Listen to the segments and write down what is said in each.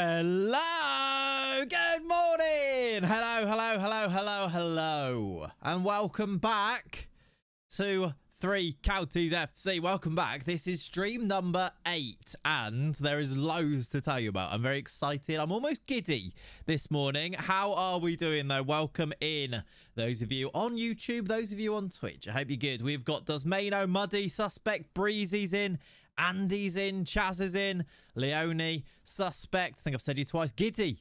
Hello, good morning. Hello. And welcome back to Three Counties FC. Welcome back. This is stream number 8 and there is loads to tell you about. I'm very excited. I'm almost giddy this morning. How are we doing though? Welcome in those of you on YouTube, those of you on Twitch. I hope you're good. We've got Dosmano, Muddy, Suspect, Breezy's in, Andy's in, Chaz is in, Leone, Suspect. I think I've said you twice. Giddy,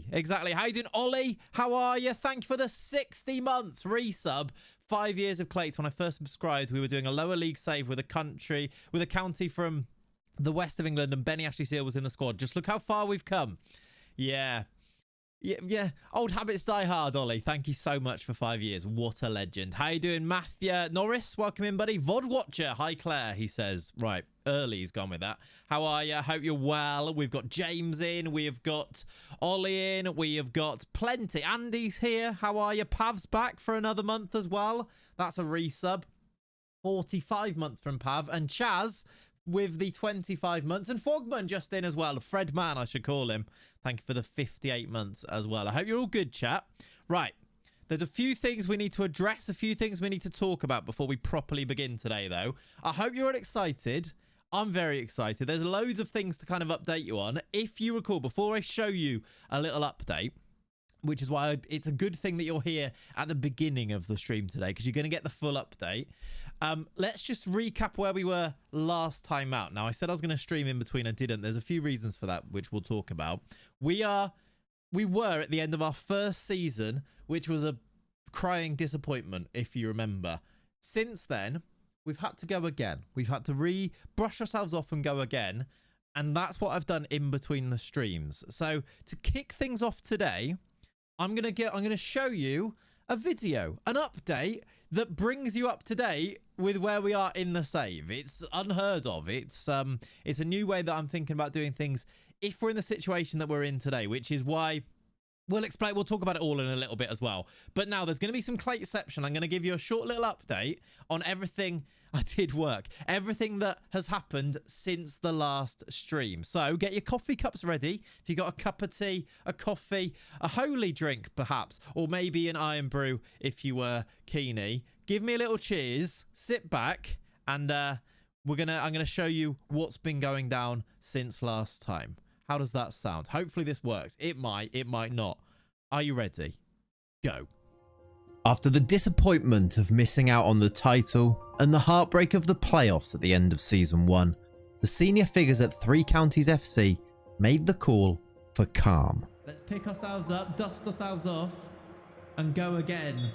exactly. How you doing, Ollie? How are you? Thank you for the 60 months resub. 5 years of Clayts. When I first subscribed, we were doing a lower league save with a county from the west of England, and Benny Ashley Seal was in the squad. Just look how far we've come. Yeah. Old habits die hard, Ollie. Thank you so much for 5 years. What a legend. How you doing, Matthew Norris? Welcome in, buddy. VOD Watcher. Hi, Claire, he says. Right, early he's gone with that. How are you? Hope you're well. We've got James in. We have got Ollie in. We have got plenty. Andy's here. How are you? Pav's back for another month as well. That's a resub. 45 months from Pav. And Chaz with the 25 months, and Fogman just in as well. Fred Man, I should call him. Thank you for the 58 months as well. I hope you're all good, chat. Right, there's a few things we need to address, a few things we need to talk about before we properly begin today, though. I hope you're all excited. I'm very excited. There's loads of things to kind of update you on. If you recall, before I show you a little update, which is why it's a good thing that you're here at the beginning of the stream today, because you're going to get the full update. Let's just recap where we were last time out. Now, I said I was going to stream in between. I didn't. There's a few reasons for that, which we'll talk about. We were at the end of our first season, which was a crying disappointment, if you remember. Since then, we've had to go again. We've had to brush ourselves off and go again. And that's what I've done in between the streams. So to kick things off today, I'm going to show you a video, an update that brings you up to date with where we are in the save. It's unheard of. It's a new way that I'm thinking about doing things if we're in the situation that we're in today, which is why we'll explain. We'll talk about it all in a little bit as well. But now there's going to be some Claytception. I'm going to give you a short little update on everything. I did work. Everything that has happened since the last stream. So get your coffee cups ready. If you got a cup of tea, a coffee, a holy drink perhaps, or maybe an iron brew if you were keeny. Give me a little cheers. Sit back, and I'm gonna show you what's been going down since last time. How does that sound? Hopefully this works. It might not. Are you ready? Go. After the disappointment of missing out on the title and the heartbreak of the playoffs at the end of Season 1, the senior figures at Three Counties FC made the call for calm. Let's pick ourselves up, dust ourselves off, and go again.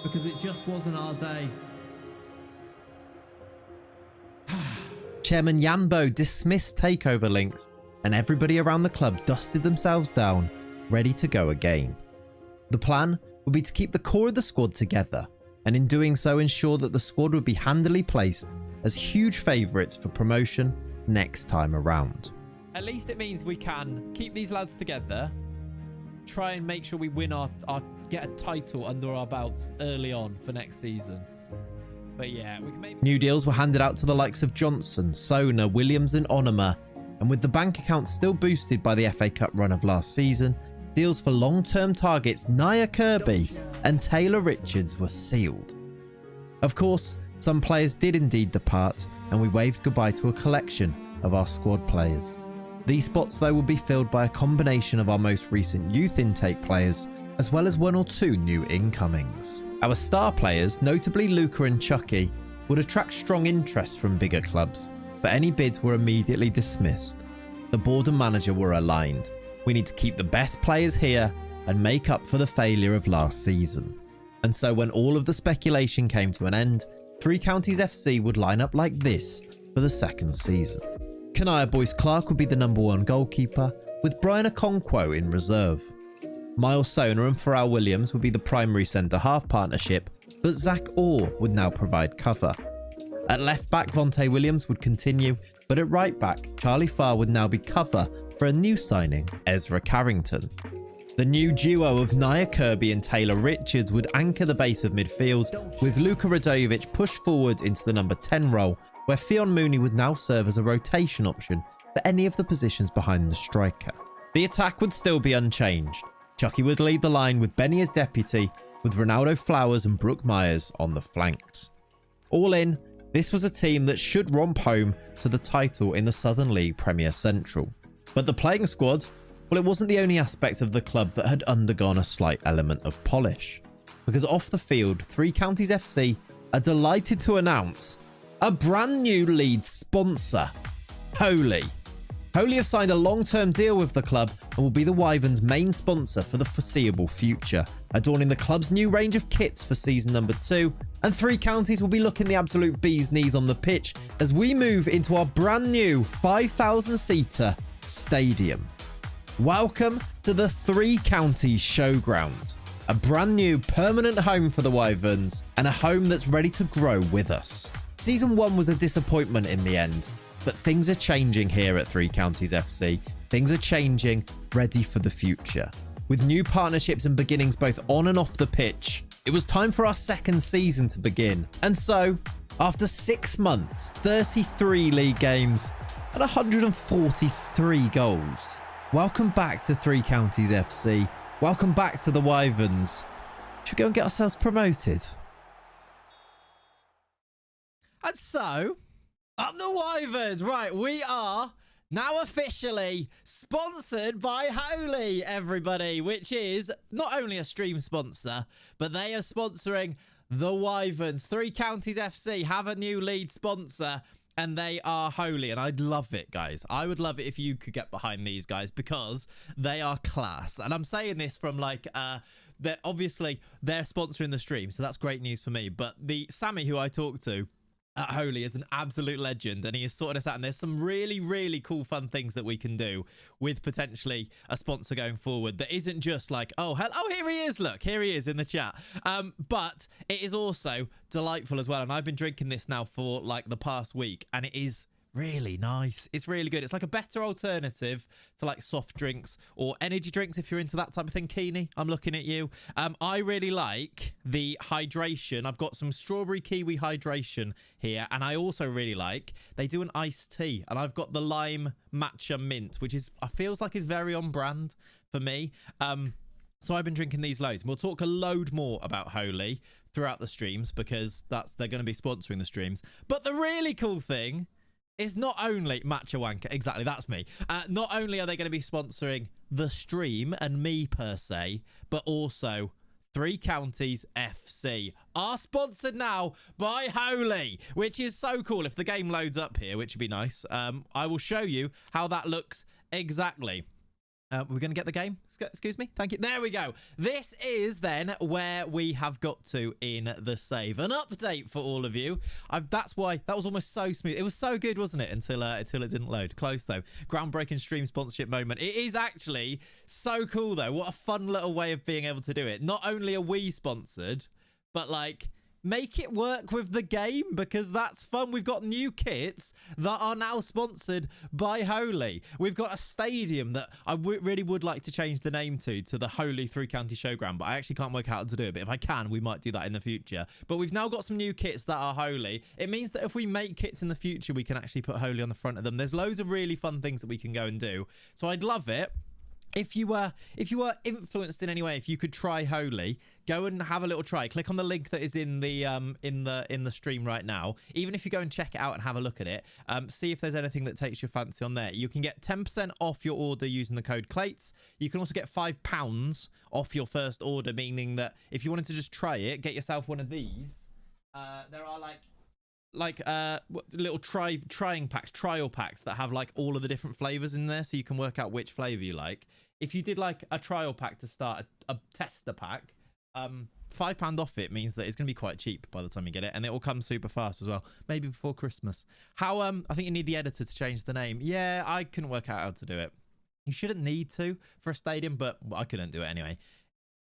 Because it just wasn't our day. Chairman Yambo dismissed takeover links, and everybody around the club dusted themselves down, ready to go again. The plan would be to keep the core of the squad together, and in doing so ensure that the squad would be handily placed as huge favourites for promotion next time around. At least it means we can keep these lads together, try and make sure we win get a title under our belts early on for next season. But yeah, we can maybe... New deals were handed out to the likes of Johnson, Sona, Williams and Onoma, and with the bank account still boosted by the FA Cup run of last season, deals for long-term targets Nia Kirby and Taylor Richards were sealed. Of course, some players did indeed depart, and we waved goodbye to a collection of our squad players. These spots though would be filled by a combination of our most recent youth intake players, as well as 1 or 2 new incomings. Our star players, notably Luca and Chucky, would attract strong interest from bigger clubs, but any bids were immediately dismissed. The board and manager were aligned. We need to keep the best players here and make up for the failure of last season. And so when all of the speculation came to an end, Three Counties FC would line up like this for the second season. Kanaya Boyce Clark would be the #1 goalkeeper, with Brian Okonkwo in reserve. Miles Sona and Pharrell Williams would be the primary centre-half partnership, but Zach Orr would now provide cover. At left-back, Vontae Williams would continue, but at right-back, Charlie Farr would now be cover for a new signing, Ezra Carrington. The new duo of Nia Kirby and Taylor Richards would anchor the base of midfield, with Luka Radojevic pushed forward into the #10 role, where Fionn Mooney would now serve as a rotation option for any of the positions behind the striker. The attack would still be unchanged. Chucky would lead the line with Benny as deputy, with Ronaldo Flowers and Brooke Myers on the flanks. All in, this was a team that should romp home to the title in the Southern League Premier Central. But the playing squad, well, it wasn't the only aspect of the club that had undergone a slight element of polish. Because off the field, Three Counties FC are delighted to announce a brand new lead sponsor, Holy. Holy have signed a long-term deal with the club and will be the Wyverns' main sponsor for the foreseeable future, adorning the club's new range of kits for season number 2, and Three Counties will be looking the absolute bee's knees on the pitch as we move into our brand new 5,000-seater stadium. Welcome to the Three Counties Showground, a brand new permanent home for the Wyverns and a home that's ready to grow with us. Season 1 was a disappointment in the end, but things are changing here at Three Counties FC. Things are changing, ready for the future. With new partnerships and beginnings both on and off the pitch, it was time for our second season to begin. And so, after 6 months, 33 league games, and 143 goals, welcome back to Three Counties FC. Welcome back to the Wyverns. Should we go and get ourselves promoted? And so, up the Wyverns. Right, we are now officially sponsored by Holy, everybody, which is not only a stream sponsor, but they are sponsoring the Wyverns. Three Counties FC have a new lead sponsor, and they are Holy, and I'd love it, guys. I would love it if you could get behind these guys because they are class. And I'm saying this from like, obviously they're sponsoring the stream, so that's great news for me. But the Sammy who I talked to at Holy is an absolute legend, and he is sorting us out, and there's some really, really cool fun things that we can do with potentially a sponsor going forward that isn't just like, oh, here he is, look, here he is in the chat. But it is also delightful as well, and I've been drinking this now for like the past week, and it is really nice. It's really good. It's like a better alternative to like soft drinks or energy drinks if you're into that type of thing. Keeney, I'm looking at you. I really like the hydration. I've got some strawberry kiwi hydration here, and I also really like they do an iced tea, and I've got the lime matcha mint, which is feels like is very on brand for me. So I've been drinking these loads. We'll talk a load more about Holy throughout the streams because they're going to be sponsoring the streams. But the really cool thing is not only Matcha Wanker, exactly, that's me. Not only are they going to be sponsoring the stream and me per se, but also Three Counties FC are sponsored now by Holy, which is so cool. If the game loads up here, which would be nice, I will show you how that looks exactly. We're going to get the game. Excuse me. Thank you. There we go. This is then where we have got to in the save. An update for all of you. That's why that was almost so smooth. It was so good, wasn't it? Until it didn't load. Close though. Groundbreaking stream sponsorship moment. It is actually so cool though. What a fun little way of being able to do it. Not only are we sponsored, but like, make it work with the game because that's fun. We've got new kits that are now sponsored by Holy. We've got a stadium that I really would like to change the name to the Holy Three County Showground, but I actually can't work out how to do it. But if I can, we might do that in the future. But we've now got some new kits that are Holy. It means that if we make kits in the future, we can actually put Holy on the front of them. There's loads of really fun things that we can go and do. So I'd love it if you were influenced in any way, if you could try Holy, go and have a little try. Click on the link that is in the stream right now. Even if you go and check it out and have a look at it, see if there's anything that takes your fancy on there. You can get 10% off your order using the code Clayts. You can also get £5 off your first order, meaning that if you wanted to just try it, get yourself one of these. There are little trial packs that have like all of the different flavors in there, so you can work out which flavor you like. If you did like a trial pack to start a tester pack, £5 off it means that it's going to be quite cheap by the time you get it, and it will come super fast as well, maybe before Christmas. I think you need the editor to change the name. Yeah, I couldn't work out how to do it. You shouldn't need to for a stadium, but I couldn't do it anyway.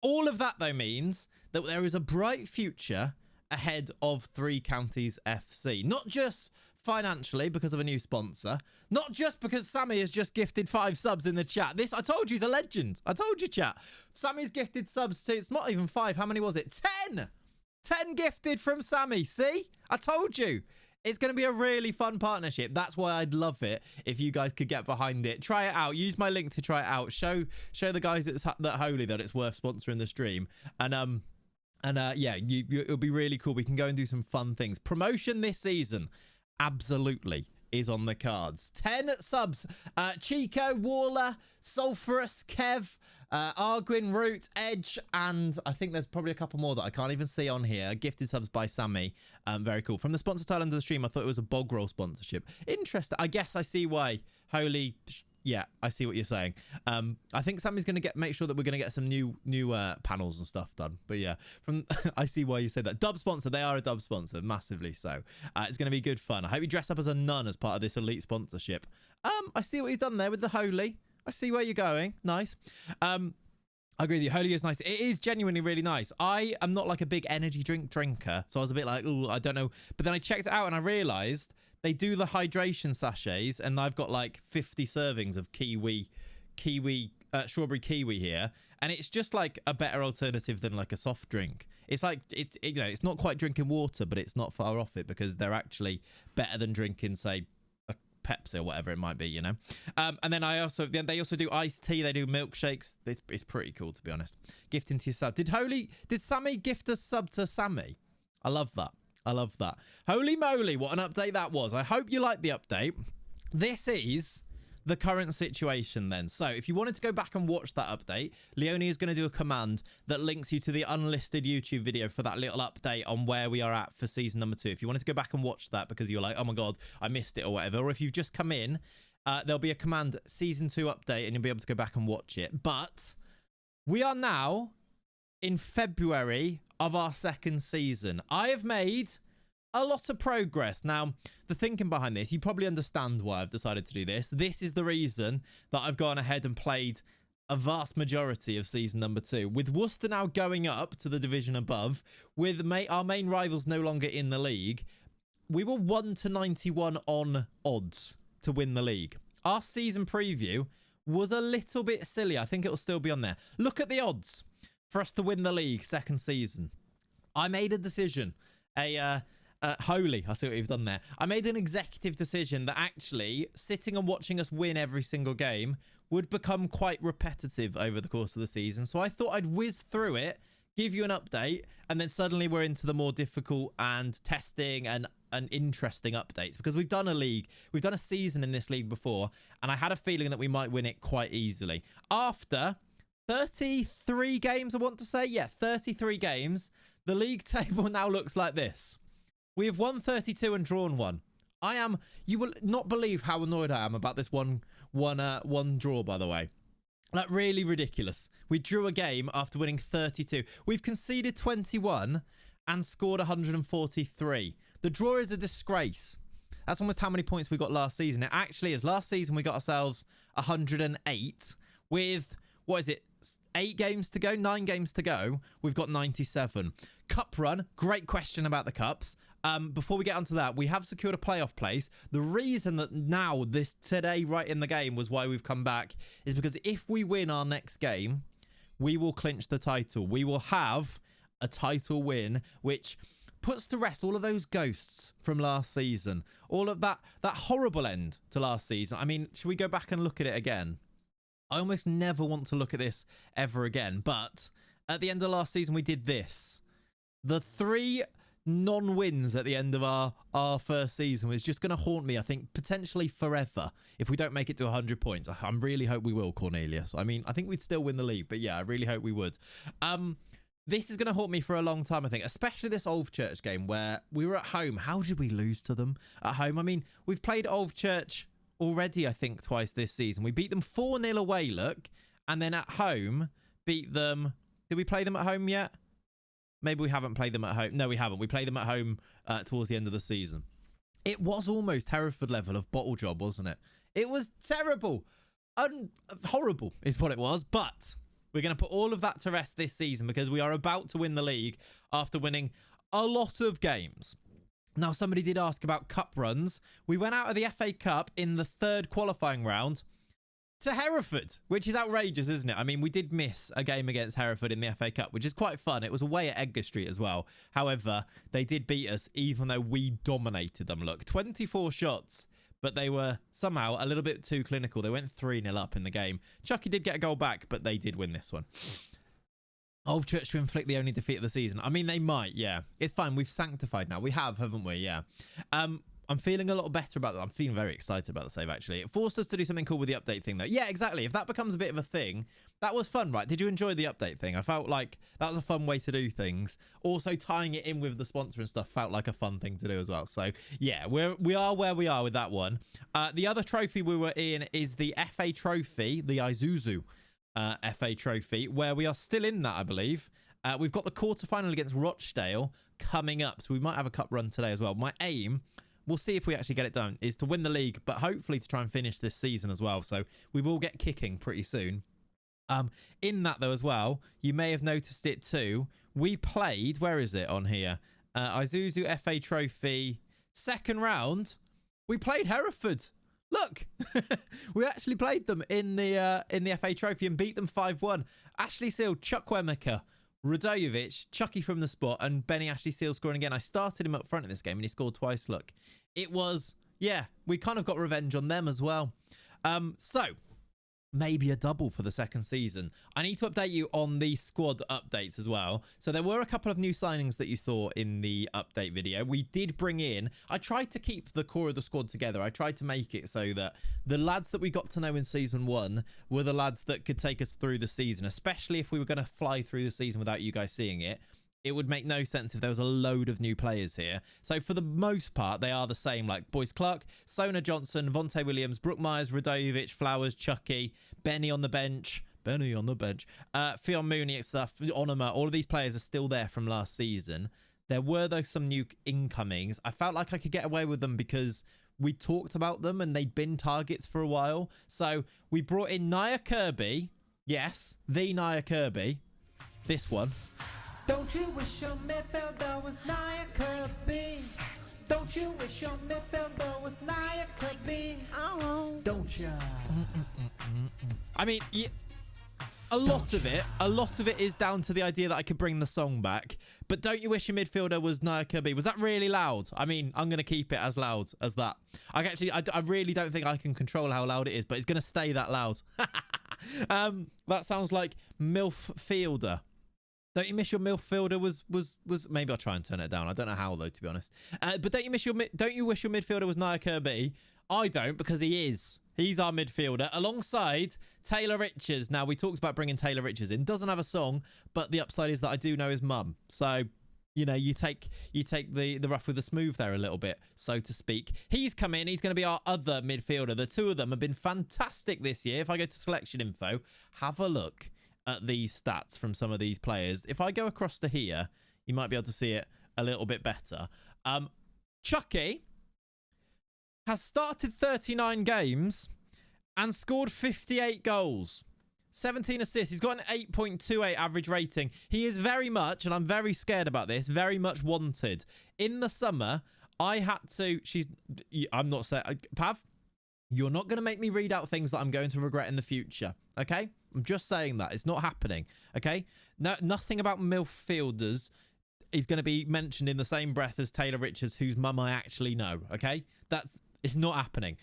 All of that though means that there is a bright future ahead of Three Counties FC. Not just financially because of a new sponsor, not just because Sammy has just gifted 5 subs in the chat. I told you he's a legend. I told you, chat. Sammy's gifted subs too. It's not even 5. How many was it? 10! 10 gifted from Sammy. See? I told you. It's going to be a really fun partnership. That's why I'd love it if you guys could get behind it. Try it out. Use my link to try it out. Show the guys at Holy that it's worth sponsoring the stream. And yeah, it'll be really cool. We can go and do some fun things. Promotion this season, absolutely, is on the cards. 10 subs. Chico, Waller, Sulphurous, Kev, Arguin, Root, Edge, and I think there's probably a couple more that I can't even see on here. Gifted subs by Sammy. Very cool. From the sponsor tile under the stream, I thought it was a bog roll sponsorship. Interesting. I guess I see why. Holy... Yeah, I see what you're saying. I think Sammy's going to make sure that we're going to get some new panels and stuff done. But yeah, I see why you said that. Dub sponsor. They are a dub sponsor, massively so. It's going to be good fun. I hope you dress up as a nun as part of this elite sponsorship. I see what you've done there with the Holy. I see where you're going. Nice. I agree with you. Holy is nice. It is genuinely really nice. I am not like a big energy drinker, so I was a bit like, oh, I don't know. But then I checked it out and I realized they do the hydration sachets, and I've got like 50 servings of strawberry kiwi here, and it's just like a better alternative than like a soft drink. It's like it's not quite drinking water, but it's not far off it because they're actually better than drinking, say, a Pepsi or whatever it might be, you know. And then they also do iced tea. They do milkshakes. It's pretty cool, to be honest. Gifting to yourself. Did Sammy gift a sub to Sammy? I love that. I love that. Holy moly, what an update that was. I hope you liked the update. This is the current situation then. So if you wanted to go back and watch that update, Leonie is going to do a command that links you to the unlisted YouTube video for that little update on where we are at for season number 2. If you wanted to go back and watch that because you're like, oh my God, I missed it or whatever. Or if you've just come in, there'll be a command season 2 update and you'll be able to go back and watch it. But we are now in February of our 2nd season. I have made a lot of progress. Now, the thinking behind this, you probably understand why I've decided to do this. This is the reason that I've gone ahead and played a vast majority of season number 2. With Worcester now going up to the division above, with our main rivals no longer in the league, we were 1-91 on odds to win the league. Our season preview was a little bit silly. I think it will still be on there. Look at the odds for us to win the league 2nd season. I made a decision. Holy, I see what you've done there. I made an executive decision that actually sitting and watching us win every single game would become quite repetitive over the course of the season. So I thought I'd whiz through it, give you an update, and then suddenly we're into the more difficult and testing and interesting updates, because we've done a season in this league before, and I had a feeling that we might win it quite easily. After 33 games, I want to say. Yeah, 33 games. The league table now looks like this. We have won 32 and drawn 1. You will not believe how annoyed I am about this one draw, by the way. Like, really ridiculous. We drew a game after winning 32. We've conceded 21 and scored 143. The draw is a disgrace. That's almost how many points we got last season. It actually is. Last season, we got ourselves 108 with, what is it, 8 games to go, 9 games to go. We've got 97. Cup run. Great question about the cups. Before we get onto that, we have secured a playoff place. The reason that now, today, right in the game, was why we've come back is because if we win our next game, we will clinch the title. We will have a title win, which puts to rest all of those ghosts from last season. All of that horrible end to last season. I mean, should we go back and look at it again? I almost never want to look at this ever again. But at the end of last season, we did this. The 3 non-wins at the end of our first season was just going to haunt me, I think, potentially forever if we don't make it to 100 points. I really hope we will, Cornelius. I mean, I think we'd still win the league, but yeah, I really hope we would. This is going to haunt me for a long time, I think, especially this Church game where we were at home. How did we lose to them at home? I mean, we've played Church already, I think, twice this season. We beat them 4-0 away, look, and then at home beat them. Did we play them at home yet? Maybe we haven't played them at home. No, we haven't. We played them at home towards the end of the season. It was almost Hereford level of bottle job, wasn't it? It was terrible. Horrible is what it was. But we're going to put all of that to rest this season because we are about to win the league after winning a lot of games. Now, somebody did ask about cup runs. We went out of the FA Cup in the 3rd qualifying round to Hereford, which is outrageous, isn't it? I mean, we did miss a game against Hereford in the FA Cup, which is quite fun. It was away at Edgar Street as well. However, they did beat us, even though we dominated them. Look, 24 shots, but they were somehow a little bit too clinical. They went 3-0 up in the game. Chucky did get a goal back, but they did win this one. Old Church to inflict the only defeat of the season. I mean, they might, yeah. It's fine. We've sanctified now. We have, haven't we? Yeah. I'm feeling a lot better about that. I'm feeling very excited about the save, actually. It forced us to do something cool with the update thing, though. Yeah, exactly. If that becomes a bit of a thing, that was fun, right? Did you enjoy the update thing? I felt like that was a fun way to do things. Also, tying it in with the sponsor and stuff felt like a fun thing to do as well. So, yeah, we are where we are with that one. The other trophy we were in is the FA Trophy, the Isuzu FA Trophy, where we are still in that, I believe. We've got the quarterfinal against Rochdale coming up, so we might have a cup run today as well. My aim, we'll see if we actually get it done, is to win the league, but hopefully to try and finish this season as well. So we will get kicking pretty soon. In that, though, as well, you may have noticed it too. We played, where is it on here? Isuzu FA Trophy, second round. We played Hereford. Look, we actually played them in the FA Trophy and beat them 5-1. Ashley Seal, Chukwemeka, Radojevic, Chucky from the spot, and Benny Ashley Seal scoring again. I started him up front in this game and he scored twice. Look, it was, yeah, we kind of got revenge on them as well. So maybe a double for the second season. I need to update you on the squad updates as well. So there were a couple of new signings that you saw in the update video. We did bring in, I tried to keep the core of the squad together. I tried to make it so that the lads that we got to know in season 1 were the lads that could take us through the season, especially if we were going to fly through the season without you guys seeing it. It would make no sense if there was a load of new players here. So for the most part, they are the same, like Boyce Clark, Sona Johnson, Vontae Williams, Brooke Myers, Radojevic, Flowers, Chucky, Benny on the bench, Fionn Mooney and stuff, Onoma. All of these players are still there from last season. There were, though, some new incomings. I felt like I could get away with them because we talked about them and they'd been targets for a while. So we brought in Nia Kirby. Yes, the Nia Kirby. This one. Don't you wish your midfielder was Nia Kirby? Don't you wish your midfielder was Nia Kirby? Oh, don't you? I mean, a lot of it is down to the idea that I could bring the song back. But don't you wish your midfielder was Nia Kirby? Was that really loud? I mean, I'm going to keep it as loud as that. I really don't think I can control how loud it is, but it's going to stay that loud. That sounds like MILF Fielder. Don't you miss your midfielder was maybe I'll try and turn it down. I don't know how though, to be honest. But don't you wish your midfielder was Nia Kirby? I don't, because he is. He's our midfielder alongside Taylor Richards. Now we talked about bringing Taylor Richards in. Doesn't have a song, but the upside is that I do know his mum. So, you know, you take the rough with the smooth there a little bit, so to speak. He's come in. He's going to be our other midfielder. The two of them have been fantastic this year. If I go to selection info, have a look at these stats from some of these players. If I go across to here, you might be able to see it a little bit better. Chucky has started 39 games and scored 58 goals, 17 assists. He's got an 8.28 average rating. He is very much, and I'm very scared about this, very much wanted. In the summer, I had to, I'm not saying, Pav, you're not going to make me read out things that I'm going to regret in the future, okay? I'm just saying that. It's not happening, okay? No, nothing about MILF Fielders is going to be mentioned in the same breath as Taylor Richards, whose mum I actually know, okay? It's not happening.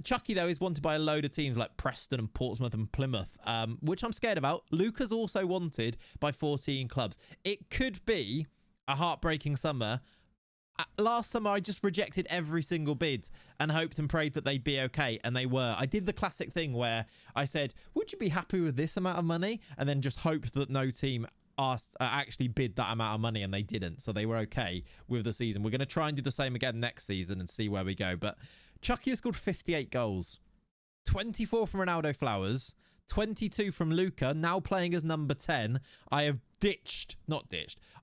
Chucky, though, is wanted by a load of teams like Preston and Portsmouth and Plymouth, which I'm scared about. Luca's also wanted by 14 clubs. It could be a heartbreaking summer. Last summer, I just rejected every single bid and hoped and prayed that they'd be okay, and they were. I did the classic thing where I said, would you be happy with this amount of money? And then just hoped that no team actually bid that amount of money, and they didn't. So they were okay with the season. We're going to try and do the same again next season and see where we go. But Chucky has scored 58 goals, 24 from Ronaldo Flowers, 22 from Luca, now playing as number 10. I have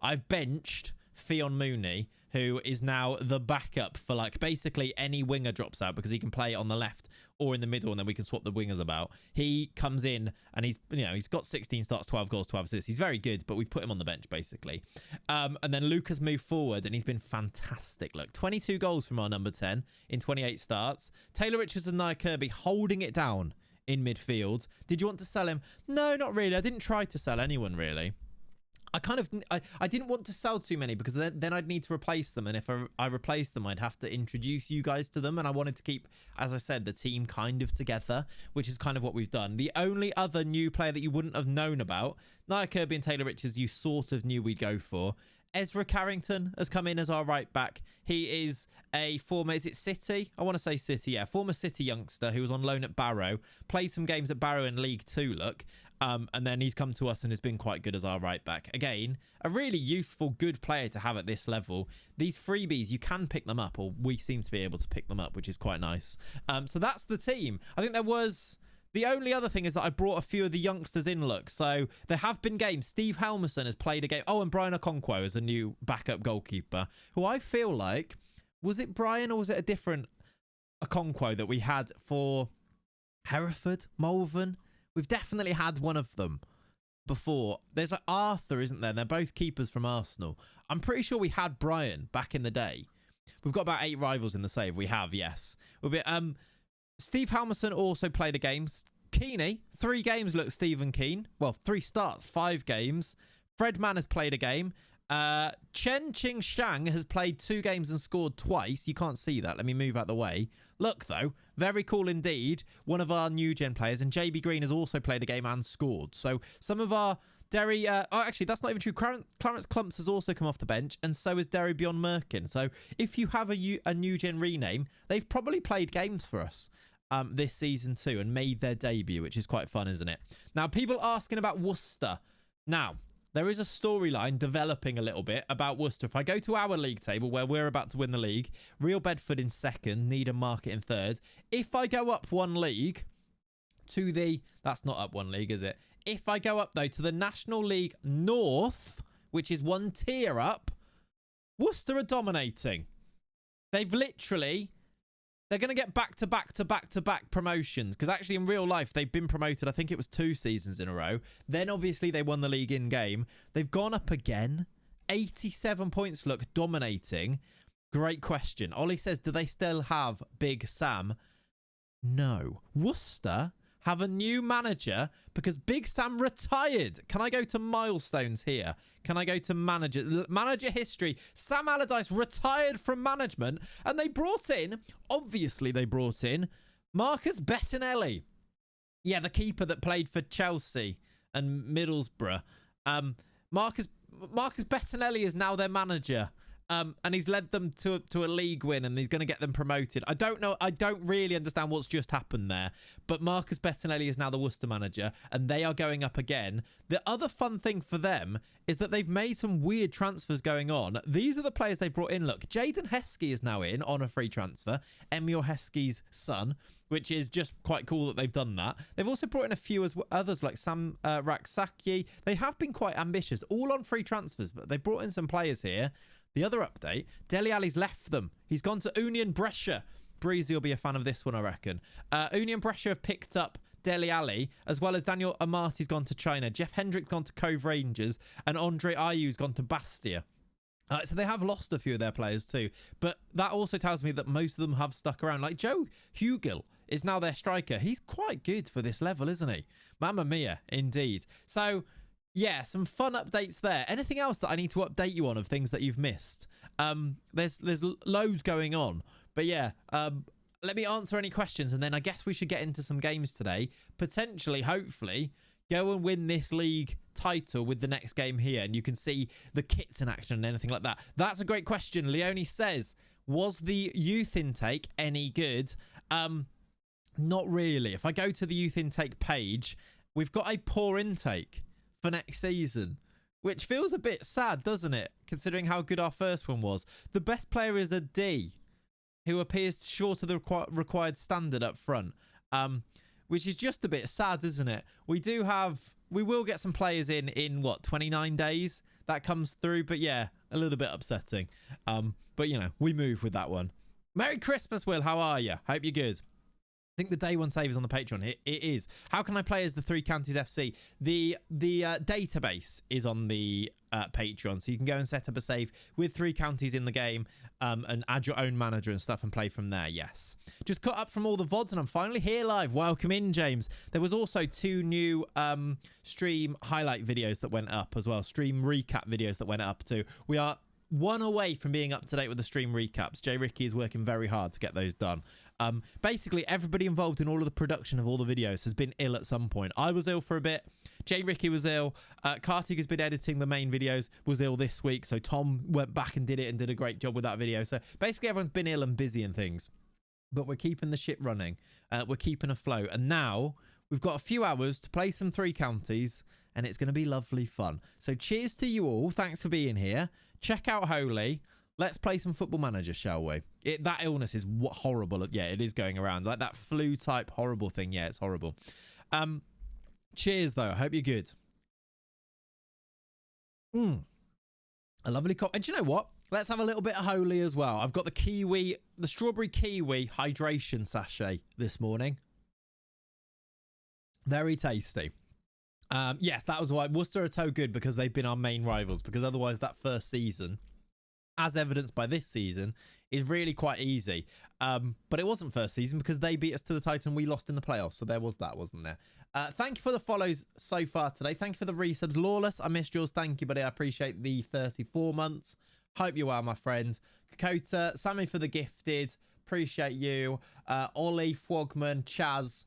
I've benched Fionn Mooney, who is now the backup for like basically any winger drops out, because he can play on the left or in the middle, and then we can swap the wingers about. He comes in and he's got 16 starts, 12 goals, 12 assists. He's very good, but we've put him on the bench basically. And then Luca's moved forward and he's been fantastic. Look, 22 goals from our number 10 in 28 starts. Taylor Richards and Nia Kirby holding it down in midfield. Did you want to sell him? No, not really. I didn't try to sell anyone, really. I didn't want to sell too many because then I'd need to replace them. And if I replaced them, I'd have to introduce you guys to them. And I wanted to keep, as I said, the team kind of together, which is kind of what we've done. The only other new player that you wouldn't have known about, Nia Kirby and Taylor Richards, you sort of knew we'd go for. Ezra Carrington has come in as our right back. He is a former, is it City? I want to say City, yeah. Former City youngster who was on loan at Barrow. Played some games at Barrow in League 2, look. And then he's come to us and has been quite good as our right back. Again, a really useful, good player to have at this level. These freebies, you can pick them up, or we seem to be able to pick them up, which is quite nice. So that's the team. I think there was... The only other thing is that I brought a few of the youngsters in, look. So there have been games. Steve Helmerson has played a game. Oh, and Brian Okonkwo is a new backup goalkeeper, who I feel like... Was it Brian or was it a different Okonkwo that we had for Hereford, Malvern? We've definitely had one of them before. There's like Arthur, isn't there? They're both keepers from Arsenal. I'm pretty sure we had Brian back in the day. We've got about 8 rivals in the save. We have, yes. Steve Halmerson also played a game. Keeney, 3 games, look, Stephen Keane. Well, 3 starts, 5 games. Fred Mann has played a game. Chen Ching Shang has played 2 games and scored twice. You can't see that. Let me move out the way. Look, though, very cool indeed. One of our new gen players. And JB Green has also played a game and scored. So some of our Derry... oh, actually, that's not even true. Clarence Clumps has also come off the bench. And so has Derry Beyond Merkin. So if you have a new gen rename, they've probably played games for us this season too and made their debut, which is quite fun, isn't it? Now, people asking about Worcester. Now... There is a storyline developing a little bit about Worcester. If I go to our league table where we're about to win the league, Real Bedford in 2nd, Needham Market in 3rd. If I go up 1 league to the... That's not up 1 league, is it? If I go up, though, to the National League North, which is 1 tier up, Worcester are dominating. They've literally... They're going to get back-to-back promotions because actually in real life they've been promoted. I think it was 2 seasons in a row. Then obviously they won the league in game. They've gone up again. 87 points, look, dominating. Great question. Ollie says, do they still have Big Sam? No. Worcester have a new manager because Big Sam retired. Can I go to milestones here? Can I go to manager history? Sam Allardyce retired from management and they brought in, obviously they brought in Marcus Bettinelli. Yeah, the keeper that played for Chelsea and Middlesbrough. Marcus Bettinelli is now their manager. And he's led them to a league win and he's going to get them promoted. I don't know. I don't really understand what's just happened there. But Marcus Bettinelli is now the Worcester manager and they are going up again. The other fun thing for them is that they've made some weird transfers going on. These are the players they brought in. Look, Jaden Heskey is now in on a free transfer. Emil Heskey's son, which is just quite cool that they've done that. They've also brought in a few others like Sam Raksaki. They have been quite ambitious, all on free transfers, but they brought in some players here. The other update, Dele Alli's left them. He's gone to Union Brescia. Breezy will be a fan of this one, I reckon. Union Brescia have picked up Dele Alli, as well as Daniel Amati's gone to China. Jeff Hendrick's gone to Cove Rangers, and Andre Ayew's gone to Bastia. So they have lost a few of their players too. But that also tells me that most of them have stuck around. Like Joe Hugill is now their striker. He's quite good for this level, isn't he? Mamma mia, indeed. So... yeah, some fun updates there. Anything else that I need to update you on of things that you've missed? There's loads going on. But yeah, let me answer any questions and then I guess we should get into some games today. Potentially, hopefully, go and win this league title with the next game here and you can see the kits in action and anything like that. That's a great question. Leonie says, was the youth intake any good? Not really. If I go to the youth intake page, we've got a poor intake for next season, which feels a bit sad, doesn't it, considering how good our first one was. The best player is a D who appears short of the required standard up front, which is just a bit sad, isn't it? We will get some players in what, 29 days that comes through, but yeah, a little bit upsetting. But you know, we move with that one. Merry Christmas, Will. How are you? Hope you're good. think the day one save is on the Patreon. It is. How can I play as the Three Counties FC? The database is on the Patreon, so you can go and set up a save with Three Counties in the game and add your own manager and stuff and play from there. Yes. Just cut up from all the VODs and I'm finally here live. Welcome in, James. There was also 2 new stream highlight videos that went up as well. Stream recap videos that went up too. We are 1 away from being up to date with the stream recaps. Jay Ricky is working very hard to get those done. Basically, everybody involved in all of the production of all the videos has been ill at some point. I was ill for a bit. Jay Ricky was ill. Kartik has been editing the main videos, was ill this week. So Tom went back and did it and did a great job with that video. So basically, everyone's been ill and busy and things. But we're keeping the ship running. We're keeping afloat. And now we've got a few hours to play some Three Counties. And it's going to be lovely fun. So cheers to you all. Thanks for being here. Check out Holy. Let's play some Football Manager, shall we? That illness is horrible. Yeah, it is going around. Like that flu type horrible thing. Yeah, it's horrible. Cheers, though. I hope you're good. A lovely cup. And do you know what? Let's have a little bit of Holy as well. I've got the strawberry kiwi hydration sachet this morning. Very tasty. Yeah, that was why Worcester are so good, because they've been our main rivals, because otherwise that first season, as evidenced by this season, is really quite easy. But it wasn't first season because they beat us to the title and we lost in the playoffs. So there was that, wasn't there? Thank you for the follows so far today. Thank you for the resubs. Lawless, I missed yours. Thank you, buddy. I appreciate the 34 months. Hope you are, my friend. Kakota, Sammy for the gifted. Appreciate you. Ollie, Frogman, Chaz.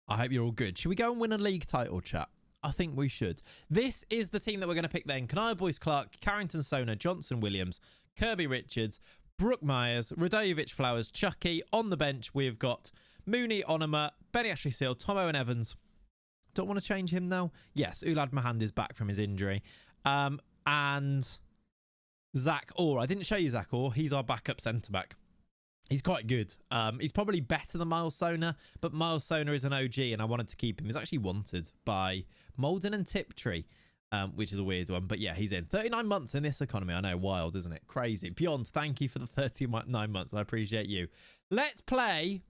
I hope you're all good. Should we go and win a league title, chat? I think we should. This is the team that we're going to pick then. Kanaya Boyce Clark, Carrington Sona, Johnson Williams, Kirby Richards, Brooke Myers, Radojevic Flowers, Chucky. On the bench, we've got Mooney, Onoma, Benny Ashley Seal, Tom Owen Evans. Don't want to change him now. Yes, Ulad Mahand is back from his injury. And Zach Orr. I didn't show you Zach Orr. He's our backup centre-back. He's quite good. He's probably better than Miles Sona, but Miles Sona is an OG and I wanted to keep him. He's actually wanted by Malden and Tiptree, which is a weird one. But yeah, he's in. 39 months in this economy. I know, wild, isn't it? Crazy. Beyond, thank you for the 39 months. I appreciate you. Let's play.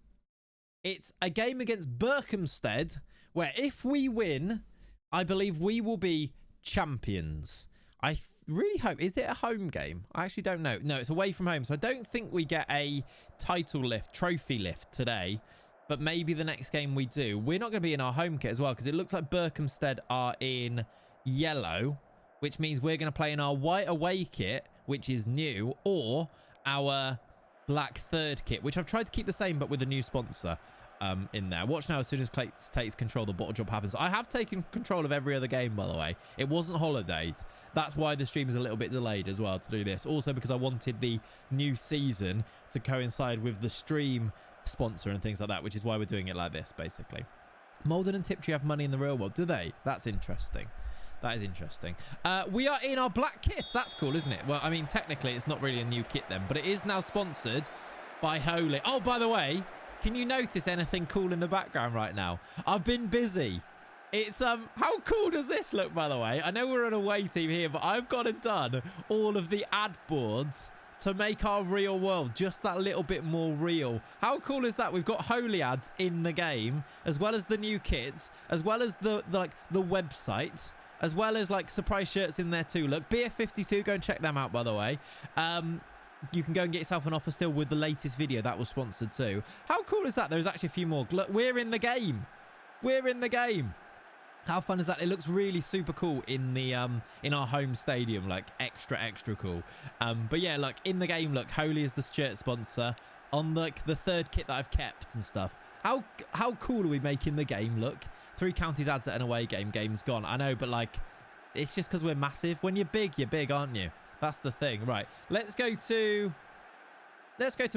It's a game against Berkhamsted, where if we win, I believe we will be champions. I really hope. Is it a home game? I actually don't know. No, it's away from home, so I don't think we get a title lift, trophy lift today, but maybe the next game we do. We're not going to be in our home kit as well, because it looks like Berkhamsted are in yellow, which means we're going to play in our white away kit, which is new, or our black third kit, which I've tried to keep the same but with a new sponsor in there. Watch now. As soon as Clayts takes control, the bottle drop happens. I have taken control of every other game, by the way. It wasn't holidayed. That's why the stream is a little bit delayed as well to do this. Also because I wanted the new season to coincide with the stream sponsor and things like that, which is why we're doing it like this, basically. Malden and Tiptree have money in the real world, do they? That's interesting. That is interesting. We are in our black kit. That's cool, isn't it? Well, I mean, technically, it's not really a new kit then, but it is now sponsored by Holy. Oh, by the way, can you notice anything cool in the background right now? I've been busy. It's, how cool does this look, by the way? I know we're an away team here, but I've gone and done all of the ad boards to make our real world just that little bit more real. How cool is that? We've got Holy ads in the game, as well as the new kits, as well as the website, as well as like surprise shirts in there too. Look, BF52, go and check them out, by the way. You can go and get yourself an offer still with the latest video that was sponsored too. How cool is that? There's actually a few more. Look, we're in the game. We're in the game. How fun is that? It looks really super cool in the in our home stadium, like extra cool. But yeah, look, in the game, look, Holy is the shirt sponsor on like the third kit that I've kept and stuff. How cool are we making the game look? 3 counties ads at an away game. Game's gone. I know, but like, it's just because we're massive. When you're big, aren't you? That's the thing. Right. Let's go to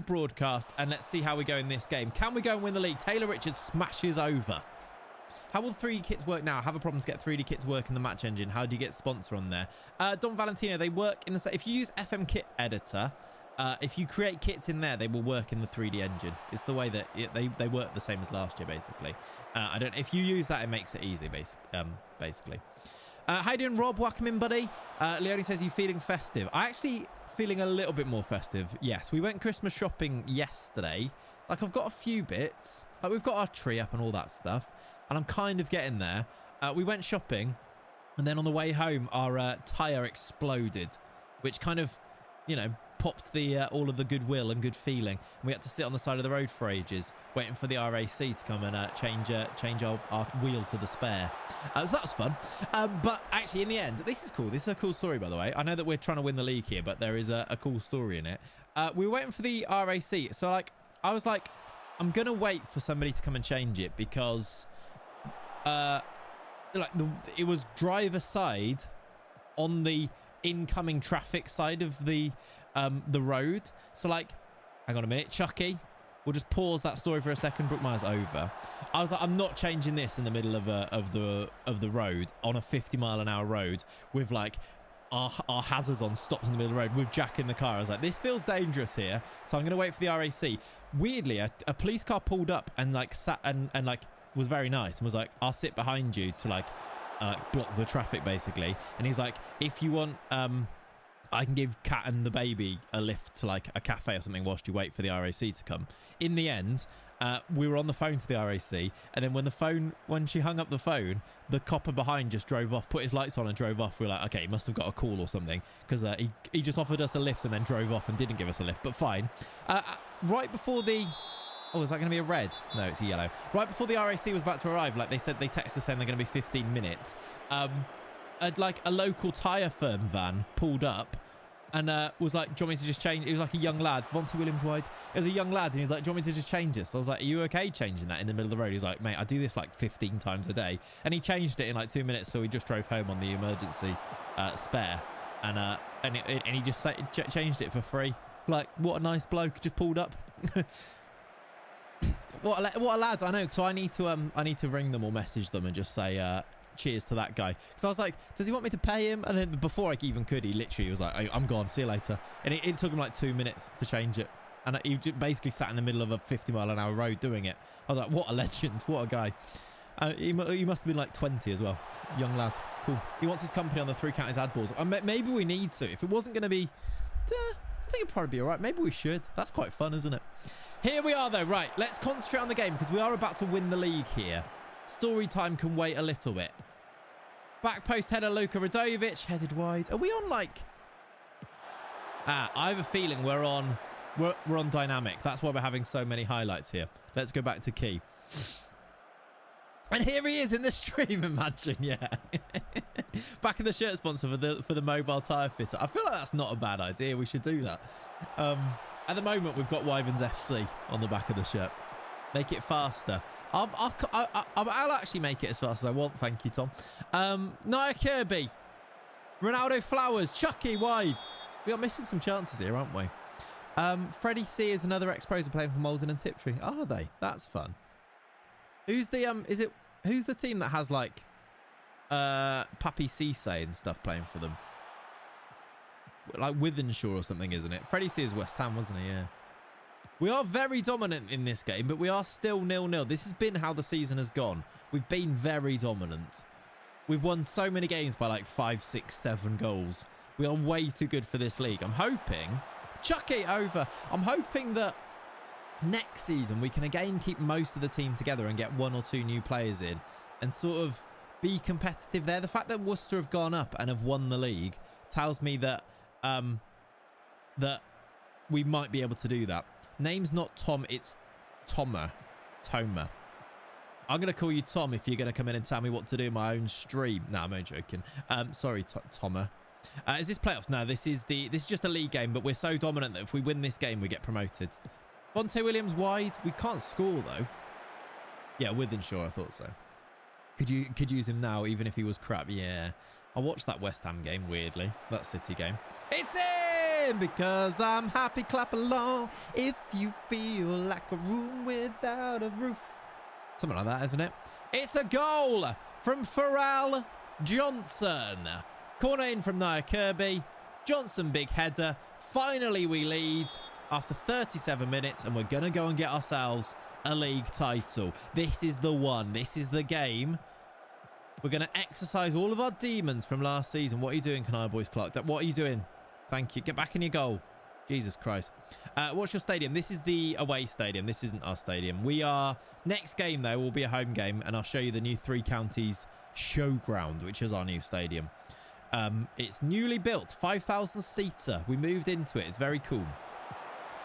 broadcast and let's see how we go in this game. Can we go and win the league? Taylor Richards smashes over. How will 3D kits work now? I have a problem to get 3D kits to work in the match engine. How do you get sponsor on there? Don Valentino, they work in the... If you use FM Kit Editor, if you create kits in there, they will work in the 3D engine. It's the way that they work the same as last year, basically. I don't... If you use that, it makes it easy, basically. How you doing, Rob? Welcome in, buddy. Leone says, you feeling festive? I actually feeling a little bit more festive. Yes, we went Christmas shopping yesterday. Like, I've got a few bits. Like, we've got our tree up and all that stuff. And I'm kind of getting there. We went shopping. And then on the way home, our tyre exploded. Which kind of, you know, popped the all of the goodwill and good feeling. And we had to sit on the side of the road for ages, waiting for the RAC to come and change our wheel to the spare. So that was fun. But actually, in the end, this is cool. This is a cool story, by the way. I know that we're trying to win the league here, but there is a cool story in it. We were waiting for the RAC. So, like, I was like, I'm going to wait for somebody to come and change it because, it was driver side on the incoming traffic side of the road. So, like, hang on a minute, Chucky, we'll just pause that story for a second. Brookmire's over. I was like, I'm not changing this in the middle of the road on a 50-mile-an-hour road with like our hazards on, stops in the middle of the road with Jack in the car. I was like, this feels dangerous here, so I'm gonna wait for the RAC. Weirdly, a police car pulled up and like sat and like was very nice and was like, I'll sit behind you to like block the traffic basically. And he's like, if you want I can give Kat and the baby a lift to like a cafe or something whilst you wait for the RAC to come. In the end, we were on the phone to the RAC, and then when she hung up the phone, the copper behind just drove off, put his lights on and drove off. We were like, okay, he must have got a call or something, because he just offered us a lift and then drove off and didn't give us a lift, but fine. Right before the... Oh, is that going to be a red? No, it's a yellow. Right before the RAC was about to arrive, like they said, they texted us saying they're going to be 15 minutes. Like a local tyre firm van pulled up and was like, do you want me to just change? It was like a young lad, Vontae Williams wide. It was a young lad, and he was like, do you want me to just change this? So I was like, are you okay changing that in the middle of the road? He was like, mate, I do this like 15 times a day. And he changed it in like 2 minutes, so he just drove home on the emergency spare. And he just changed it for free. Like, what a nice bloke, just pulled up. What a lad, I know. So I need to ring them or message them and just say cheers to that guy, because I was like, does he want me to pay him? And then before I even could, he literally was like, I'm gone, see you later. And it took him like 2 minutes to change it, and he basically sat in the middle of a 50-mile-an-hour road doing it. I was like, what a legend, what a guy. He must have been like 20 as well, young lad. Cool. He wants his company on the 3 counties ad balls. Maybe we need to. If it wasn't going to be, I think it'd probably be all right. Maybe we should. That's quite fun, isn't it? Here we are though. Right, let's concentrate on the game, because we are about to win the league here. Story time can wait a little bit. Back post header, Luka Radovic, headed wide. Are we on like... I have a feeling we're on dynamic. That's why we're having so many highlights here. Let's go back to key. And here he is in the stream, imagine, yeah. Back in the shirt sponsor for the mobile tyre fitter. I feel like that's not a bad idea. We should do that. At the moment, we've got Wyverns FC on the back of the shirt. Make it faster. I'll actually make it as fast as I want. Thank you, Tom. Nia Kirby. Ronaldo Flowers. Chucky wide. We are missing some chances here, aren't we? Freddie C is another ex-pros playing for Malden and Tiptree. Are they? That's fun. Who's the who's the team that has like Papi Cisse and stuff playing for them? Like Withenshaw or something, isn't it? Freddie C is West Ham, wasn't he? Yeah. We are very dominant in this game, but we are still 0-0. This has been how the season has gone. We've been very dominant. We've won so many games by like 5, 6, 7 goals. We are way too good for this league. I'm hoping... Chucky over. I'm hoping that next season we can again keep most of the team together and get 1 or 2 new players in and sort of be competitive there. The fact that Worcester have gone up and have won the league tells me that that we might be able to do that. Name's not Tom, it's Toma. I'm going to call you Tom if you're going to come in and tell me what to do in my own stream. No, I'm only joking. Sorry, Toma. Is this playoffs? No, this is just a league game, but we're so dominant that if we win this game, we get promoted. Vontae Williams wide. We can't score, though. Yeah, Withenshaw, I thought so. Could use him now, even if he was crap. Yeah. I watched that West Ham game, weirdly. That City game. It's in! Because I'm happy, clap along. If you feel like a room without a roof. Something like that, isn't it? It's a goal from Pharrell Johnson. Corner in from Nia Kirby. Johnson, big header. Finally, we lead after 37 minutes, and we're going to go and get ourselves a league title. This is the one. This is the game. We're going to exercise all of our demons from last season. What are you doing, Canary Boys Clark? What are you doing? Thank you. Get back in your goal. Jesus Christ. What's your stadium? This is the away stadium. This isn't our stadium. We are... Next game, though, will be a home game, and I'll show you the new Three Counties Showground, which is our new stadium. It's newly built, 5,000-seater. We moved into it. It's very cool.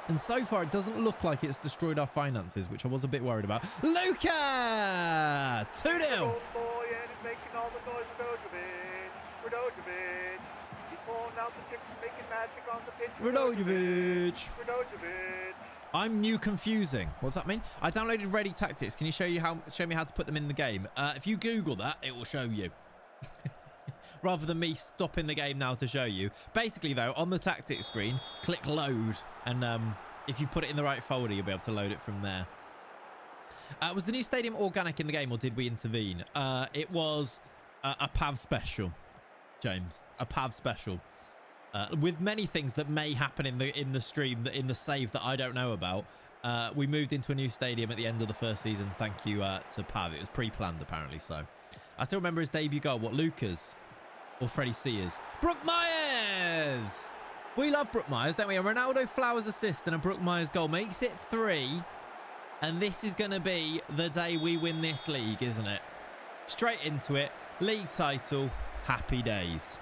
And so far, it doesn't look like it's destroyed our finances, which I was a bit worried about. Luca! 2-0. Radojevic. I'm new confusing. What's that mean? I downloaded Ready Tactics. Can you show me how to put them in the game? If you Google that, it will show you. Rather than me stopping the game now to show you. Basically, though, on the tactics screen, click load, and if you put it in the right folder, you'll be able to load it from there. Was the new stadium organic in the game, or did we intervene? It was a PAV special, James. A PAV special. With many things that may happen in the stream, in the save that I don't know about. We moved into a new stadium at the end of the first season. Thank you to PAV. It was pre-planned, apparently. So I still remember his debut goal. What, Lucas or Freddie Sears? Brooke Myers. We love Brooke Myers, don't we? A Ronaldo Flowers assist and a Brooke Myers goal makes it 3. And this is going to be the day we win this league, isn't it? Straight into it. League title. Happy days.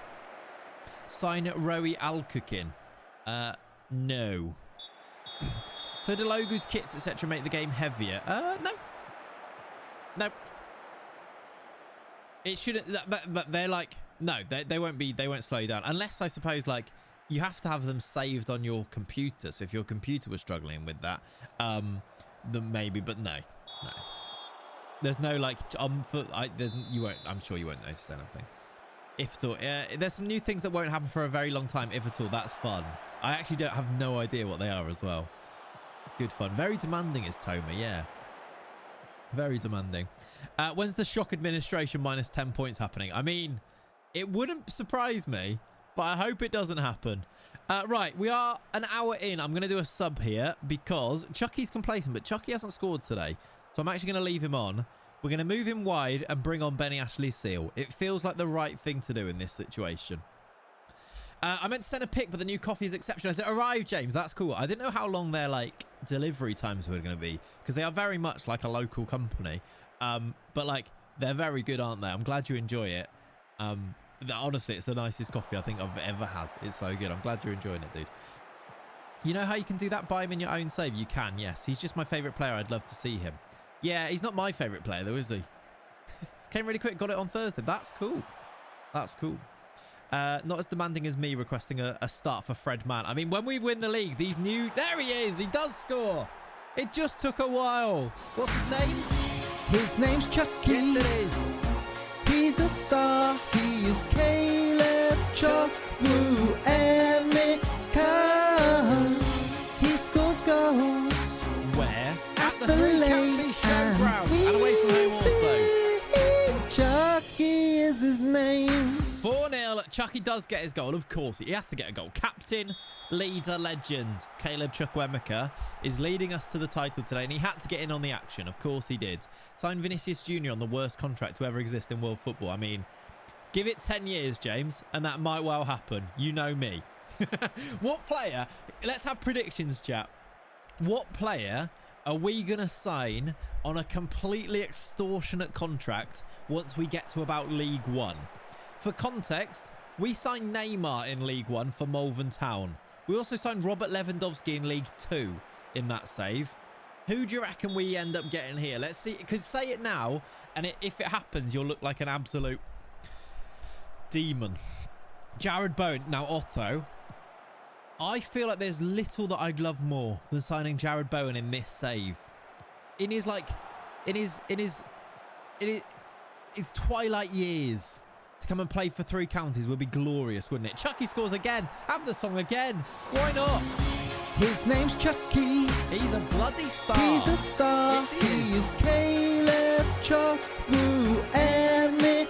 Sign Rowie Alcukin. No. So do logos, kits, etc. make the game heavier? No. No. It shouldn't. They're like, no, they won't be. They won't slow you down unless, I suppose, like you have to have them saved on your computer. So if your computer was struggling with that, then maybe. But no. There's no like. You won't. I'm sure you won't notice anything. If at all. There's some new things that won't happen for a very long time. If at all, that's fun. I actually have no idea what they are as well. Good fun. Very demanding is Toma, yeah. Very demanding. When's the shock administration minus 10 points happening? I mean, it wouldn't surprise me, but I hope it doesn't happen. Right, we are an hour in. I'm going to do a sub here because Chucky's complacent, but Chucky hasn't scored today. So I'm actually going to leave him on. We're going to move him wide and bring on Benny Ashley Seal. It feels like the right thing to do in this situation. I meant to send a pic, but the new coffee is exceptional. Has it arrived, James? That's cool. I didn't know how long their like delivery times were going to be because they are very much like a local company. But like they're very good, aren't they? I'm glad you enjoy it. Honestly, it's the nicest coffee I think I've ever had. It's so good. I'm glad you're enjoying it, dude. You know how you can do that? Buy him in your own save. You can, yes. He's just my favourite player. I'd love to see him. Yeah, he's not my favourite player though, is he? Came really quick. Got it on Thursday. That's cool. That's cool. Not as demanding as me requesting a start for Fred Mann. I mean, when we win the league, these new... There he is. He does score. It just took a while. What's his name? His name's Chucky. Yes, it is. He's a star. He is Caleb Chukwu Emeka. He scores goals. Where? At the Three Counties Showground. And away from home also. Chucky is his name. 4-0. Chucky does get his goal. Of course, he has to get a goal. Captain, leader, legend, Caleb Chukwuemeka is leading us to the title today, and he had to get in on the action. Of course he did. Signed Vinicius Jr. on the worst contract to ever exist in world football. I mean, give it 10 years, James, and that might well happen. You know me. What player... Let's have predictions, chat. What player are we going to sign on a completely extortionate contract once we get to about League One? For context, we signed Neymar in League One for Malvern Town. We also signed Robert Lewandowski in League 2 in that save. Who do you reckon we end up getting here? Let's see, because say it now, and if it happens, you'll look like an absolute demon. Jared Bowen. Now, Otto, I feel like there's little that I'd love more than signing Jared Bowen in this save. In his twilight years, to come and play for Three Counties would be glorious, wouldn't it? Chucky scores again. Have the song again. Why not? His name's Chucky. He's a bloody star. He's a star. Yes, he is Caleb Chukwu Emeka.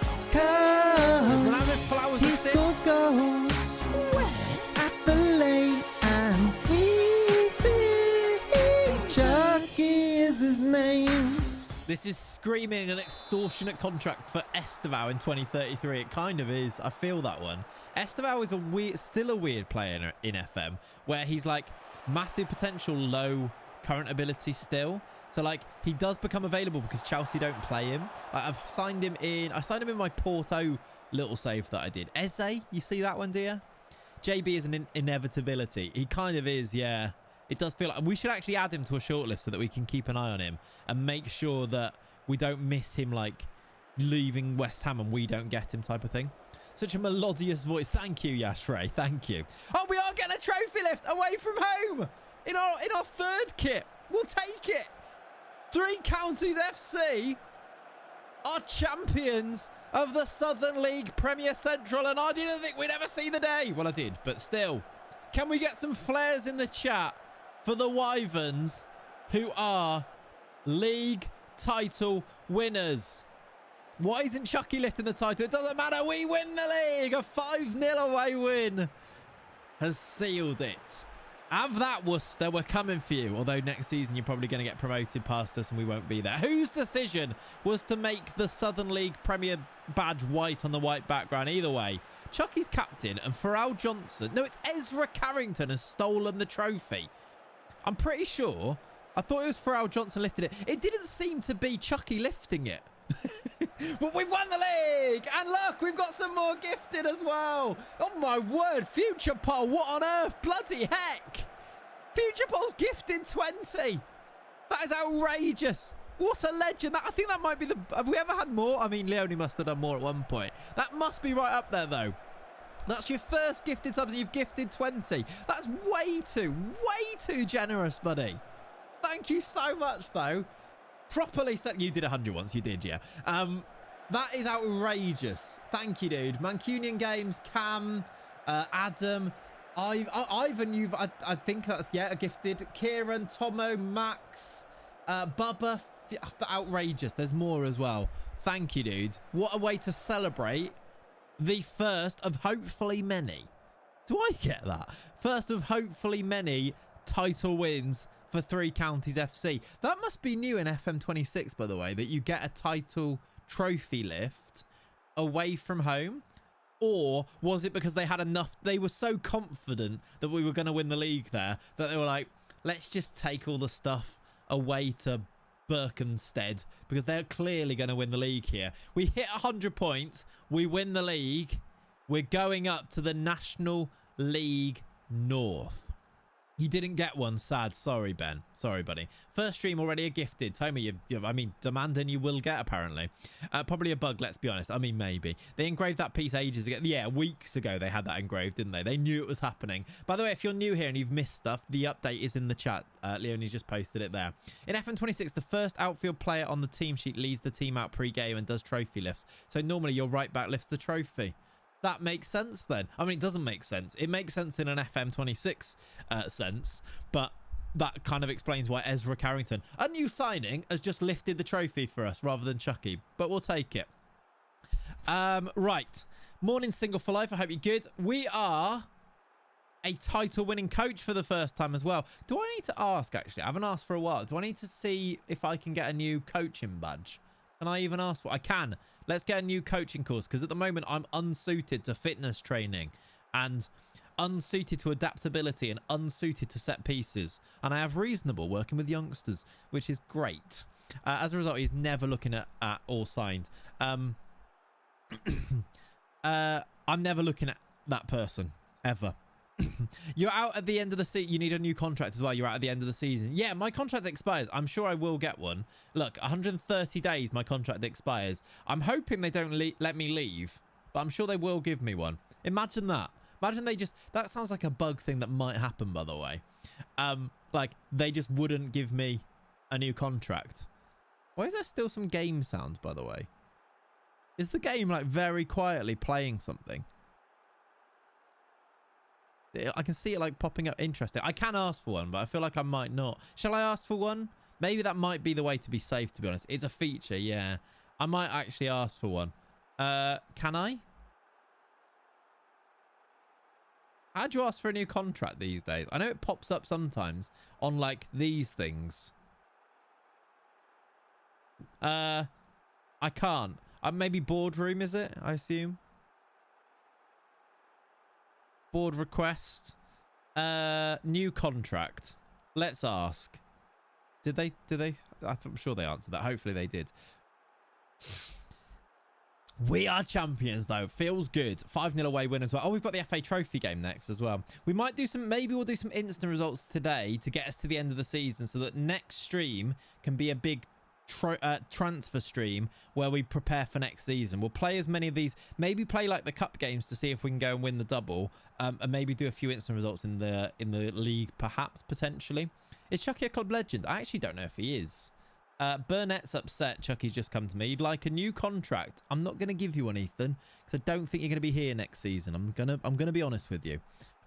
He scores goals at the lane, and we see Chucky is his name. This is screaming an extortionate contract for Estevao in 2033. It kind of is. I feel that one. Estevao is still a weird player in FM, where he's like massive potential, low current ability still. So like he does become available because Chelsea don't play him. Like, I signed him in my Porto little save that I did. Eze, you see that one, dear? JB is an inevitability. He kind of is, yeah. It does feel like we should actually add him to a shortlist so that we can keep an eye on him and make sure that we don't miss him, like leaving West Ham and we don't get him type of thing. Such a melodious voice. Thank you, Yashray. Thank you. Oh, we are getting a trophy lift away from home in our third kit. We'll take it. 3 Counties FC are champions of the Southern League Premier Central, and I didn't think we'd ever see the day. Well, I did, but still. Can we get some flares in the chat for the Wyverns, who are league title winners? Why isn't Chucky lifting the title? It doesn't matter. We win the league. A 5-0 away win has sealed it. Have that, Worcester. We're coming for you. Although next season you're probably going to get promoted past us and we won't be there. Whose decision was to make the Southern League Premier badge white on the white background? Either way, Chucky's captain and Pharrell Johnson. No, it's Ezra Carrington has stolen the trophy. I'm pretty sure. I thought it was Pharrell Johnson lifted it. It didn't seem to be Chucky lifting it. But we've won the league. And look, we've got some more gifted as well. Oh, my word. Future Pole. What on earth? Bloody heck. Future Pole's gifted 20. That is outrageous. What a legend. I think that might be the... Have we ever had more? I mean, Leone must have done more at one point. That must be right up there, though. That's your first gifted subs and you've gifted 20. That's way too generous, buddy. Thank you so much, though. Properly set. You did 100 once. You did, yeah. That is outrageous. Thank you, dude. Mancunian Games, Cam, Adam, Ivan, I think that's, yeah, a gifted. Kieran, Tomo, Max, Bubba. Outrageous. There's more as well. Thank you, dude. What a way to celebrate the first of hopefully many. Do I get that? First of hopefully many title wins for 3 Counties FC. That must be new in FM26, by the way, that you get a title trophy lift away from home. Or was it because they had enough? They were so confident that we were going to win the league there that they were like, let's just take all the stuff away to Berkhamsted because they're clearly going to win the league here. We hit 100 points. We win the league. We're going up to the National League North. You didn't get one, sad. Sorry, Ben. Sorry, buddy. First stream already a gifted. Tell me, I mean, demanding you will get, apparently. Probably a bug, let's be honest. I mean, maybe. They engraved that piece ages ago. Yeah, weeks ago they had that engraved, didn't they? They knew it was happening. By the way, if you're new here and you've missed stuff, the update is in the chat. Leonie's just posted it there. In FM26, the first outfield player on the team sheet leads the team out pre-game and does trophy lifts. So normally your right back lifts the trophy. That makes sense then. I mean, it doesn't make sense. It makes sense in an FM26 sense, but that kind of explains why Ezra Carrington, a new signing, has just lifted the trophy for us rather than Chucky, but we'll take it. Right. Morning, Single for Life. I hope you're good. We are a title-winning coach for the first time as well. Do I need to ask, actually? I haven't asked for a while. Do I need to see if I can get a new coaching badge? Can I even ask for? I can. Let's get a new coaching course because at the moment I'm unsuited to fitness training and unsuited to adaptability and unsuited to set pieces. And I have reasonable working with youngsters, which is great. As a result, he's never looking at or signed. I'm never looking at that person ever. You're out at the end of the season. You need a new contract as well. You're out at the end of the season. Yeah, my contract expires. I'm sure I will get one. Look, 130 days my contract expires. I'm hoping they don't let me leave, but I'm sure they will give me one. Imagine that. Imagine they just... That sounds like a bug thing that might happen, by the way. Like, they just wouldn't give me a new contract. Why is there still some game sound, by the way? Is the game, like, very quietly playing something? I can see it like popping up. Interesting. I can ask for one, but I feel like I might not. Shall I ask for one? Maybe that might be the way to be safe, to be honest. It's a feature, yeah. I might actually ask for one. Can I? How do you ask for a new contract these days? I know it pops up sometimes on like these things. I can't. Maybe boardroom, is it? I assume. Board request. New contract. Let's ask. Did they? I'm sure they answered that. Hopefully they did. We are champions, though. Feels good. 5-0 away win as well. Oh, we've got the FA Trophy game next as well. We might do some... Maybe we'll do some instant results today to get us to the end of the season so that next stream can be a big transfer stream where we prepare for next season. We'll play as many of these. Maybe play like the cup games to see if we can go and win the double. And maybe do a few instant results in the league, perhaps, potentially. Is Chucky a club legend? I actually don't know if he is. Burnett's upset. Chucky's just come to me. You'd like a new contract. I'm not going to give you one, Ethan, because I don't think you're going to be here next season. I'm gonna be honest with you.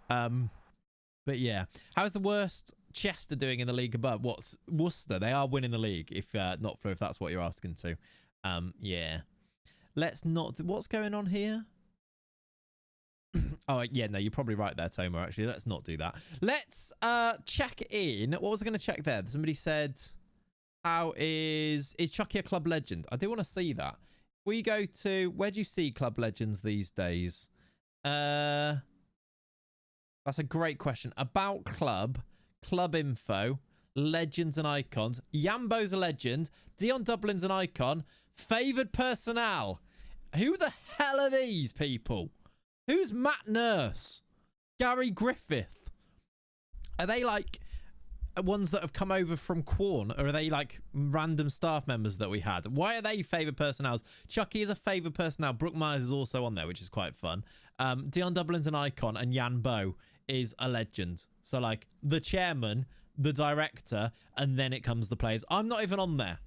But yeah, how's the worst Chester doing in the league above? What's Worcester? They are winning the league. If not for if that's what you're asking to. Yeah. Let's not. What's going on here? Oh yeah, no, you're probably right there, Tomer. Actually, let's not do that. Let's check in. What was I going to check there? Somebody said. How is Chucky a club legend? I do want to see that. We go to, where do you see club legends these days? That's a great question. About club info, legends and icons. Yambo's a legend. Dion Dublin's an icon. Favoured personnel. Who the hell are these people? Who's Matt Nurse? Gary Griffith? Are they like... ones that have come over from Quorn, or are they like random staff members that we had? Why are they favoured personnels? Chucky is a favoured personnel. Brooke Myers is also on there, which is quite fun. Dion Dublin's an icon, and Jan Bo is a legend. So like the chairman, the director, and then it comes the players. I'm not even on there.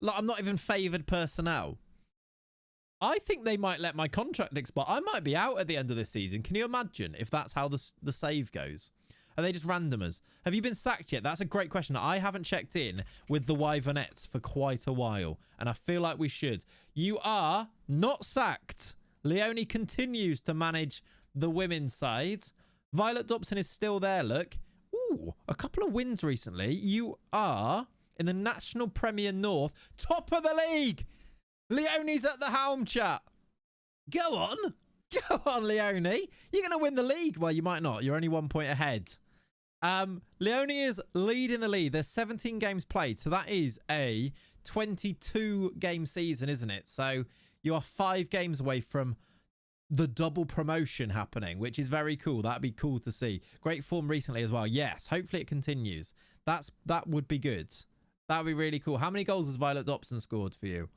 Like, I'm not even favoured personnel. I think they might let my contract expire. I might be out at the end of this season. Can you imagine if that's how the save goes? Are they just randomers? Have you been sacked yet? That's a great question. I haven't checked in with the Wyvernettes for quite a while, and I feel like we should. You are not sacked. Leone continues to manage the women's side. Violet Dobson is still there, look. Ooh, a couple of wins recently. You are in the National Premier North, top of the league. Leone's at the helm, chat. Go on. Go on, Leone. You're going to win the league. Well, you might not. You're only 1 point ahead. Leone is leading the lead. There's 17 games played. So that is a 22-game season, isn't it? So you are 5 games away from the double promotion happening, which is very cool. That'd be cool to see. Great form recently as well. Yes, hopefully it continues. That would be good. That would be really cool. How many goals has Violet Dobson scored for you?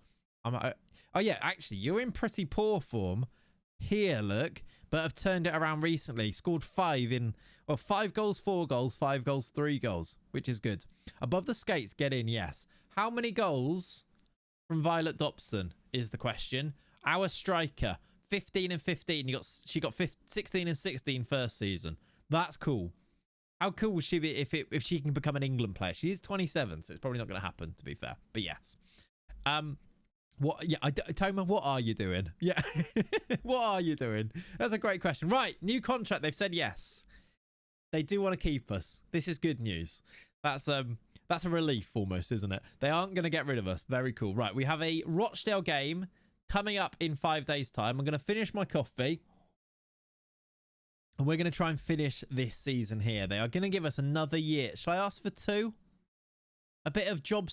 Oh, yeah, actually, you're in pretty poor form here, look, but have turned it around recently. Scored 5 goals, 4 goals, 5 goals, 3 goals, which is good. Above the skates, get in, yes. How many goals from Violet Dobson is the question. Our striker, 15 and 15. She got 16 and 16 first season. That's cool. How cool would she be if she can become an England player? She is 27, so it's probably not going to happen, to be fair. But yes. What? Yeah, Toma, what are you doing? Yeah, what are you doing? That's a great question. Right, new contract. They've said yes. They do want to keep us. This is good news. That's a relief almost, isn't it? They aren't going to get rid of us. Very cool. Right, we have a Rochdale game coming up in 5 days' time. I'm going to finish my coffee. And we're going to try and finish this season here. They are going to give us another year. Shall I ask for 2? A bit of job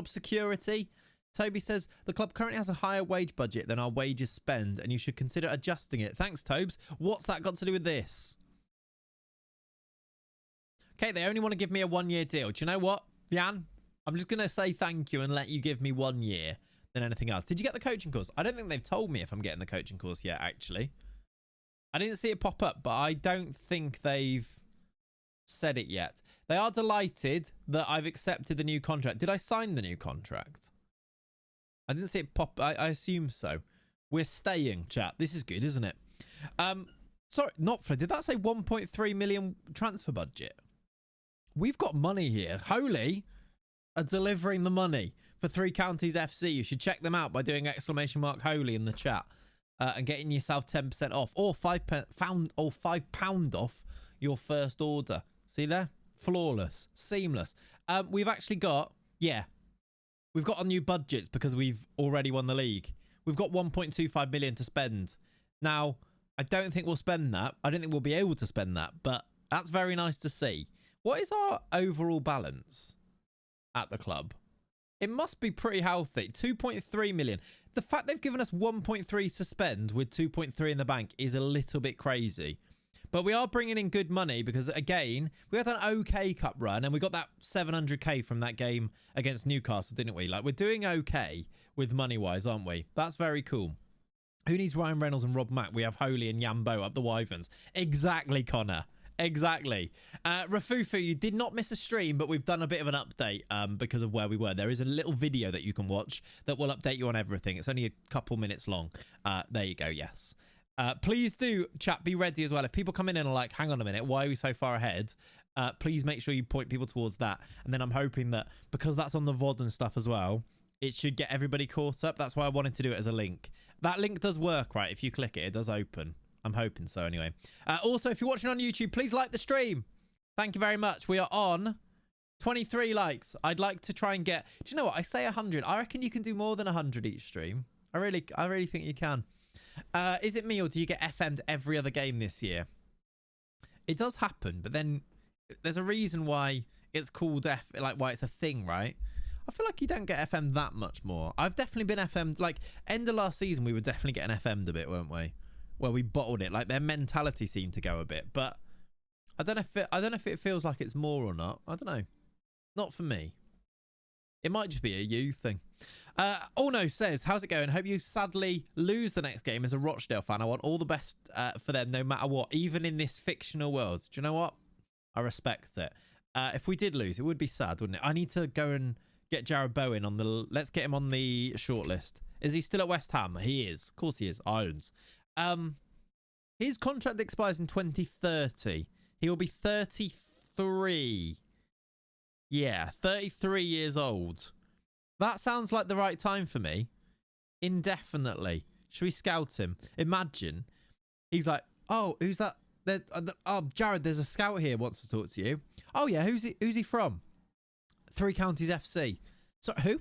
security. Toby says, the club currently has a higher wage budget than our wages spend, and you should consider adjusting it. Thanks, Tobes. What's that got to do with this? Okay, they only want to give me a 1-year deal. Do you know what, Jan? I'm just going to say thank you and let you give me 1 year than anything else. Did you get the coaching course? I don't think they've told me if I'm getting the coaching course yet, actually. I didn't see it pop up, but I don't think they've said it yet. They are delighted that I've accepted the new contract. Did I sign the new contract? I didn't see it pop. I assume so. We're staying, chat. This is good, isn't it? Sorry, not for. Did that say 1.3 million transfer budget? We've got money here. Holy are delivering the money for 3 Counties FC. You should check them out by doing !Holy in the chat and getting yourself 10% off or £5 off your first order. See there? Flawless, seamless. We've actually got, yeah. we've got our new budgets because we've already won the league. We've got 1.25 million to spend. Now, I don't think we'll spend that. I don't think we'll be able to spend that, but that's very nice to see. What is our overall balance at the club? It must be pretty healthy. 2.3 million. The fact they've given us 1.3 to spend with 2.3 in the bank is a little bit crazy. But we are bringing in good money because, again, we had an okay cup run and we got that 700k from that game against Newcastle, didn't we? Like, we're doing okay with money-wise, aren't we? That's very cool. Who needs Ryan Reynolds and Rob Mack? We have Holy and Yambo up the Wyverns. Exactly, Connor. Exactly. Rafufu, you did not miss a stream, but we've done a bit of an update because of where we were. There is a little video that you can watch that will update you on everything. It's only a couple minutes long. There you go, yes. Please do, chat, be ready as well. If people come in and are like, hang on a minute, why are we so far ahead? Please make sure you point people towards that. And then I'm hoping that because that's on the VOD and stuff as well, it should get everybody caught up. That's why I wanted to do it as a link. That link does work, right? If you click it, it does open. I'm hoping so anyway. Also, if you're watching on YouTube, please like the stream. Thank you very much. We are on 23 likes. I'd like to try and get... Do you know what? I say 100. I reckon you can do more than 100 each stream. I really think you can. Is it me or do you get FM'd every other game this year? It does happen, but then there's a reason why it's called why it's a thing, right? I feel like you don't get FM'd that much more. I've definitely been FM'd. Like, end of last season, we were definitely getting FM'd a bit, weren't we? Well, we bottled it. Like, their mentality seemed to go a bit, but I don't know if it feels like it's more or not. I don't know. Not for me. It might just be a you thing. Ono says, how's it going? Hope you sadly lose the next game as a Rochdale fan. I want all the best for them no matter what, even in this fictional world. Do you know what? I respect it. If we did lose, it would be sad, wouldn't it? I need to go and get Jared Bowen on the... Let's get him on the shortlist. Is he still at West Ham? He is. Of course he is. Irons. His contract expires in 2030. He will be 33. Yeah, 33 years old. That sounds like the right time for me. Indefinitely. Should we scout him? Imagine. He's like, oh, who's that? Oh, Jared, there's a scout here wants to talk to you. Oh, yeah, who's he from? Three Counties FC. So, who?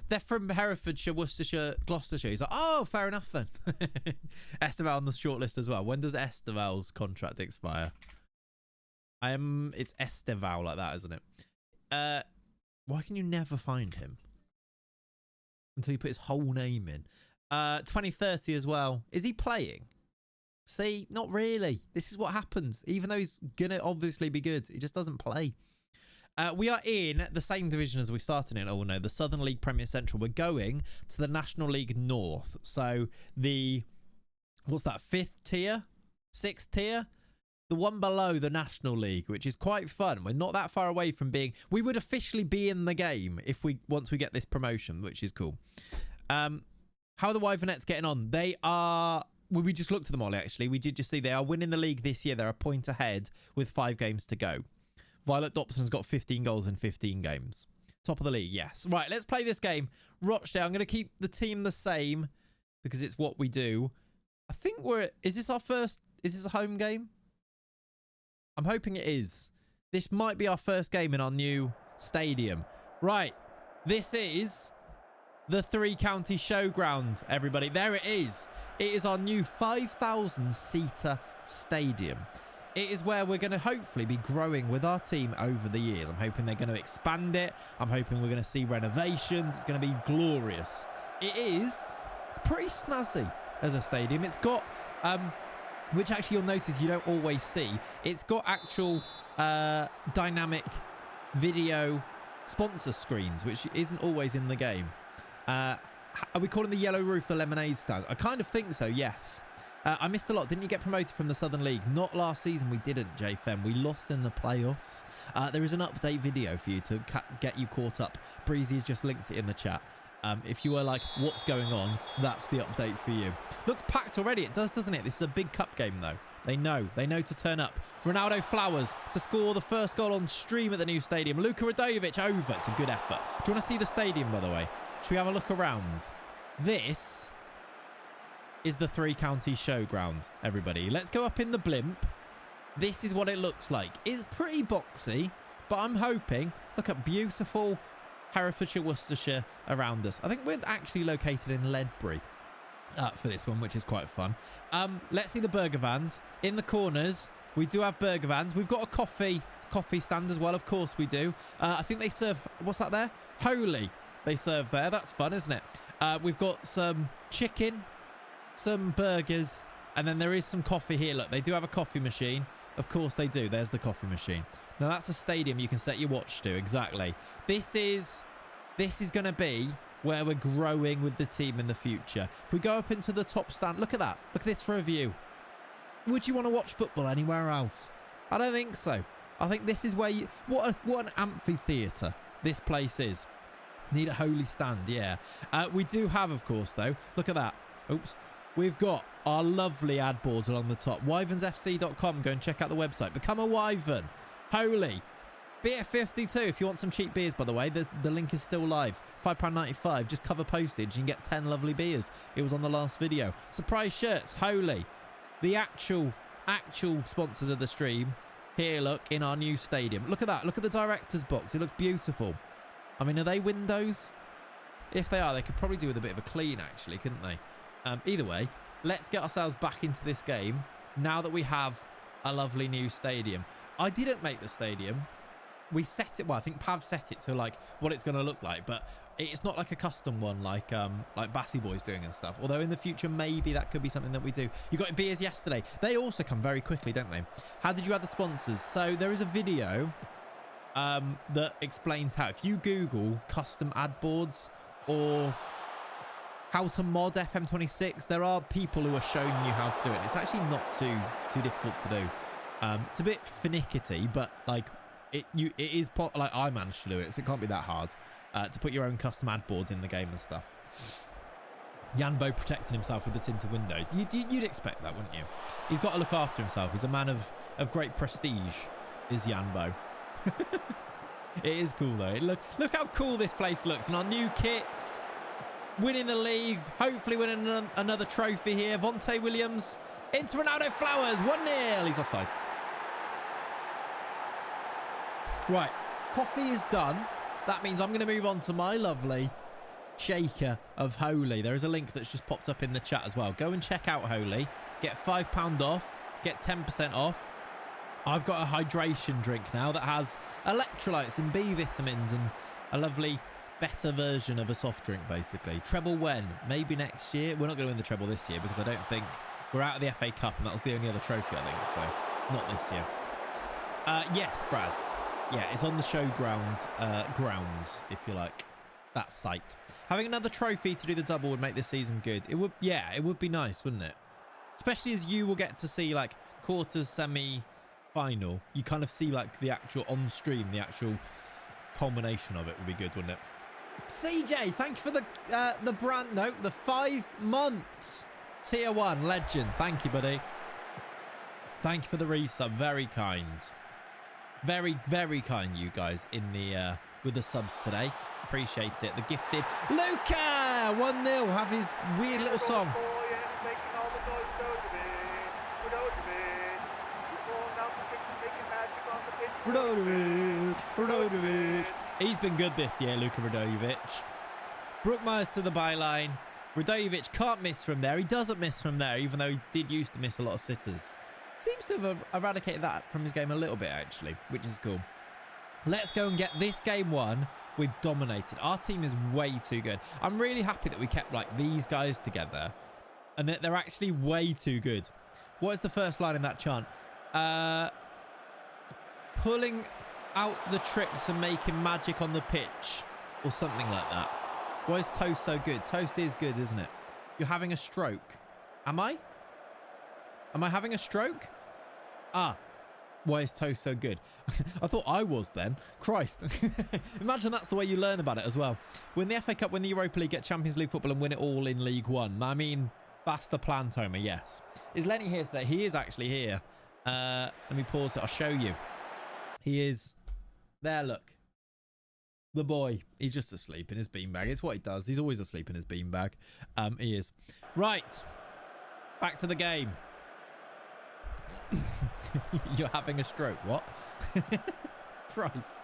They're from Herefordshire, Worcestershire, Gloucestershire. He's like, oh, fair enough then. Esteval on the shortlist as well. When does Esteval's contract expire? It's Esteval like that, isn't it? Why can you never find him? Until you put his whole name in. 2030 as well. Is he playing? See, not really. This is what happens. Even though he's going to obviously be good, he just doesn't play. We are in the same division as we started in. Oh, no, the Southern League Premier Central. We're going to the National League North. So what's that, 5th tier? 6th tier? The one below the National League, which is quite fun. We're not that far away from being... We would officially be in the game once we get this promotion, which is cool. How are the Wyvernettes getting on? They are... Well, we just looked at them all, actually. We did just see they are winning the league this year. They're a point ahead with 5 games to go. Violet Dobson's got 15 goals in 15 games. Top of the league, yes. Right, let's play this game. Rochdale, I'm going to keep the team the same because it's what we do. I think is this our first... Is this a home game? I'm hoping it is. This might be our first game in our new stadium. Right, this is the 3 County Showground, everybody. There it is. It is our new 5,000-seater stadium. It is where we're going to hopefully be growing with our team over the years. I'm hoping they're going to expand it. I'm hoping we're going to see renovations. It's going to be glorious. It's pretty snazzy as a stadium. It's got, which actually you'll notice you don't always see. It's got actual dynamic video sponsor screens, which isn't always in the game. Are we calling the yellow roof the lemonade stand? I kind of think so, yes. I missed a lot. Didn't you get promoted from the Southern League? Not last season. We didn't, JFM. We lost in the playoffs. There is an update video for you to get you caught up. Breezy's just linked it in the chat. If you were like, what's going on? That's the update for you. Looks packed already. It does, doesn't it? This is a big cup game, though. They know. They know to turn up. Ronaldo Flowers to score the first goal on stream at the new stadium. Luka Radojevic over. It's a good effort. Do you want to see the stadium, by the way? Should we have a look around? This is the 3 County Showground, everybody. Let's go up in the blimp. This is what it looks like. It's pretty boxy, but I'm hoping... Look at beautiful Herefordshire, Worcestershire around us. I think we're actually located in Ledbury for this one, which is quite fun. Let's see the burger vans. In the corners, we do have burger vans. We've got a coffee stand as well. Of course we do. I think they serve, what's that there? Holy. They serve there. That's fun, isn't it? We've got some chicken, some burgers, and then there is some coffee here. Look, they do have a coffee machine. Of course they do. There's the coffee machine. Now that's a stadium you can set your watch to. Exactly. This is going to be where we're growing with the team in the future. If we go up into the top stand, look at that. Look at this for a view. Would you want to watch football anywhere else? I don't think so. I think this is where you... What an amphitheatre this place is. Need a holy stand, yeah. We do have, of course, though. Look at that. Oops. We've got our lovely ad boards along the top. wyvernsfc.com. Go and check out the website. Become a Wyvern. Holy. Beer 52 if you want some cheap beers, by the way. The link is still live. £5.95. Just cover postage. You can get 10 lovely beers. It was on the last video. Surprise shirts. Holy. The actual sponsors of the stream. Here, look, in our new stadium. Look at that. Look at the director's box. It looks beautiful. I mean, are they windows? If they are, they could probably do with a bit of a clean, actually, couldn't they? Either way, let's get ourselves back into this game now that we have a lovely new stadium. I didn't make the stadium. We set it, well, I think Pav set it to like what it's going to look like, but it's not like a custom one like Bassy Boy's doing and stuff. Although in the future, maybe that could be something that we do. You got beers yesterday. They also come very quickly, don't they? How did you add the sponsors? So there is a video that explains how. If you Google custom ad boards or how to mod FM26, there are people who are showing you how to do it. It's actually not too difficult to do. It's a bit finicky, but like it is like I managed to do it, so it can't be that hard to put your own custom ad boards in the game and stuff. Janbo protecting himself with the tinted windows. You'd expect that, wouldn't you? He's got to look after himself. He's a man of great prestige, is Janbo. It is cool though. Look how cool this place looks, and our new kits. Winning the league, hopefully winning another trophy here. Vontae Williams into Ronaldo Flowers, 1-0. He's offside. Right, coffee is done. That means I'm going to move on to my lovely shaker of Holy. There is a link that's just popped up in the chat as well. Go and check out Holy. Get £5 off. Get 10% off. I've got a hydration drink now that has electrolytes and B vitamins and a lovely better version of a soft drink, basically. Treble when? Maybe next year. We're not going to win the treble this year because I don't think we're out of the FA Cup, and that was the only other trophy, I think. So not this year. Yes, Brad. Yeah, it's on the showground grounds, if you like. That site. Having another trophy to do the double would make this season good. It would, yeah, it would be nice, wouldn't it? Especially as you will get to see like quarters, semi-final. You kind of see like the actual on stream, the actual culmination of it would be good, wouldn't it? CJ, thank you for the brand. No, the 5 months tier 1 legend. Thank you, buddy. Thank you for the resub. Very kind. Very, very kind, you guys, in the with the subs today. Appreciate it. The gifted Luca 1-0. Have his weird little song. Radojevic. He's been good this year, Luka Radojevic. Brookmeyers to the byline. Radojevic can't miss from there. He doesn't miss from there, even though he did used to miss a lot of sitters. Seems to have eradicated that from his game a little bit, actually, which is cool. Let's go and get this game won. We've dominated. Our team is way too good. I'm really happy that we kept like these guys together and that they're actually way too good. What is the first line in that chant? Pulling out the tricks and making magic on the pitch or something like that. Why is Toast so good? Toast is good, isn't it? You're having a stroke. Am I? Am I having a stroke? Ah. Why is Toast so good? I thought I was then. Christ. Imagine that's the way you learn about it as well. Win the FA Cup, win the Europa League, get Champions League football and win it all in League One. I mean, that's the plan, Tomer, yes. Is Lenny here today? He is actually here. Let me pause it. I'll show you. He is there, look. The boy. He's just asleep in his beanbag. It's what he does. He's always asleep in his beanbag. He is. Right. Back to the game. You're having a stroke. What? Christ.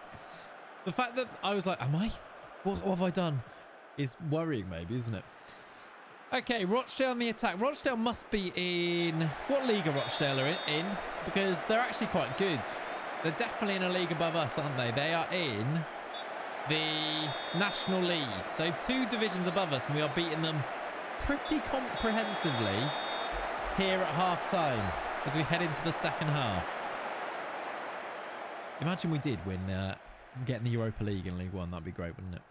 The fact that I was like, am I? What have I done? It's worrying maybe, isn't it? Okay, Rochdale on the attack. Rochdale must be in... What league are Rochdale in? Because they're actually quite good. They're definitely in a league above us, aren't they? They are in the National League. So 2 divisions above us, and we are beating them pretty comprehensively here at half-time as we head into the second half. Imagine we did win getting the Europa League in League One. That'd be great, wouldn't it?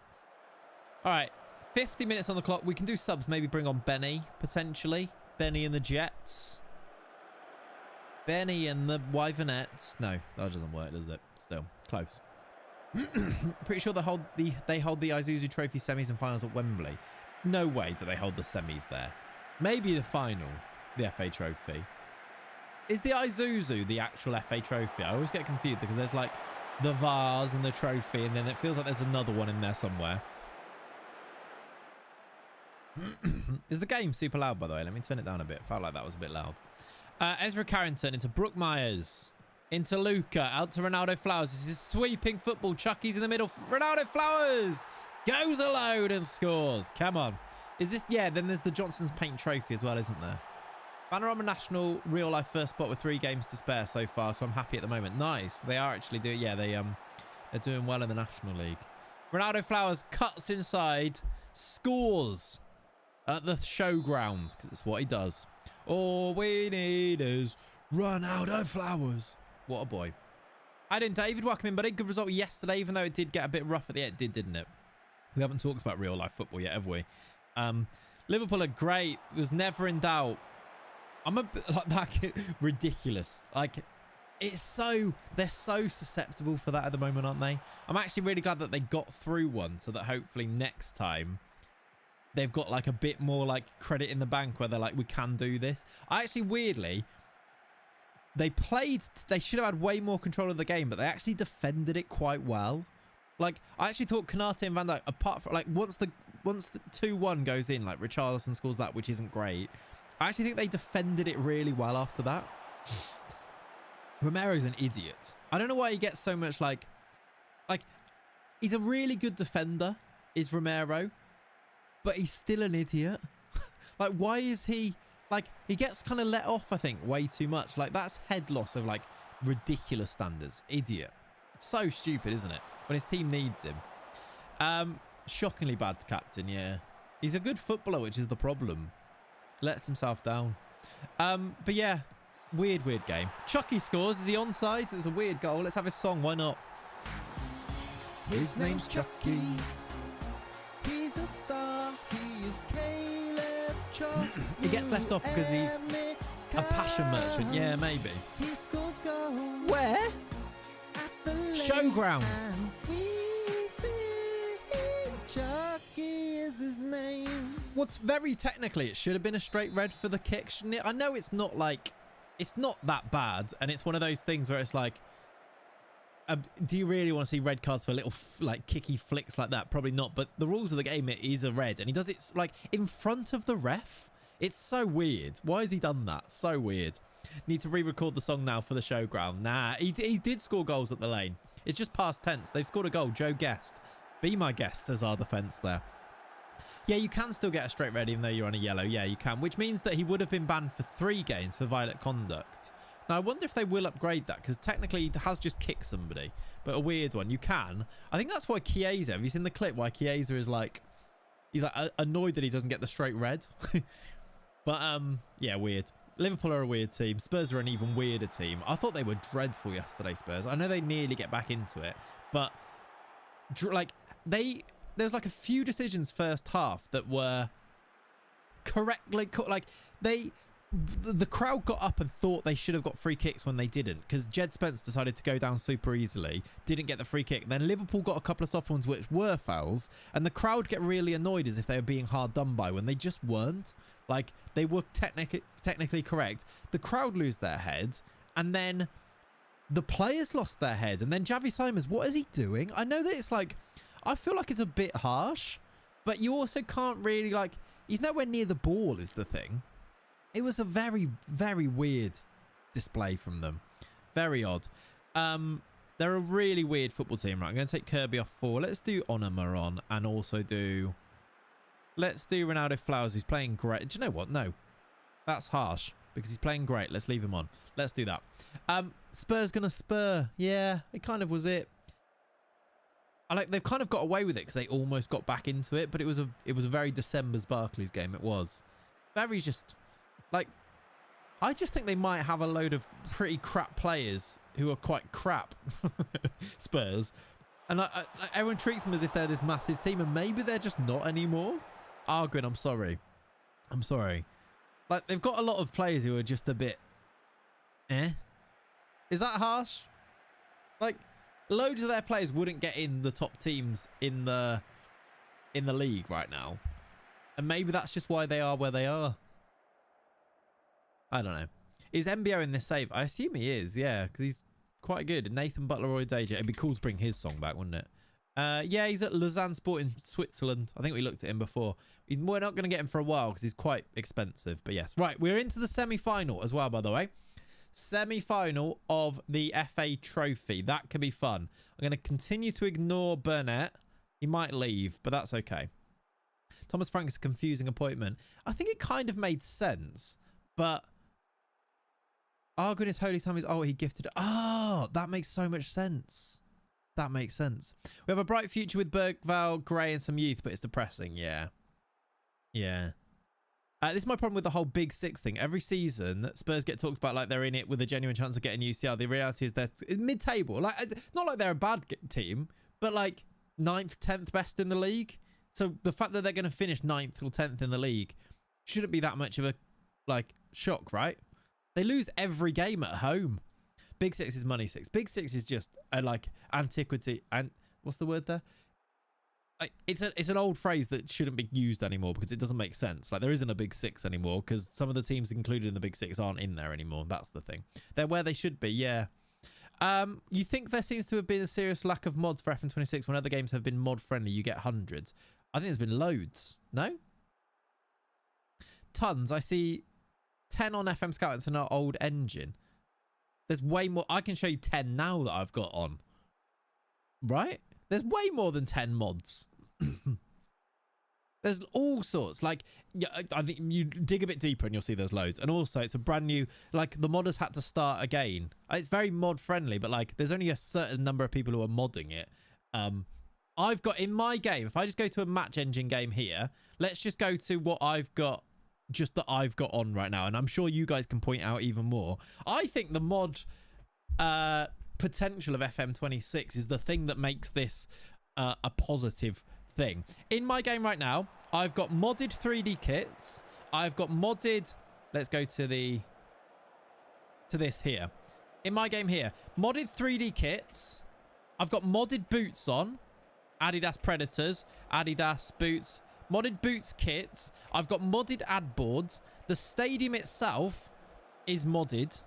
All right, 50 minutes on the clock. We can do subs, maybe bring on Benny, potentially. Benny and the Jets. Benny and the Wyvernettes. No, that doesn't work, does it? Still, close. Pretty sure they hold the Isuzu Trophy semis and finals at Wembley. No way do they hold the semis there. Maybe the final, the FA Trophy. Is the Isuzu the actual FA Trophy? I always get confused because there's like the vase and the trophy, and then it feels like there's another one in there somewhere. Is the game super loud, by the way? Let me turn it down a bit. Felt like that was a bit loud. Ezra Carrington into Brooke Myers. Into Luca. Out to Ronaldo Flowers. This is sweeping football. Chucky's in the middle. Ronaldo Flowers goes alone and scores. Come on. Is this... Yeah, then there's the Johnson's Paint Trophy as well, isn't there? Panorama National real life first spot with 3 games to spare so far, so I'm happy at the moment. Nice. They are actually doing... Yeah, they're doing well in the National League. Ronaldo Flowers cuts inside. Scores at the showground, because it's what he does. All we need is Ronaldo Flowers. What a boy. I didn't. David, welcome in, buddy. Good result yesterday, even though it did get a bit rough at the end. It didn't it? We haven't talked about real life football yet, have we? Liverpool are great. It was never in doubt. I'm a bit like that. Ridiculous. Like, it's so... They're so susceptible for that at the moment, aren't they? I'm actually really glad that they got through one, so that hopefully next time they've got like a bit more like credit in the bank where they're like, we can do this. I actually, weirdly, they should have had way more control of the game, but they actually defended it quite well. Like, I actually thought Konate and Van Dijk, apart from like once the 2-1 goes in, like Richarlison scores that, which isn't great. I actually think they defended it really well after that. Romero's an idiot. I don't know why he gets so much like he's a really good defender, is Romero. But he's still an idiot. Like, why is he... Like, he gets kind of let off, I think, way too much. Like, that's head loss of, like, ridiculous standards. Idiot. So stupid, isn't it? When his team needs him. Shockingly bad captain, yeah. He's a good footballer, which is the problem. Lets himself down. But, yeah. Weird game. Chucky scores. Is he onside? It was a weird goal. Let's have his song. Why not? His name's Chucky. He's a star. He is Caleb Chucky. He gets left off because he's a passion merchant. Yeah, maybe. He scores goals. Where? At the Showground. Chucky is his name. What's very technically, it should have been a straight red for the kick, shouldn't it? I know it's not like... It's not that bad. And it's one of those things where it's like... do you really want to see red cards for little like kicky flicks like that? Probably not, but the rules of the game, it is a red, and he does it like in front of the ref. It's so weird. Why has he done that? So weird. Need to re-record the song now for the showground. Nah, he did score goals at the Lane. It's just past tense. They've scored a goal. Joe Guest. Be my guest, says our defence there. Yeah, you can still get a straight red even though you're on a yellow. Yeah, you can, which means that he would have been banned for 3 games for violent conduct. Now, I wonder if they will upgrade that, because technically he has just kicked somebody, but a weird one. You can. I think that's why Chiesa, have you seen the clip why Chiesa is like, he's like annoyed that he doesn't get the straight red? But, yeah, weird. Liverpool are a weird team. Spurs are an even weirder team. I thought they were dreadful yesterday, Spurs. I know they nearly get back into it, but like there's like a few decisions first half that were correctly, like the crowd got up and thought they should have got free kicks when they didn't, because Jed Spence decided to go down super easily, didn't get the free kick. Then Liverpool got a couple of soft ones which were fouls, and the crowd get really annoyed as if they were being hard done by when they just weren't. Like, they were technically correct. The crowd lose their head, and then the players lost their head, and then Javi Simons, what is he doing? I know that it's like, I feel like it's a bit harsh, but you also can't really, like, he's nowhere near the ball is the thing. It was a very, very weird display from them. Very odd. They're a really weird football team, right? I'm going to take Kirby off 4. Let's do Onama on and also do... Let's do Ronaldo Flowers. He's playing great. Do you know what? No. That's harsh because he's playing great. Let's leave him on. Let's do that. Spurs going to spur. Yeah, it kind of was it. They've kind of got away with it because they almost got back into it, but it was a very December's Barclays game. It was very just like, I just think they might have a load of pretty crap players who are quite crap. Spurs. And everyone treats them as if they're this massive team, and maybe they're just not anymore. Arguing, I'm sorry. I'm sorry. Like, they've got a lot of players who are just a bit... Is that harsh? Like, loads of their players wouldn't get in the top teams in the league right now. And maybe that's just why they are where they are. I don't know. Is MBO in this save? I assume he is, yeah, because he's quite good. Nathan Butler-Roy Deja. It'd be cool to bring his song back, wouldn't it? Yeah, he's at Lausanne Sport in Switzerland. I think we looked at him before. We're not going to get him for a while because he's quite expensive. But yes. Right, we're into the semi-final as well, by the way. Semi-final of the FA Trophy. That could be fun. I'm going to continue to ignore Burnett. He might leave, but that's okay. Thomas Frank is a confusing appointment. I think it kind of made sense, but... Oh, goodness, Holy Tommy's... Oh, he gifted... Oh, that makes so much sense. That makes sense. We have a bright future with Bergval, Gray, and some youth, but it's depressing. Yeah. Yeah. This is my problem with the whole Big Six thing. Every season, Spurs get talked about like they're in it with a genuine chance of getting UCL. The reality is they're mid-table. Like, not like they're a bad team, but like 9th, 10th best in the league. So the fact that they're going to finish 9th or 10th in the league shouldn't be that much of a like shock, right? They lose every game at home. Big Six is money six. Big Six is just a like antiquity. And what's the word there? It's an old phrase that shouldn't be used anymore because it doesn't make sense. Like, there isn't a Big Six anymore because some of the teams included in the Big Six aren't in there anymore. That's the thing. They're where they should be, yeah. You think there seems to have been a serious lack of mods for FM26 when other games have been mod friendly? You get hundreds. I think there's been loads. No? Tons. I see 10 on FM Scout. It's an old engine. There's way more. I can show you 10 now that I've got on. Right? There's way more than 10 mods. There's all sorts. Like, yeah, I think you dig a bit deeper and you'll see there's loads. And also, it's a brand new, like, the modders had to start again. It's very mod friendly, but like, there's only a certain number of people who are modding it. I've got in my game, if I just go to a match engine game here, let's just go to what I've got, just that I've got on right now. And I'm sure you guys can point out even more. I think the mod potential of FM26 is the thing that makes this a positive thing. In my game right now, I've got modded 3D kits. I've got modded... Let's go to this here. In my game here, modded 3D kits. I've got modded boots on. Adidas Predators. Adidas boots. Modded boots kits. I've got modded ad boards. The stadium itself is modded.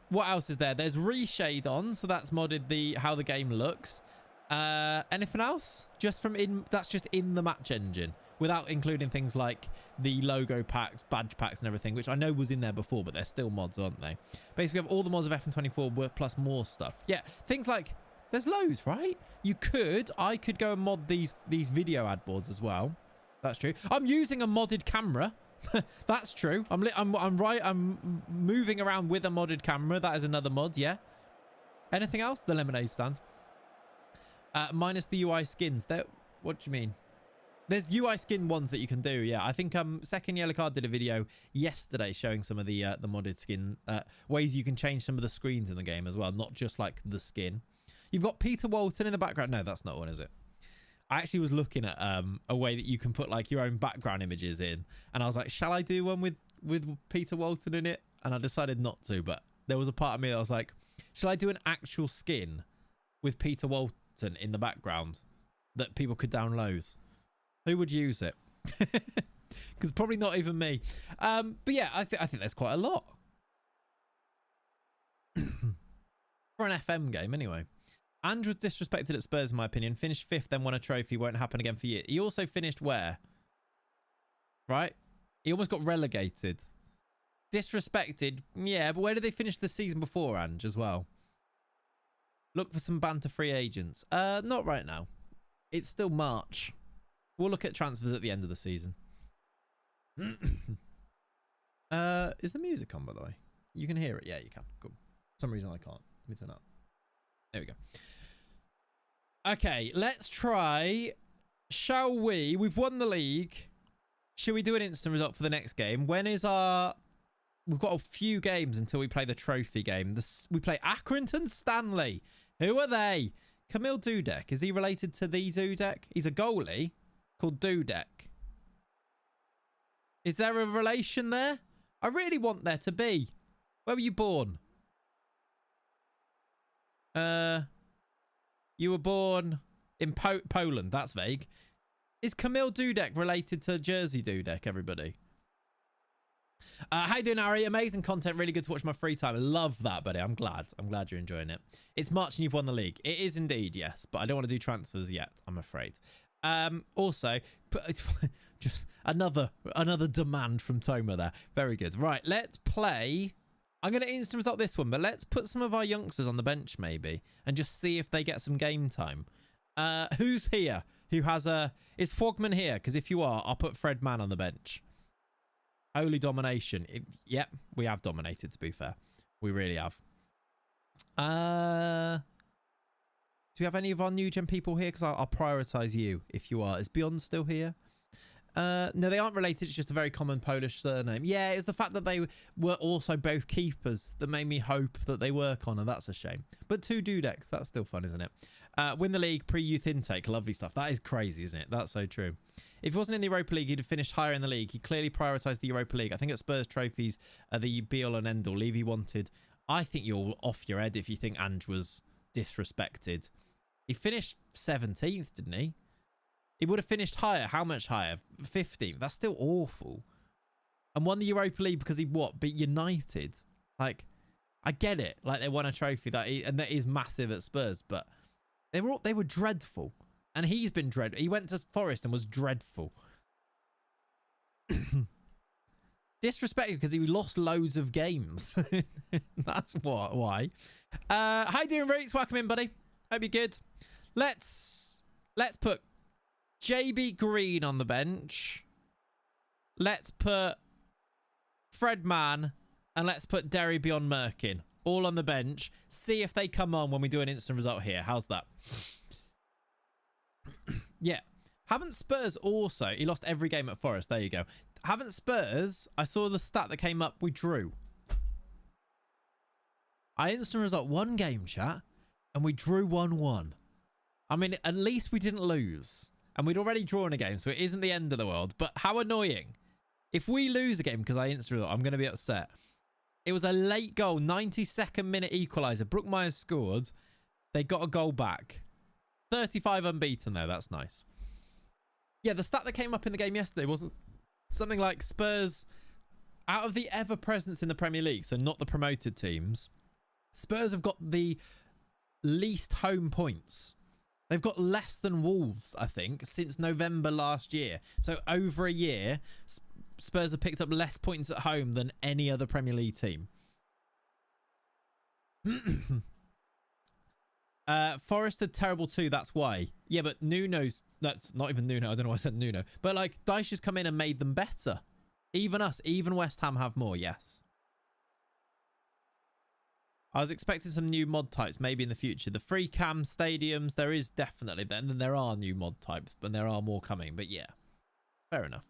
What else is there? There's reshade on, so that's modded how the game looks. Anything else? That's just in the match engine, without including things like the logo packs, badge packs, and everything, which I know was in there before, but they're still mods, aren't they? Basically, we have all the mods of FM24 plus more stuff. Yeah, things like there's loads, right? I could go and mod these video ad boards as well. That's true. I'm using a modded camera. That's true. I'm moving around with a modded camera. That is another mod, yeah. Anything else? The lemonade stand. Minus the UI skins. What do you mean? There's UI skin ones that you can do, yeah. I think Second Yellow Card did a video yesterday showing some of the modded skin ways you can change some of the screens in the game as well, not just like the skin. You've got Peter Walton in the background. No, that's not one, is it? I actually was looking at a way that you can put like your own background images in, and I was like, shall I do one with Peter Walton in it? And I decided not to, but there was a part of me that was like, shall I do an actual skin with Peter Walton in the background that people could download? Who would use it? Because probably not even me. But yeah, I think there's quite a lot for an FM game anyway. Andrew was disrespected at Spurs, in my opinion. Finished 5th, then won a trophy. Won't happen again for you. He also finished where? Right? He almost got relegated. Disrespected. Yeah, but where did they finish the season before, Ange, as well? Look for some banter free agents. Not right now. It's still March. We'll look at transfers at the end of the season. Is the music on, by the way? You can hear it. Yeah, you can. Cool. For some reason I can't. Let me turn it up. There we go. Okay, let's try. Shall we? We've won the league. Should we do an instant result for the next game? When is our... We've got a few games until we play the trophy game. We play Accrington Stanley. Who are they? Camille Dudek. Is he related to the Dudek? He's a goalie called Dudek. Is there a relation there? I really want there to be. Where were you born? You were born in Poland. That's vague. Is Camille Dudek related to Jersey Dudek, everybody? How you doing, Harry? Amazing content. Really good to watch my free time. I love that, buddy. I'm glad. I'm glad you're enjoying it. It's March and you've won the league. It is indeed, yes. But I don't want to do transfers yet, I'm afraid. Also, just another demand from Toma there. Very good. Right, let's play. I'm going to instant result this one, but let's put some of our youngsters on the bench maybe and just see if they get some game time. Who's here? Who has a... Is Fogman here? Because if you are, I'll put Fred Mann on the bench. Holy domination. Yep, we have dominated, to be fair. We really have. Do we have any of our new gen people here? Because I'll prioritise you if you are. Is Beyond still here? No, they aren't related. It's just a very common Polish surname. Yeah, it's the fact that they were also both keepers that made me hope that they were Connor. That's a shame. But 2 Dudeks. That's still fun, isn't it? Win the league, pre-youth intake. Lovely stuff. That is crazy, isn't it? That's so true. If he wasn't in the Europa League, he'd have finished higher in the league. He clearly prioritised the Europa League. I think at Spurs trophies are the be-all and end-all. Levy wanted. I think you're off your head if you think Ange was disrespected. He finished 17th, didn't he? He would have finished higher. How much higher? 15th. That's still awful. And won the Europa League because he what? Beat United. Like, I get it. Like, they won a trophy and that is massive at Spurs, but they were dreadful. And he's been dreadful. He went to Forest and was dreadful. Disrespected because he lost loads of games. That's why. How you doing, Roots? Welcome in, buddy. Hope you're good. Let's put JB Green on the bench. Let's put Fred Mann. And let's put Derry Beyond Merkin. All on the bench. See if they come on when we do an instant result here. How's that? Yeah. Haven't Spurs also... He lost every game at Forest. There you go. Haven't Spurs... I saw the stat that came up. We drew. I instant result 1 game, chat. And we drew 1-1. I mean, at least we didn't lose. And we'd already drawn a game, so it isn't the end of the world. But how annoying. If we lose a game because I instant result, I'm going to be upset. It was a late goal. 92nd minute equaliser. Brook Myers scored. They got a goal back. 35 unbeaten there. That's nice. Yeah, the stat that came up in the game yesterday wasn't something like Spurs, out of the ever presence in the Premier League, so not the promoted teams, Spurs have got the least home points. They've got less than Wolves, I think, since November last year. So over a year, Spurs have picked up less points at home than any other Premier League team. Forest are terrible too, that's why. Yeah, but Nuno's... That's not even Nuno. I don't know why I said Nuno. But, like, Dyche has come in and made them better. Even us. Even West Ham have more, yes. I was expecting some new mod types maybe in the future. The free cam stadiums, there is definitely... Then there are new mod types, but there are more coming. But, yeah. Fair enough.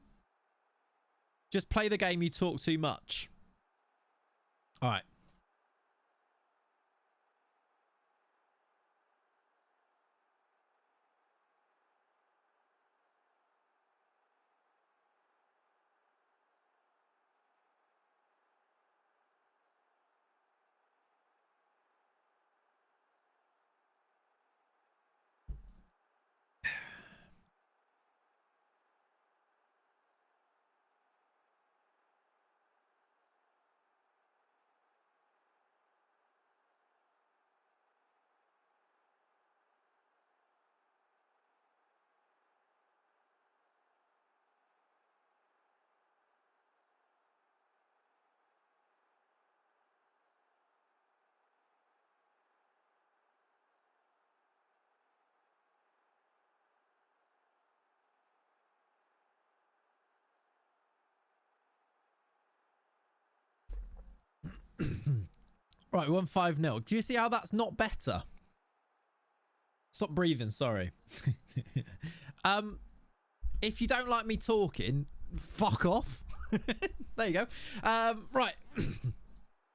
Just play the game, you talk too much. All right. Right, we won 5-0. Do you see how that's not better? Stop breathing, sorry. If you don't like me talking, fuck off. There you go. Right.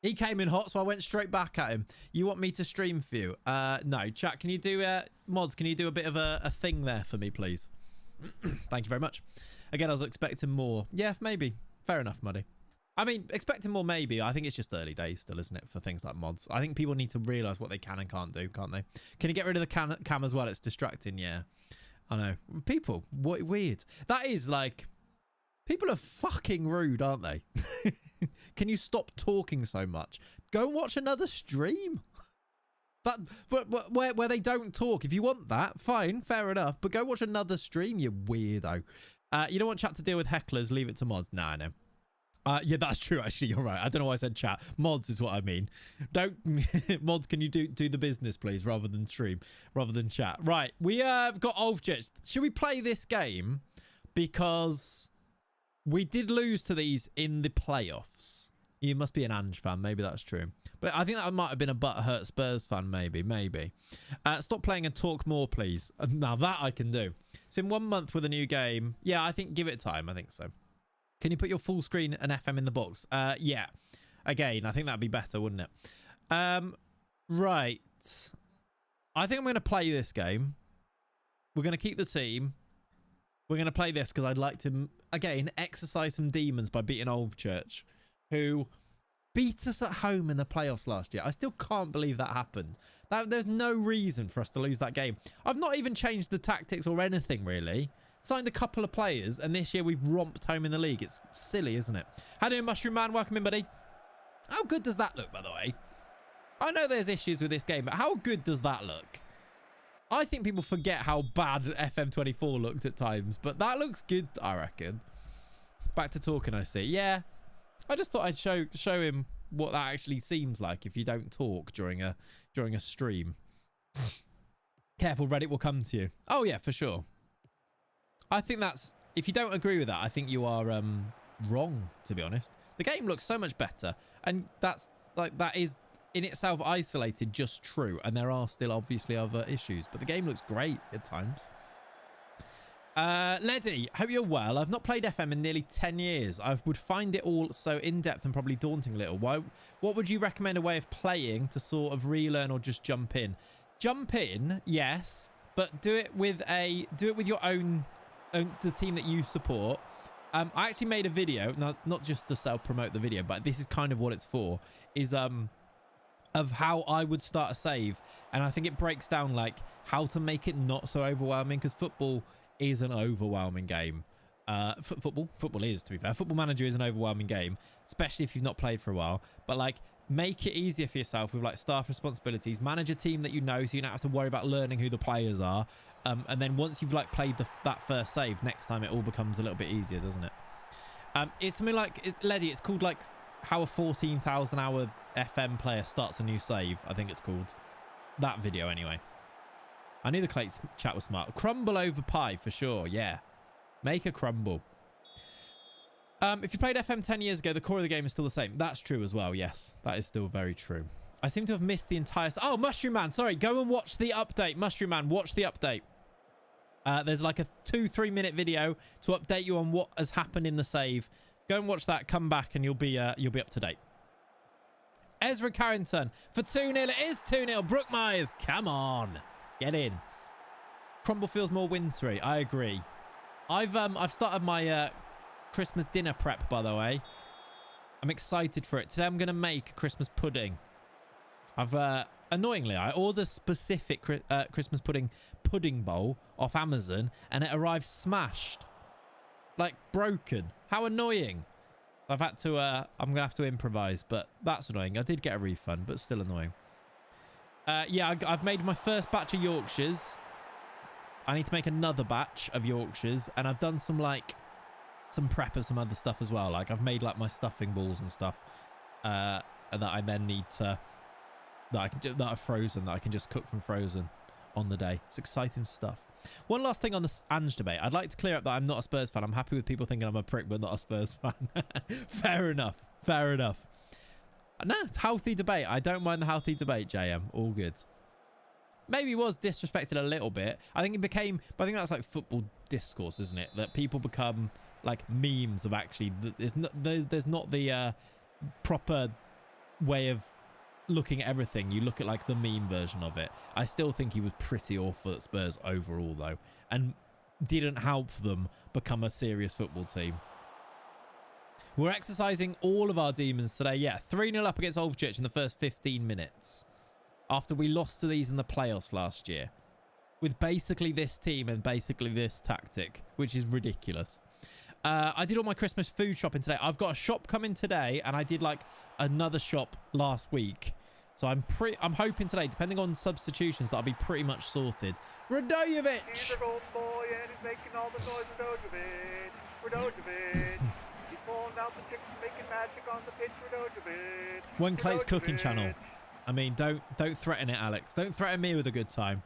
He came in hot, so I went straight back at him. You want me to stream for you? No. Chat, can you do... mods, can you do a bit of a thing there for me, please? Thank you very much. Again, I was expecting more. Yeah, maybe. Fair enough, Muddy. I mean, expecting more maybe. I think it's just early days still, isn't it, for things like mods. I think people need to realise what they can and can't do, can't they? Can you get rid of the cam as well? It's distracting, yeah. I know. People, what weird. That is like... People are fucking rude, aren't they? Can you stop talking so much? Go and watch another stream. But where they don't talk. If you want that, fine, fair enough. But go watch another stream, you weirdo. You don't want chat to deal with hecklers, leave it to mods. Nah, I know. Yeah, that's true, actually. You're right. I don't know why I said chat. Mods is what I mean. Don't... Mods, can you do the business, please, rather than stream, rather than chat. Right, we have got Ovjets. Should we play this game? Because we did lose to these in the playoffs. You must be an Ange fan. Maybe that's true. But I think that might have been a butthurt Spurs fan, maybe. Stop playing and talk more, please. Now, that I can do. It's been 1 month with a new game. Yeah, I think give it time. I think so. Can you put your full screen and FM in the box? Yeah. Again, I think that'd be better, wouldn't it? Right. I think I'm going to play this game. We're going to keep the team. We're going to play this because I'd like to, again, exercise some demons by beating Old Church, who beat us at home in the playoffs last year. I still can't believe that happened. There's no reason for us to lose that game. I've not even changed the tactics or anything, really. Signed a couple of players, and this year we've romped home in the league. It's silly, isn't it? How doing, Mushroom Man? Welcome in, buddy. How good does that look, by the way? I know there's issues with this game, but how good does that look? I think people forget how bad FM24 looked at times, but that looks good, I reckon. Back to talking, I see. Yeah, I just thought I'd show him what that actually seems like if you don't talk during a stream. Careful, Reddit will come to you. Oh, yeah, for sure. I think that's... If you don't agree with that, I think you are wrong, to be honest. The game looks so much better, and that is in itself isolated just true, and there are still obviously other issues, but the game looks great at times. Leddy, hope you're well. I've not played FM in nearly 10 years. I would find it all so in-depth and probably daunting a little. What would you recommend a way of playing to sort of relearn or just jump in? Jump in, yes, but do it with your own the team that you support. I actually made a video, not just to self-promote the video, but this is kind of what it's for, is of how I would start a save, and I think it breaks down like how to make it not so overwhelming, because football is an overwhelming game. Football is, to be fair. Football Manager is an overwhelming game, especially if you've not played for a while, but like make it easier for yourself with like staff responsibilities, manage a team that you know, so you don't have to worry about learning who the players are. And then once you've like played that first save, next time it all becomes a little bit easier, doesn't it? It's something like, it's called like how a 14,000 hour FM player starts a new save. I think it's called that video anyway. I knew the Clayts chat was smart. Crumble over pie for sure. Yeah. Make a crumble. If you played FM 10 years ago, the core of the game is still the same. That's true as well. Yes, that is still very true. I seem to have missed the entire... Oh, Mushroom Man. Sorry. Go and watch the update. Mushroom Man, watch the update. There's like a 2-3 minute video to update you on what has happened in the save. Go and watch that. Come back and you'll be up to date. Ezra Carrington for 2-0. It is 2-0. Brooke Myers. Come on. Get in. Crumble feels more wintry. I agree. I've started my Christmas dinner prep, by the way. I'm excited for it. Today I'm going to make a Christmas pudding. Annoyingly, I ordered a specific Christmas pudding bowl off Amazon, and it arrived smashed. Like, broken. How annoying. I'm going to have to improvise, but that's annoying. I did get a refund, but still annoying. Yeah, I've made my first batch of Yorkshires. I need to make another batch of Yorkshires, and I've done some prep of some other stuff as well. Like, I've made like my stuffing balls and stuff that I then need to... that are frozen, that I can just cook from frozen on the day. It's exciting stuff. One last thing on the Ange debate. I'd like to clear up that I'm not a Spurs fan. I'm happy with people thinking I'm a prick, but not a Spurs fan. Fair enough. Fair enough. No, healthy debate. I don't mind the healthy debate, JM. All good. Maybe he was disrespected a little bit. I think it became, but I think that's like football discourse, isn't it? That people become like memes of actually, there's not the proper way of looking at everything. You look at like the meme version of it. I still think he was pretty awful at Spurs overall though, and didn't help them become a serious football team. We're exercising all of our demons today. Yeah, 3-0 up against Overchurch in the first 15 minutes. After we lost to these in the playoffs last year. With basically this team and basically this tactic, which is ridiculous. I did all my Christmas food shopping today. I've got a shop coming today, and I did like another shop last week. So I'm hoping today, depending on substitutions, that I'll be pretty much sorted. Radojevic! He's a old boy and he's making all the noise. Radojevic. He's pulling out the tricks, making magic on the pitch. Radojevic. One Clayts cooking channel. I mean, don't threaten it, Alex. Don't threaten me with a good time.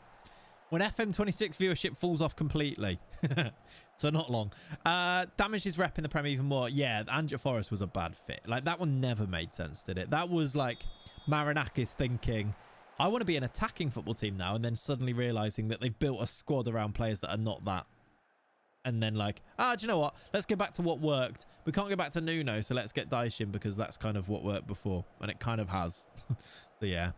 When FM26 viewership falls off completely. So not long. Damaged his rep in the Prem even more. Yeah, Anja Forest was a bad fit. Like, that one never made sense, did it? That was like Marinakis thinking, I want to be an attacking football team now, and then suddenly realising that they've built a squad around players that are not that. And then like, do you know what? Let's go back to what worked. We can't go back to Nuno, so let's get Daishin because that's kind of what worked before. And it kind of has. So yeah.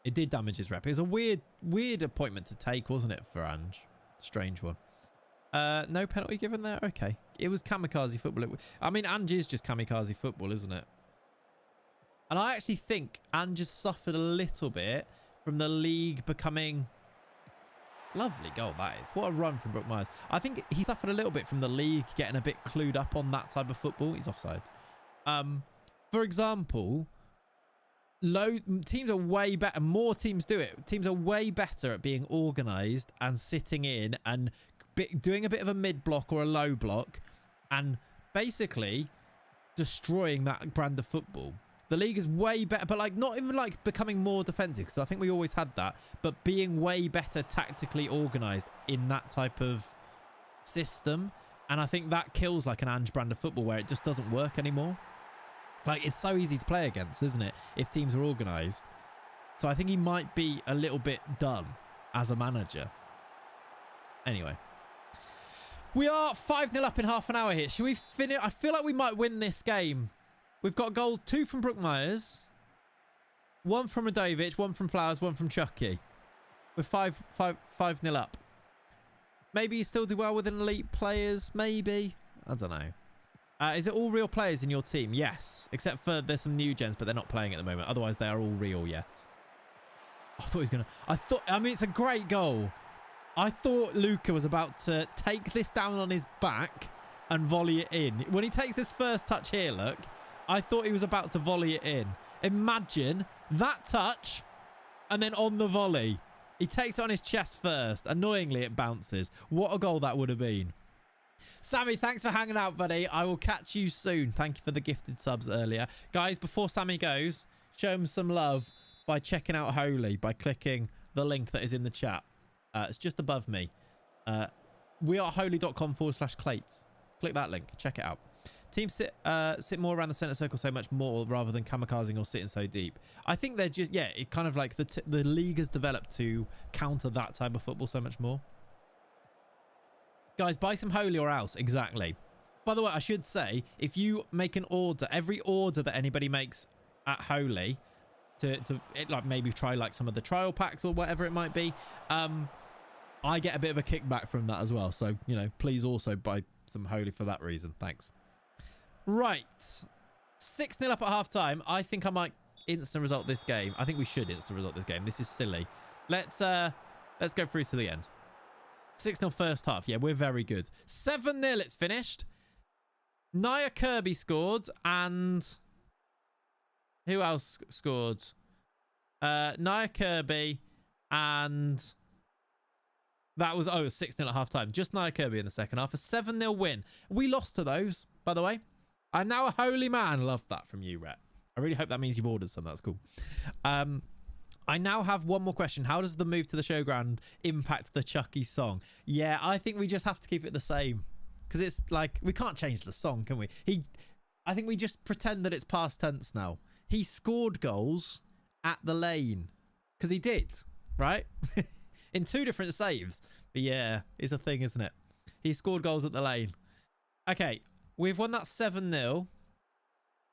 It did damage his rep. It was a weird appointment to take, wasn't it, for Ange? Strange one. No penalty given there? Okay. It was kamikaze football. I mean, Ange is just kamikaze football, isn't it? And I actually think Ange has suffered a little bit from the league becoming... Lovely goal, that is. What a run from Brook Myers. I think he suffered a little bit from the league getting a bit clued up on that type of football. He's offside. For example... teams are way better. More teams do it. Teams are way better at being organised and sitting in and doing a bit of a mid block or a low block and basically destroying that brand of football. The league is way better, but like not even like becoming more defensive, because I think we always had that, but being way better tactically organised in that type of system. And I think that kills like an Ange brand of football where it just doesn't work anymore. Like, it's so easy to play against, isn't it? If teams are organised. So I think he might be a little bit done as a manager. Anyway. We are 5-0 up in half an hour here. Should we finish? I feel like we might win this game. We've got goals, 2 from Brook Myers. 1 from Radojevic, 1 from Flowers, 1 from Chucky. We're 5-0 up. Maybe you still do well with an elite players. Maybe. I don't know. Is it all real players in your team? Yes. Except for there's some new gens, but they're not playing at the moment. Otherwise, they are all real, yes. I thought he was going to... I mean, it's a great goal. I thought Luca was about to take this down on his back and volley it in. When he takes his first touch here, look, I thought he was about to volley it in. Imagine that touch and then on the volley. He takes it on his chest first. Annoyingly, it bounces. What a goal that would have been. Sammy, thanks for hanging out, buddy. I will catch you soon. Thank you for the gifted subs earlier. Guys, before Sammy goes, show him some love by checking out Holy, by clicking the link that is in the chat. It's just above me. weareholy.com/Clayts. Click that link. Check it out. Teams sit more around the centre circle so much more rather than kamikazing or sitting so deep. I think they're just, yeah, it kind of like the league has developed to counter that type of football so much more. Guys, buy some Holy or else. Exactly. By the way, I should say, if you make an order, every order that anybody makes at Holy, like maybe try like some of the trial packs or whatever it might be, I get a bit of a kickback from that as well. So, you know, please also buy some Holy for that reason. Thanks. Right. 6-0 up at half time. I think I might instant result this game. I think we should instant result this game. This is silly. Let's go through to the end. 6-0 first half. Yeah, we're very good. 7-0 it's finished. Nia Kirby scored and... Who else scored? Nia Kirby and... That was... Oh, 6-0 at half time. Just Nia Kirby in the second half. A 7-0 win. We lost to those, by the way. I'm now a holy man. Love that from you, Rhett. I really hope that means you've ordered some. That's cool. I now have one more question. How does the move to the showground impact the Chucky song? Yeah, I think we just have to keep it the same. Because it's like, we can't change the song, can we? I think we just pretend that it's past tense now. he scored goals at the lane. Because he did, right? In 2 different saves. But yeah, it's a thing, isn't it? He scored goals at the lane. Okay, we've won that 7-0.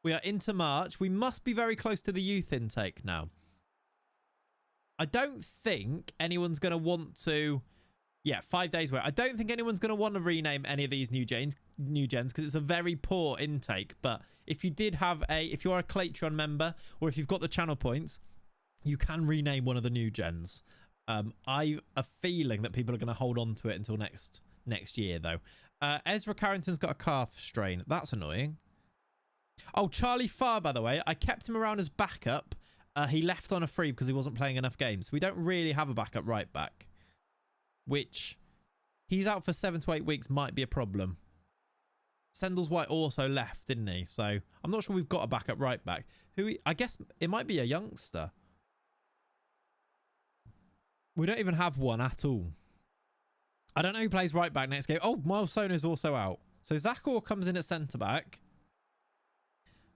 We are into March. We must be very close to the youth intake now. I don't think anyone's going to want to... Yeah, 5 days away. I don't think anyone's going to want to rename any of these new gens because it's a very poor intake. But if you did have if you are a Claytron member or if you've got the channel points, you can rename one of the new gens. I have a feeling that people are going to hold on to it until next year, though. Ezra Carrington's got a calf strain. That's annoying. Oh, Charlie Farr, by the way, I kept him around as backup. He left on a free because he wasn't playing enough games. We don't really have a backup right back, which he's out for 7 to 8 weeks might be a problem. Sendles White also left, didn't he? So I'm not sure we've got a backup right back. I guess it might be a youngster. We don't even have one at all. I don't know who plays right back next game. Oh, Miles Sona is also out. So Zachor comes in at centre back.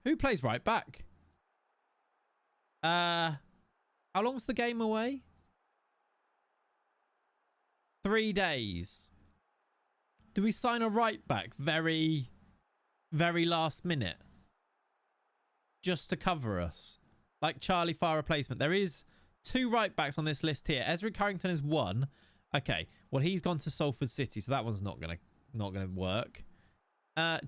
Who plays right back? How long's the game away? 3 days. Do we sign a right back very, very last minute? Just to cover us? Like Charlie Farr replacement. There is 2 right backs on this list here. Ezra Carrington is 1. Okay. Well, he's gone to Salford City, so that one's not gonna work.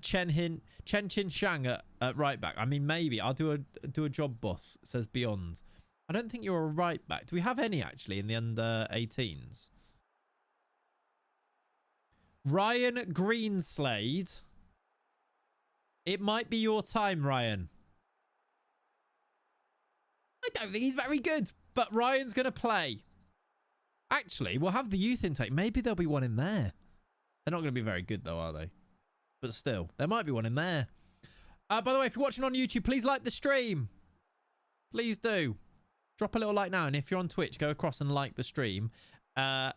Chen Chin Shang at right back. I mean, maybe I'll do a job boss. It says Beyond. I don't think you're a right back. Do we have any actually in the under 18s? Ryan Greenslade. It might be your time, Ryan. I don't think he's very good, but Ryan's going to play. Actually, we'll have the youth intake. Maybe there'll be one in there. They're not going to be very good, though, are they? But still, there might be one in there. By the way, if you're watching on YouTube, please like the stream. Please do. Drop a little like now. And if you're on Twitch, go across and like the stream.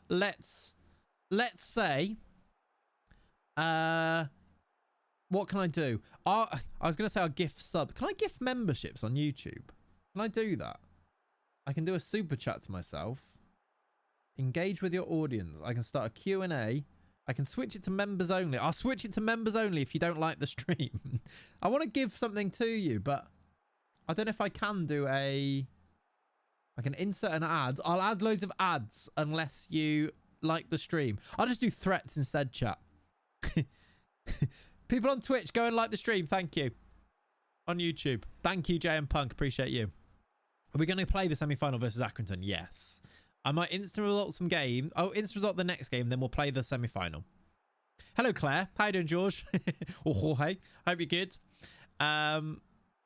Let's say... what can I do? I was going to say I'll gift sub. Can I gift memberships on YouTube? Can I do that? I can do a super chat to myself. Engage with your audience. I can start a Q&A. I can switch it to members only. I'll switch it to members only if you don't like the stream. I want to give something to you, but I don't know if I can do I can insert an ad. I'll add loads of ads unless you like the stream. I'll just do threats instead, chat. People on Twitch, go and like the stream. Thank you. On YouTube. Thank you, JM Punk. Appreciate you. Are we going to play the semi-final versus Accrington? Yes. I might instant result some game. Oh, instant result the next game, then we'll play the semi-final. Hello, Claire. How you doing, George? Or Jorge. Hope you're good. I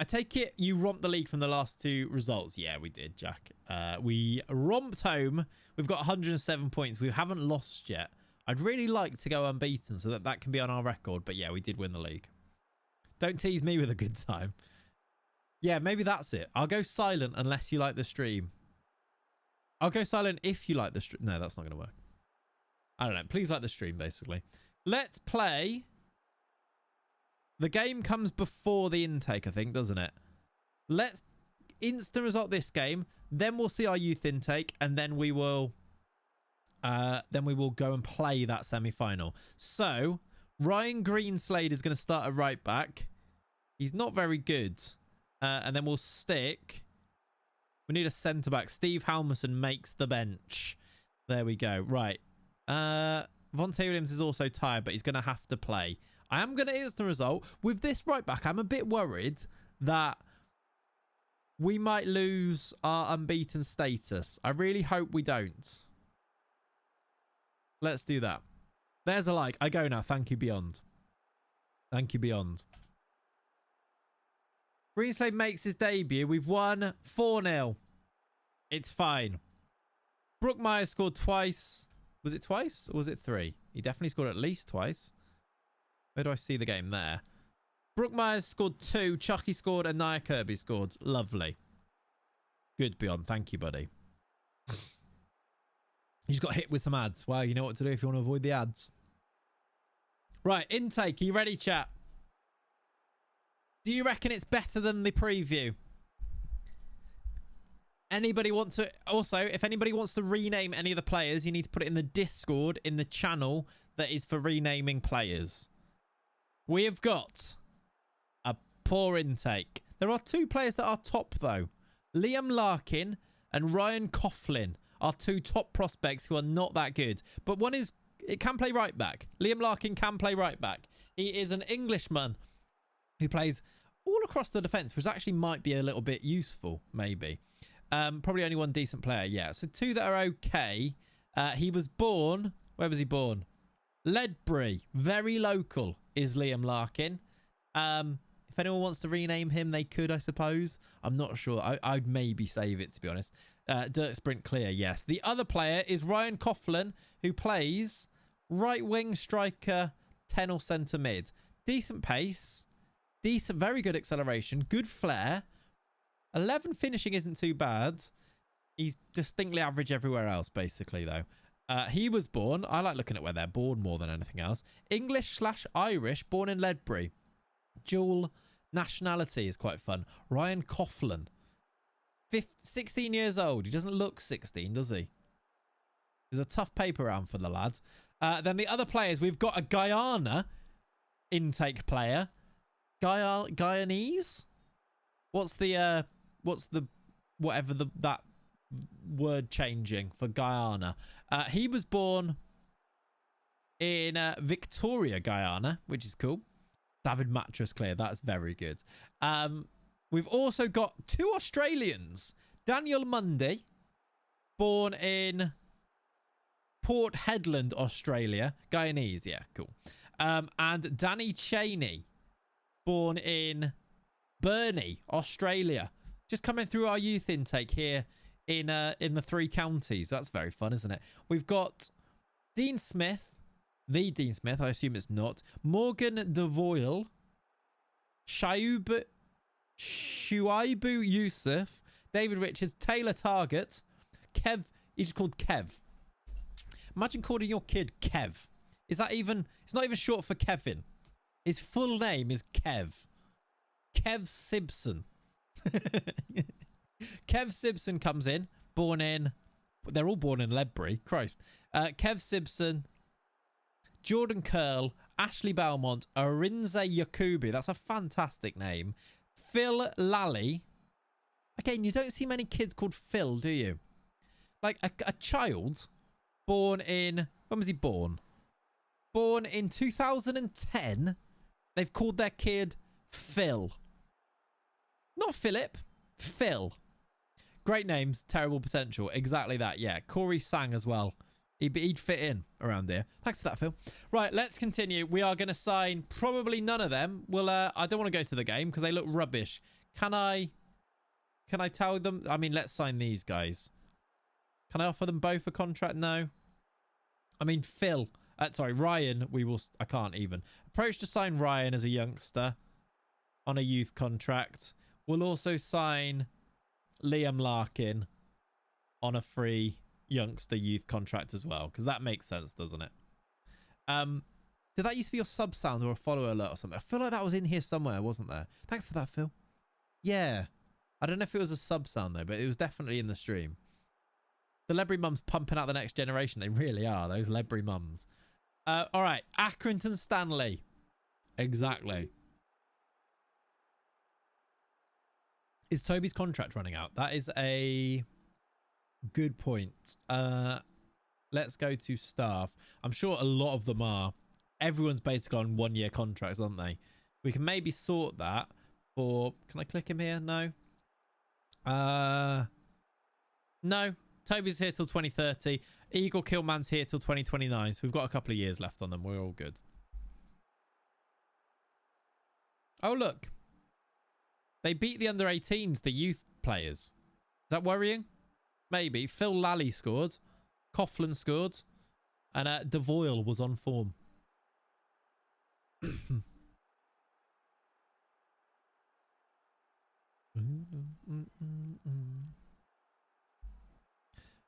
take it you romped the league from the last 2 results. Yeah, we did, Jack. We romped home. We've got 107 points. We haven't lost yet. I'd really like to go unbeaten so that can be on our record. But yeah, we did win the league. Don't tease me with a good time. Yeah, maybe that's it. I'll go silent unless you like the stream. I'll go silent if you like the stream. No, that's not going to work. I don't know. Please like the stream, basically. Let's play. The game comes before the intake, I think, doesn't it? Let's instant result this game. Then we'll see our youth intake. And then we will go and play that semi-final. So, Ryan Greenslade is going to start at right back. He's not very good. And then we'll stick... We need a centre-back. Steve Halmerson makes the bench. There we go. Right. Vontae Williams is also tired, but he's going to have to play. I am going to instant result. With this right back, I'm a bit worried that we might lose our unbeaten status. I really hope we don't. Let's do that. There's a like. I go now. Thank you, Beyond. Thank you, Beyond. Greenslade makes his debut. We've won 4-0. It's fine. Brookmeyer scored twice. Was it twice or was it 3? He definitely scored at least twice. Where do I see the game there? Brookmeyer scored 2. Chucky scored and Nia Kirby scored. Lovely. Good, Beyond. Thank you, buddy. You just got hit with some ads. Well, you know what to do if you want to avoid the ads. Right, intake. Are you ready, chat? Do you reckon it's better than the preview? Anybody want to... Also, if anybody wants to rename any of the players, you need to put it in the Discord, in the channel that is for renaming players. We have got a poor intake. There are 2 players that are top, though. Liam Larkin and Ryan Coughlin are 2 top prospects who are not that good. But one is... It can play right back. Liam Larkin can play right back. He is an Englishman who plays all across the defence, which actually might be a little bit useful, maybe. Probably only one decent player. Yeah, so 2 that are okay. He was born... Where was he born? Ledbury. Very local is Liam Larkin. If anyone wants to rename him, they could, I suppose. I'm not sure. I'd maybe save it, to be honest. Dirt Sprint Clear, yes. The other player is Ryan Coughlin, who plays right wing striker, 10 or centre mid. Decent pace. Decent, very good acceleration. Good flair. 11 finishing isn't too bad. He's distinctly average everywhere else, basically, though. He was born... I like looking at where they're born more than anything else. English/Irish, born in Ledbury. Dual nationality is quite fun. Ryan Coughlin. 16 years old. He doesn't look 16, does he? There's a tough paper round for the lad. Then the other players, we've got a Guyana intake player. Guyanese? What's the whatever that word changing for Guyana? He was born in Victoria, Guyana, which is cool. David Mattress Clear, that's very good. We've also got 2 Australians. Daniel Mundy, born in Port Hedland, Australia. Guyanese, yeah, cool. And Danny Cheney, born in Burnie, Australia. Just coming through our youth intake here in the 3 counties. That's very fun, isn't it? We've got Dean Smith, the Dean Smith, I assume it's not. Morgan Devoyle, Shuaibu Yusuf, David Richards, Taylor Target, Kev. He's called Kev. Imagine calling your kid Kev. Is that even... It's not even short for Kevin. His full name is Kev. Kev Simpson. Kev Simpson comes in, born in... They're all born in Ledbury. Christ. Kev Simpson, Jordan Curl, Ashley Belmont, Arinze Yakubu. That's a fantastic name. Phil Lally. Again, you don't see many kids called Phil, do you? Like a child born in... When was he born? Born in 2010. They've called their kid Phil. Not Philip. Phil. Great names, terrible potential. Exactly that, yeah. Corey Sang as well. He'd fit in around here. Thanks for that, Phil. Right, let's continue. We are going to sign probably none of them. Well, I don't want to go to the game because they look rubbish. Can I tell them? I mean, let's sign these guys. Can I offer them both a contract? No. I mean, Phil. Sorry, Ryan. I can't even. Approach to sign Ryan as a youngster on a youth contract. We'll also sign Liam Larkin on a free youngster youth contract as well, because that makes sense, doesn't it? Did that used to be your sub sound or a follower alert or something? I feel like that was in here somewhere, wasn't there? Thanks for that, Phil. Yeah, I don't know if it was a sub sound though, but it was definitely in the stream. The Ledbury mums pumping out the next generation. They really are, those Ledbury mums. All right, Accrington Stanley. Exactly. Is Toby's contract running out? That is a good point. Let's go to staff. I'm sure a lot of them are. Everyone's basically on 1-year contracts, aren't they? We can maybe sort that for... Can I click him here? No. No. Toby's here till 2030. Eagle Killman's here till 2029. So we've got a couple of years left on them. We're all good. Oh, look. They beat the under-18s, the youth players. Is that worrying? Maybe. Phil Lally scored. Coughlin scored. And Devoyle was on form.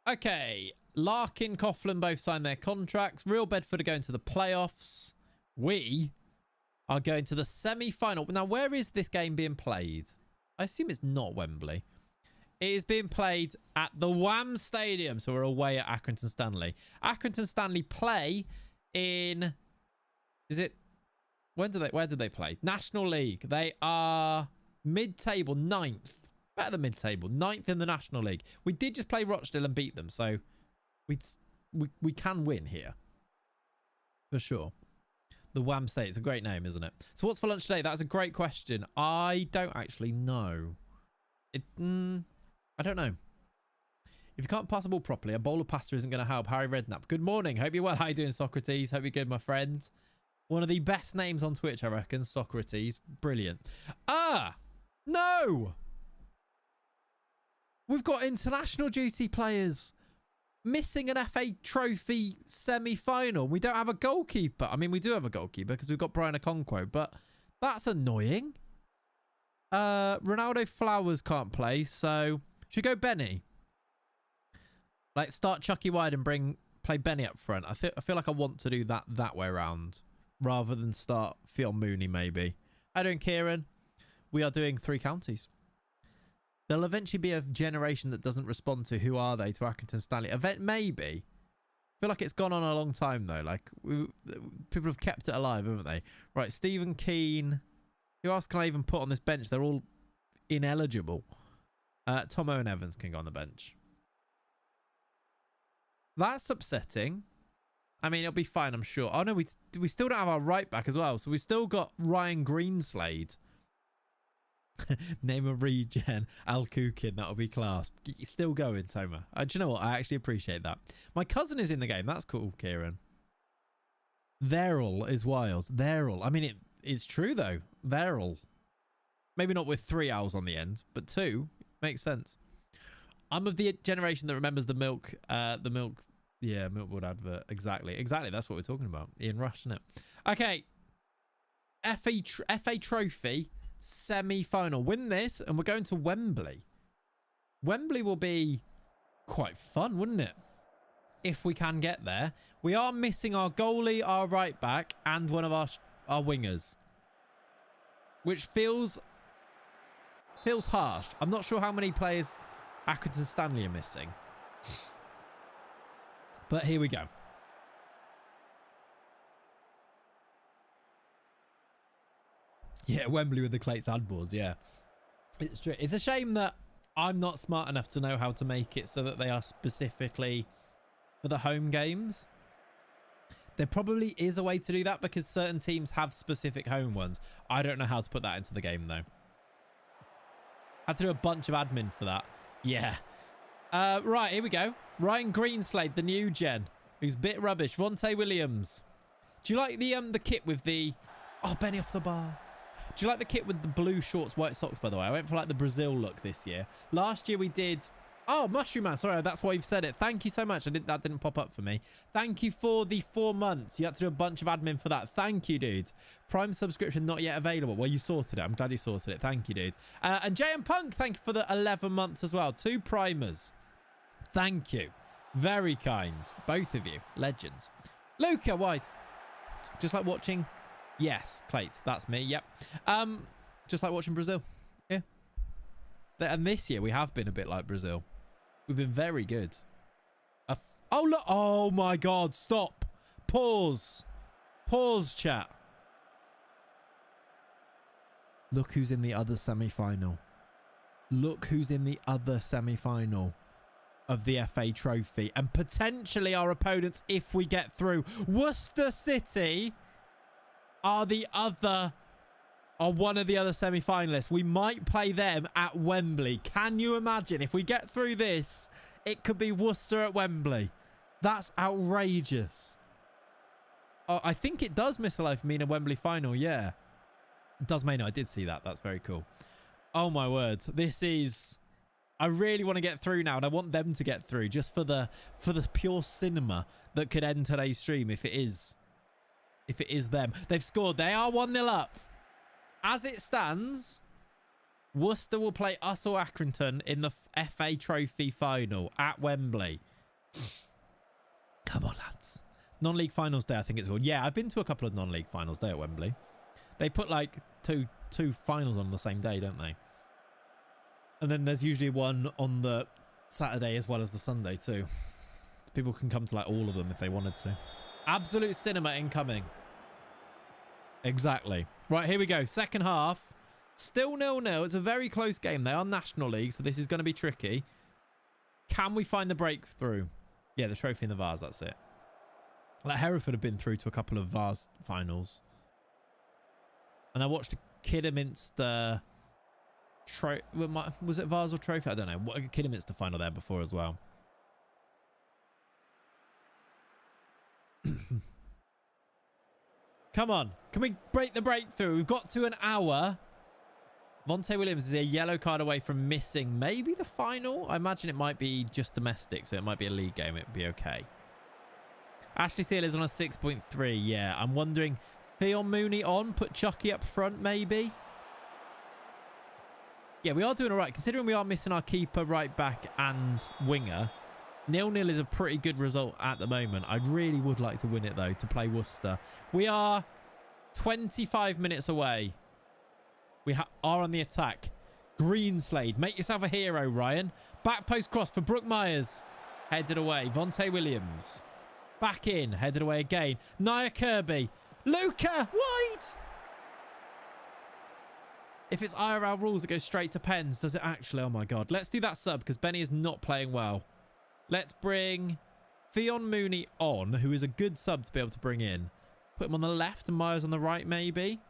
Okay. Larkin, Coughlin both signed their contracts. Real Bedford are going to the playoffs. We are going to the semi-final. Now, where is this game being played? I assume it's not Wembley. It is being played at the Wham Stadium. So we're away at Accrington Stanley. Accrington Stanley play in... Is it... Where did they play? National League. They are mid-table, 9th. Better than mid-table. 9th in the National League. We did just play Rochdale and beat them. So we can win here. For sure. The Wham State. It's a great name, isn't it? So what's for lunch today? That's a great question. I don't actually know. I don't know. If you can't pass the ball properly, a bowl of pasta isn't going to help. Harry Redknapp. Good morning. Hope you're well. How you doing, Socrates? Hope you're good, my friend. One of the best names on Twitch, I reckon. Socrates. Brilliant. No! We've got international duty players missing an FA Trophy semi-final. We don't have a goalkeeper. I mean, we do have a goalkeeper because we've got Brian Okonkwo, but that's annoying. Ronaldo Flowers can't play, so should we go Benny? Like, start Chucky wide and play Benny up front. I feel like I want to do that way around rather than start Phil Mooney, maybe. How you doing, Kieran? We are doing 3 counties. There'll eventually be a generation that doesn't respond to who are they to Accrington Stanley. Maybe. I feel like it's gone on a long time, though. Like, people have kept it alive, haven't they? Right, Stephen Keane. Who else can I even put on this bench? They're all ineligible. Tom Owen Evans can go on the bench. That's upsetting. I mean, it'll be fine, I'm sure. Oh, no, we still don't have our right back as well. So we've still got Ryan Greenslade. Name a regen. Al Kukin. That'll be class. Still going, Toma. Do you know what? I actually appreciate that. My cousin is in the game. That's cool, Kieran. Therell is wild. Therell. I mean, it's true, though. Therell. Maybe not with 3 L's on the end, but 2 makes sense. I'm of the generation that remembers the milk, Milkwood advert. Exactly. That's what we're talking about. Ian Rush, isn't it? Okay. FA Trophy semi-final. Win this, and we're going to Wembley. Wembley will be quite fun, wouldn't it? If we can get there. We are missing our goalie, our right back, and one of our wingers, which feels harsh. I'm not sure how many players Accrington Stanley are missing, but here we go. Yeah, Wembley with the Clayts ad boards. Yeah, it's true. It's a shame that I'm not smart enough to know how to make it so that they are specifically for the home games. There probably is a way to do that because certain teams have specific home ones. I don't know how to put that into the game, though. Had to do a bunch of admin for that. Yeah. Right, here we go. Ryan Greenslade, the new gen, who's a bit rubbish. Vontae Williams. Do you like the kit with the... Oh, Benny off the bar. Do you like the kit with the blue shorts, white socks, by the way? I went for like the Brazil look this year. Last year we did... Oh, Mushroom Man. Sorry, that's why you've said it. Thank you so much. That didn't pop up for me. Thank you for the 4 months. You had to do a bunch of admin for that. Thank you, dude. Prime subscription not yet available. Well, you sorted it. I'm glad you sorted it. Thank you, dude. And JM Punk, thank you for the 11 months as well. 2 primers. Thank you. Very kind. Both of you. Legends. Luca, wide. Just like watching... Yes, Clayts. That's me. Yep. Just like watching Brazil. Yeah. And this year we have been a bit like Brazil. We've been very good. Oh, look. Oh, my God. Stop. Pause. Pause, chat. Look who's in the other semi-final. Look who's in the other semi-final of the FA Trophy. And potentially our opponents if we get through. Worcester City are one of the other semi-finalists. We might play them at Wembley. Can you imagine? If we get through this, it could be Worcester at Wembley. That's outrageous. Oh, I think it does miss a life mean a Wembley final. Yeah. It does mean I did see that. That's very cool. Oh, my words. This is... I really want to get through now, and I want them to get through just for the pure cinema that could end today's stream if it is them. They've scored. They are 1-0 up. As it stands, Worcester will play us or Accrington in the FA Trophy final at Wembley. Come on, lads. Non-league finals day, I think it's called. Yeah, I've been to a couple of non-league finals day at Wembley. They put like two finals on the same day, don't they? And then there's usually one on the Saturday as well as the Sunday too. People can come to like all of them if they wanted to. Absolute cinema incoming. Exactly. Right, here we go. Second half. Still 0-0. It's a very close game. They are National League, so this is going to be tricky. Can we find the breakthrough? Yeah, the trophy in the vase, that's it. Like Hereford have been through to a couple of vase finals. And I watched a Kidderminster... was it vase or trophy? I don't know. A Kidderminster final there before as well. Come on. Can we break the breakthrough? We've got to an hour. Vontae Williams is a yellow card away from missing maybe the final. I imagine it might be just domestic, so it might be a league game. It'd be okay. Ashley Seal is on a 6.3. Yeah, I'm wondering. Theon Mooney on. Put Chucky up front, maybe. Yeah, we are doing all right. Considering we are missing our keeper, right back, and winger. 0-0 is a pretty good result at the moment. I really would like to win it, though, to play Worcester. We are 25 minutes away. We are on the attack. Greenslade. Make yourself a hero, Ryan. Back post cross for Brooke Myers. Headed away. Vontae Williams. Back in. Headed away again. Nia Kirby. Luca. Wide. If it's IRL rules, it goes straight to pens. Does it actually? Oh, my God. Let's do that sub because Benny is not playing well. Let's bring Theon Mooney on, who is a good sub to be able to bring in. Put him on the left and Myers on the right, maybe.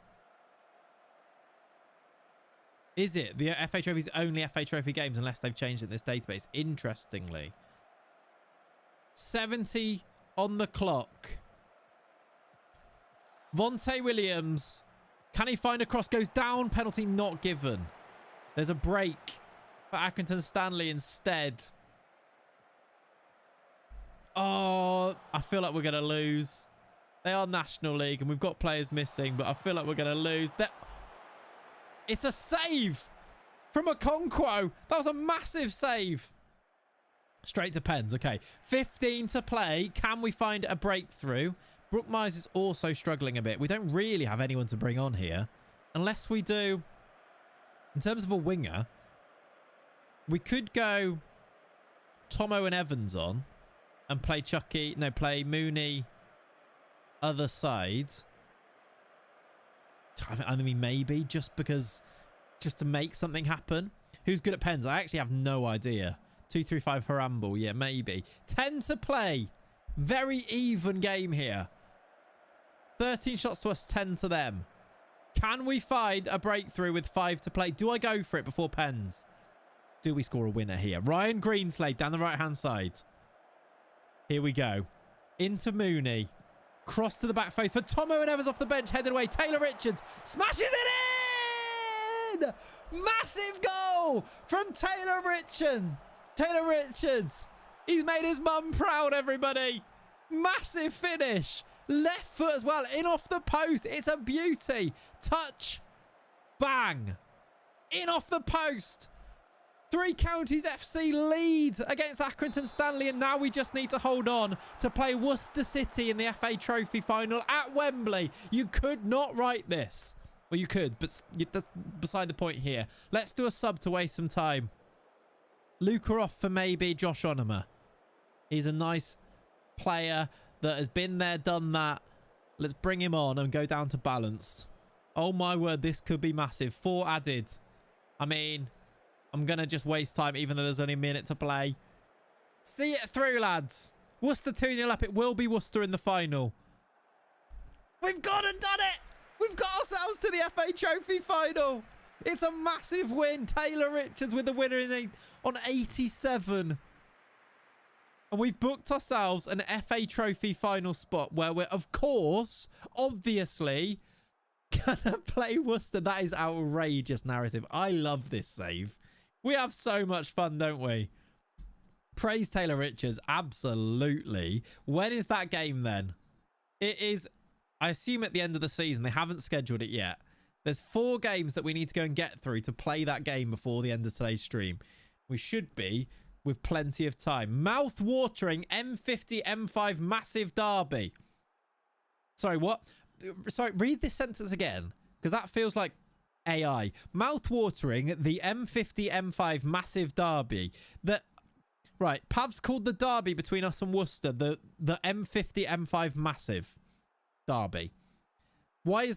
Is it? The FA Trophy's only FA Trophy games unless they've changed it in this database. Interestingly. 70 on the clock. Vontae Williams. Can he find a cross? Goes down. Penalty not given. There's a break for Accrington Stanley instead. Oh, I feel like we're going to lose. They are National League and we've got players missing, but I feel like we're going to lose. It's a save from Okonkwo. That was a massive save. Straight to pens. Okay. 15 to play. Can we find a breakthrough? Brooke Myers is also struggling a bit. We don't really have anyone to bring on here. Unless we do... In terms of a winger, we could go Tomo and Evans on and play Chucky... No, play Mooney other side. I mean, maybe just to make something happen. Who's good at pens? I actually have no idea. 235 Haramble. Yeah, maybe. 10 to play. Very even game here. 13 shots to us, 10 to them. Can we find a breakthrough with 5 to play? Do I go for it before pens? Do we score a winner here? Ryan Greenslade down the right-hand side. Here we go. Into Mooney. Cross to the back face for Tomo and Evans off the bench. Headed away. Taylor Richards smashes it in! Massive goal from Taylor Richards. He's made his mum proud, everybody. Massive finish. Left foot as well. In off the post. It's a beauty. Touch. Bang. In off the post. Three Counties FC lead against Accrington Stanley, and now we just need to hold on to play Worcester City in the FA Trophy final at Wembley. You could not write this. Well, you could, but that's beside the point here. Let's do a sub to waste some time. Luca off for maybe Josh Onema. He's a nice player that has been there, done that. Let's bring him on and go down to balanced. Oh, my word, this could be massive. 4 added. I mean... I'm going to just waste time even though there's only a minute to play. See it through, lads. Worcester 2-0 up. It will be Worcester in the final. We've gone and done it. We've got ourselves to the FA Trophy final. It's a massive win. Taylor Richards with the winner on 87. And we've booked ourselves an FA Trophy final spot where we're, of course, obviously, going to play Worcester. That is outrageous narrative. I love this save. We have so much fun, don't we? Praise Taylor Richards. Absolutely. When is that game then? It is, I assume, at the end of the season. They haven't scheduled it yet. There's 4 games that we need to go and get through to play that game before the end of today's stream. We should be with plenty of time. Mouth-watering M50 M5 massive derby. Sorry, what? Sorry, read this sentence again. Because that feels like AI. Mouth-watering, the M50 M5 massive derby. Right, Pav's called the derby between us and Worcester the M50 M5 massive derby. Why?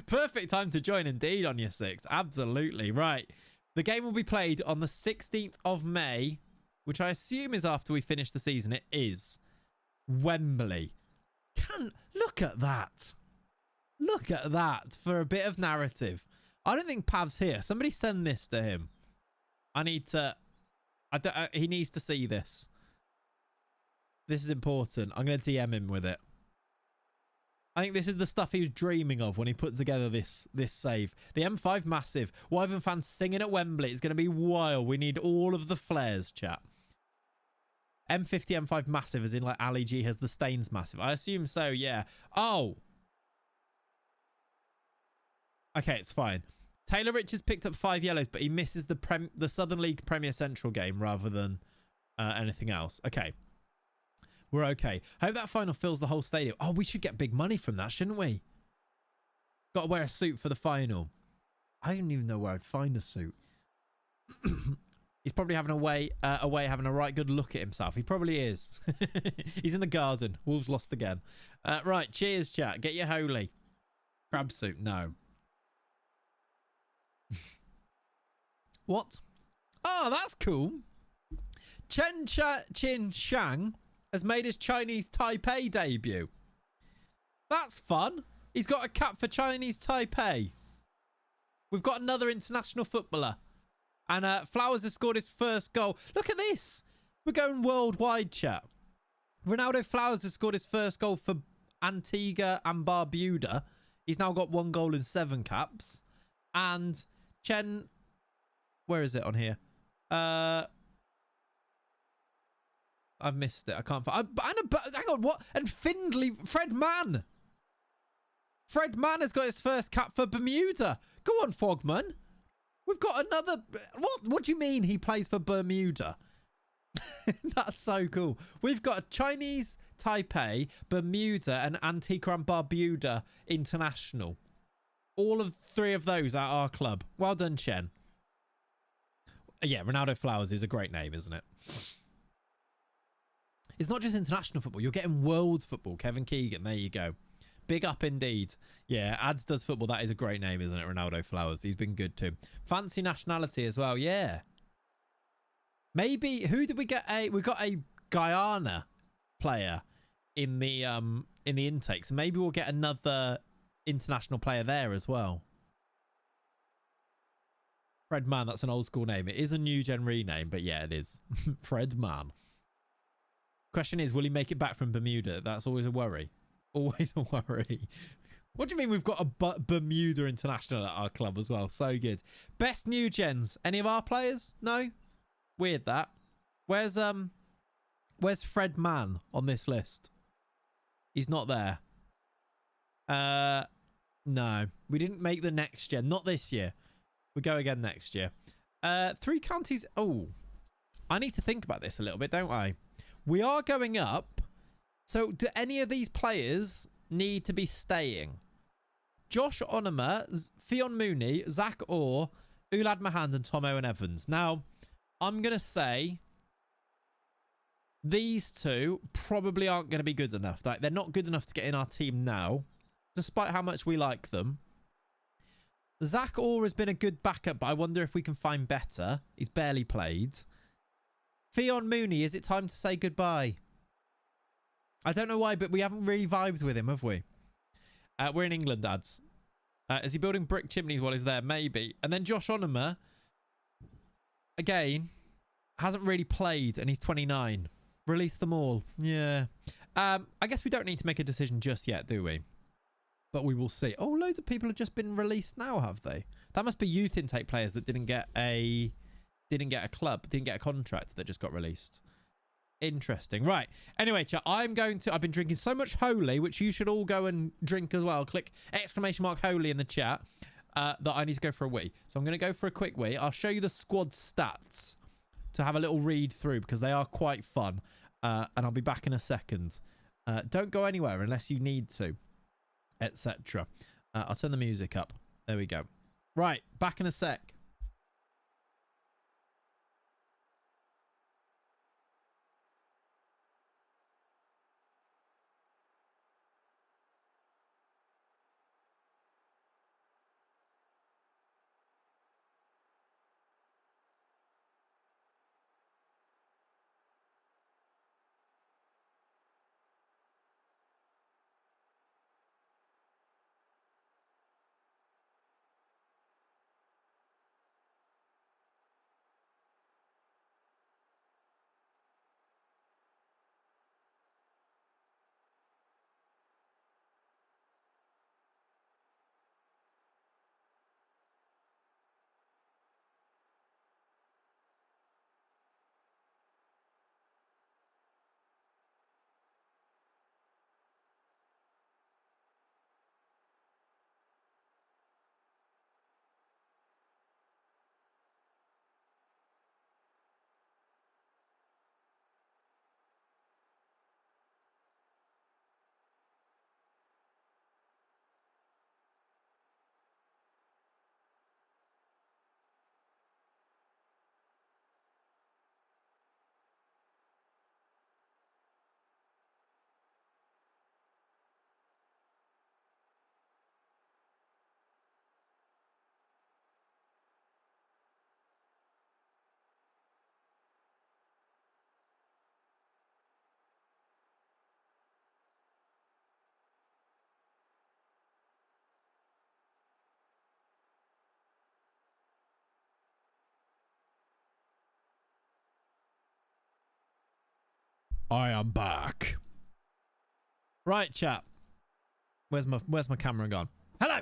Perfect time to join indeed on your 6th. Absolutely. Right. The game will be played on the 16th of May, which I assume is after we finish the season. It is. Wembley. Look at that. Look at that for a bit of narrative. I don't think Pav's here. Somebody send this to him. He needs to see this. This is important. I'm going to DM him with it. I think this is the stuff he was dreaming of when he put together this save. The M5 massive. Wyvern fans singing at Wembley. It's going to be wild. We need all of the flares, chat. M50 M5 massive, as in like Ali G has the Stains massive. I assume so, yeah. Oh. Okay, it's fine. Taylor Richards picked up 5 yellows, but he misses the Southern League Premier Central game rather than anything else. Okay. We're okay. Hope that final fills the whole stadium. Oh, we should get big money from that, shouldn't we? Got to wear a suit for the final. I don't even know where I'd find a suit. He's probably having away having a right good look at himself. He probably is. He's in the garden. Wolves lost again. Right, cheers, chat. Get your holy. Crab suit. No. What? Oh, that's cool. Chin Shang has made his Chinese Taipei debut. That's fun. He's got a cap for Chinese Taipei. We've got another international footballer. And Flowers has scored his first goal. Look at this. We're going worldwide, chat. Ronaldo Flowers has scored his first goal for Antigua and Barbuda. He's now got 1 goal and 7 caps. And Chen... Where is it on here? I've missed it. I can't find... hang on, what? And Findley... Fred Mann. Fred Mann has got his first cap for Bermuda. Go on, Fogman. We've got another... What do you mean he plays for Bermuda? That's so cool. We've got a Chinese Taipei, Bermuda, and Antigua and Barbuda international. All of 3 of those at our club. Well done, Chen. Yeah, Ronaldo Flowers is a great name, isn't it? It's not just international football. You're getting world football. Kevin Keegan, there you go. Big up indeed. Yeah, Ads does football. That is a great name, isn't it? Ronaldo Flowers. He's been good too. Fancy nationality as well. Yeah. Maybe, who did we get? We got a Guyana player in the intake. So maybe we'll get another international player there as well. Fred Mann, that's an old school name. It is a new gen rename, but yeah, it is. Fred Mann. Question is, will he make it back from Bermuda? That's always a worry. Always a worry. What do you mean we've got a Bermuda international at our club as well? So good. Best new gens. Any of our players? No? Weird that. Where's Fred Mann on this list? He's not there. No. We didn't make the next gen. Not this year. We go again next year. 3 counties. Oh, I need to think about this a little bit, don't I? We are going up. So do any of these players need to be staying? Josh Onoma, Fionn Mooney, Zach Orr, Ulad Mahand and Tom Owen Evans. Now, I'm going to say these 2 probably aren't going to be good enough. Like, they're not good enough to get in our team now, despite how much we like them. Zach Orr has been a good backup, but I wonder if we can find better. He's barely played. Fionn Mooney, is it time to say goodbye? I don't know why, but we haven't really vibed with him, have we? We're in England, Ads. Is he building brick chimneys while he's there? Maybe. And then Josh Onoma, again, hasn't really played, and he's 29. Release them all. Yeah. I guess we don't need to make a decision just yet, do we? But we will see. Oh, loads of people have just been released now, have they? That must be youth intake players that didn't get a contract that just got released. Interesting. Right. Anyway, chat, I've been drinking so much Holy, which you should all go and drink as well. Click ! Holy in the chat that I need to go for a wee. So I'm going to go for a quick wee. I'll show you the squad stats to have a little read through because they are quite fun. And I'll be back in a second. Don't go anywhere unless you need to, etc. I'll turn the music up. There we go. Right, back in a sec. I am back. Right, chat. Where's my camera gone? Hello.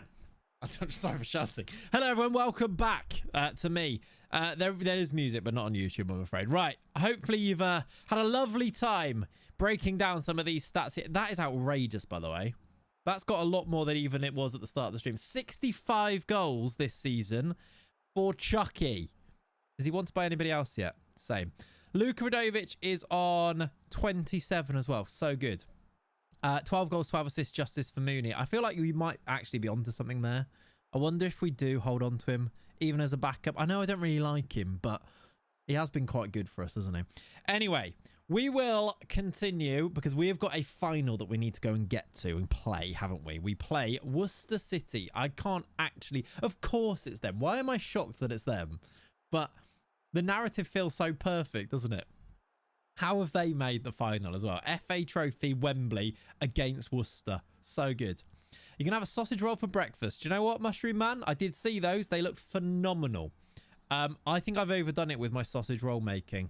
I'm sorry for shouting. Hello, everyone. Welcome back to me. There's music, but not on YouTube, I'm afraid. Right. Hopefully, you've had a lovely time breaking down some of these stats here. That is outrageous, by the way. That's got a lot more than even it was at the start of the stream. 65 goals this season for Chucky. Does he want to buy anybody else yet? Same. Luka Radovic is on 27 as well. So good. 12 goals, 12 assists, justice for Mooney. I feel like we might actually be onto something there. I wonder if we do hold on to him, even as a backup. I know I don't really like him, but he has been quite good for us, hasn't he? Anyway, we will continue because we have got a final that we need to go and get to and play, haven't we? We play Worcester City. I can't actually... Of course it's them. Why am I shocked that it's them? But... the narrative feels so perfect, doesn't it? How have they made the final as well? FA Trophy, Wembley against Worcester. So good. You can have a sausage roll for breakfast. Do you know what, Mushroom Man? I did see those. They look phenomenal. I think I've overdone it with my sausage roll making.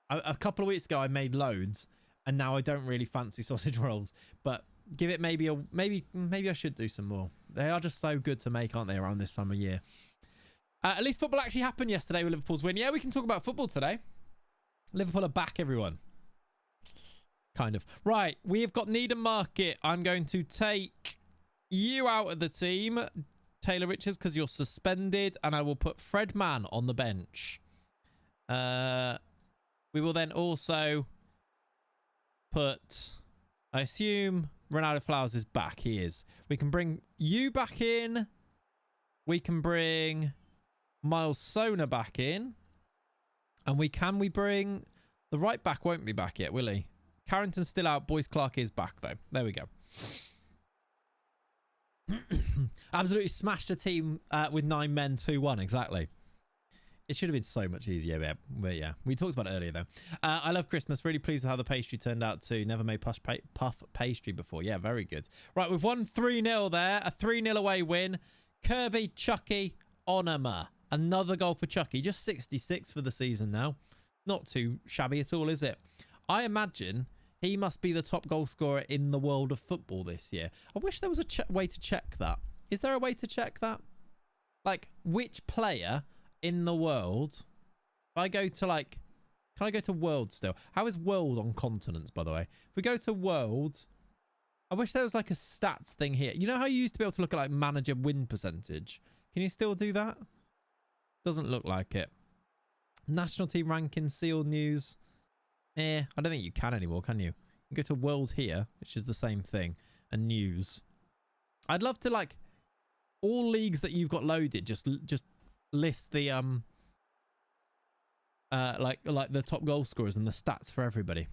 A couple of weeks ago, I made loads, and now I don't really fancy sausage rolls. But give it maybe I should do some more. They are just so good to make, aren't they, around this time of year? At least football actually happened yesterday with Liverpool's win. Yeah, we can talk about football today. Liverpool are back, everyone. Kind of. Right, we have got Needham Market. I'm going to take you out of the team, Taylor Richards, because you're suspended. And I will put Fred Mann on the bench. We will then also put, I assume, Ronaldo Flowers is back. He is. We can bring you back in. We can bring... Miles Sona back in. And we bring... The right back won't be back yet, will he? Carrington's still out. Boyce Clark is back, though. There we go. Absolutely smashed a team with 9 men, 2-1. Exactly. It should have been so much easier, but yeah. We talked about it earlier, though. I love Christmas. Really pleased with how the pastry turned out, too. Never made puff pastry before. Yeah, very good. Right, we've won 3-0 there. A 3-0 away win. Kirby, Chucky, Onama. Another goal for Chucky. Just 66 for the season now. Not too shabby at all, is it? I imagine he must be the top goal scorer in the world of football this year. I wish there was a way to check that. Is there a way to check that? Like, which player in the world... If I go to, like... Can I go to world still? How is world on continents, by the way? If we go to world... I wish there was, like, a stats thing here. You know how you used to be able to look at, like, manager win percentage? Can you still do that? Doesn't look like it. National team ranking, Seal News. I don't think you can anymore, can you? You Go to world here, which is the same thing, and news. I'd love to, like, all leagues that you've got loaded, just list the like the top goal scorers and the stats for everybody.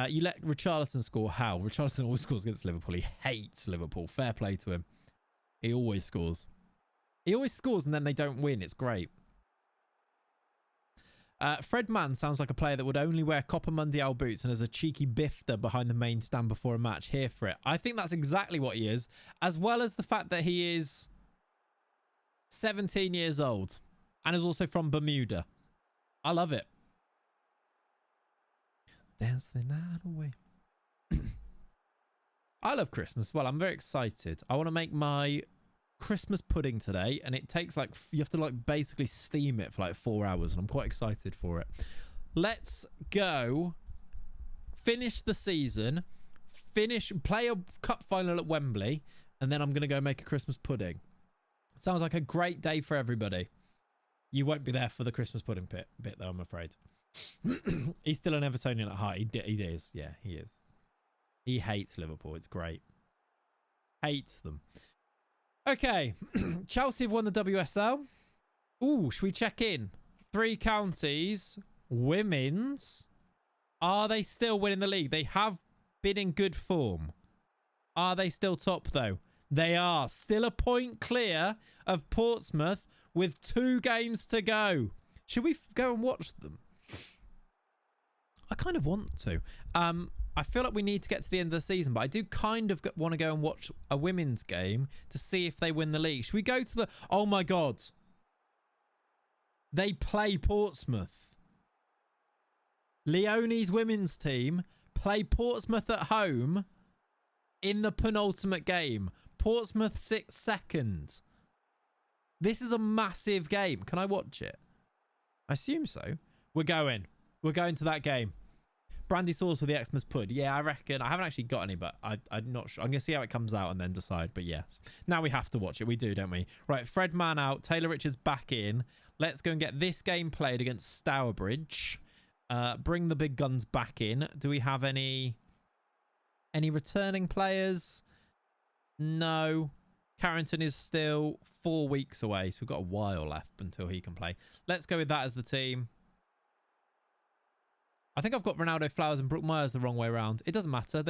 You let Richarlison score. How? Richarlison always scores against Liverpool. He hates Liverpool. Fair play to him. He always scores. He always scores and then they don't win. It's great. Fred Mann sounds like a player that would only wear Copa Mundial boots and has a cheeky bifter behind the main stand before a match. Here for it. I think that's exactly what he is, as well as the fact that he is 17 years old and is also from Bermuda. I love it. Dance the night away. I love Christmas. Well, I'm very excited. I want to make my Christmas pudding today, and it takes like, you have to like basically steam it for like 4 hours, and I'm quite excited for it. Let's go finish the season, play a cup final at Wembley, and then I'm going to go make a Christmas pudding. Sounds like a great day for everybody. You won't be there for the Christmas pudding bit though, I'm afraid. He's still an Evertonian at heart. He is. Yeah, he is. He hates Liverpool. It's great. Hates them. Okay. Chelsea have won the WSL. Ooh, should we check in? 3 counties. Women's. Are they still winning the league? They have been in good form. Are they still top though? They are. Still a point clear of Portsmouth with 2 games to go. Should we go and watch them? I kind of want to. I feel like we need to get to the end of the season, but I do kind of want to go and watch a women's game to see if they win the league. Should we go to the... Oh my God. They play Portsmouth. Leonie's women's team play Portsmouth at home in the penultimate game. Portsmouth 6th second. This is a massive game. Can I watch it? I assume so. We're going to that game. Brandy sauce for the Xmas Pud. Yeah, I reckon. I haven't actually got any, but I'm not sure. I'm going to see how it comes out and then decide. But yes, now we have to watch it. We do, don't we? Right, Fred Mann out. Taylor Richards back in. Let's go and get this game played against Stourbridge. Bring the big guns back in. Do we have any returning players? No. Carrington is still 4 weeks away, so we've got a while left until he can play. Let's go with that as the team. I think I've got Ronaldo Flowers and Brooke Myers the wrong way around. It doesn't matter.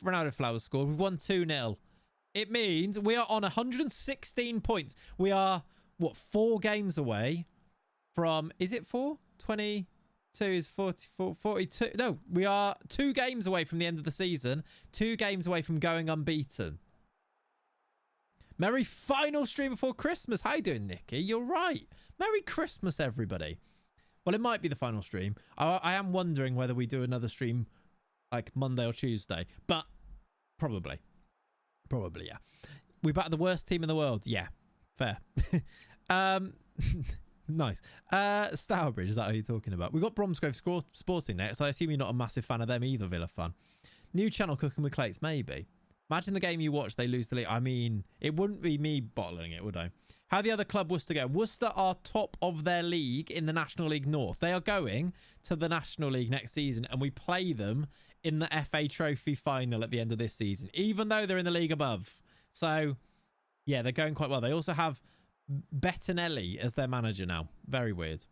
Ronaldo Flowers scored. We've won 2-0. It means we are on 116 points. We are, what, 4 games away from... Is it 4? 22 is 44, 42. No, we are 2 games away from the end of the season. 2 games away from going unbeaten. Merry final stream before Christmas. How you doing, Nikki? You're right. Merry Christmas, everybody. Well, it might be the final stream. I am wondering whether we do another stream like Monday or Tuesday, but probably, yeah. We back the worst team in the world. Yeah, fair. Nice. Stourbridge, is that who you're talking about? We've got Bromsgrove Sporting next. I assume you're not a massive fan of them either, Villa fan. New channel Cooking with Clayts, maybe. Imagine the game you watch, they lose the league. I mean, it wouldn't be me bottling it, would I? How the other club Worcester go? Worcester are top of their league in the National League North. They are going to the National League next season, and we play them in the FA Trophy final at the end of this season, even though they're in the league above. So, yeah, they're going quite well. They also have Bettinelli as their manager now. Very weird.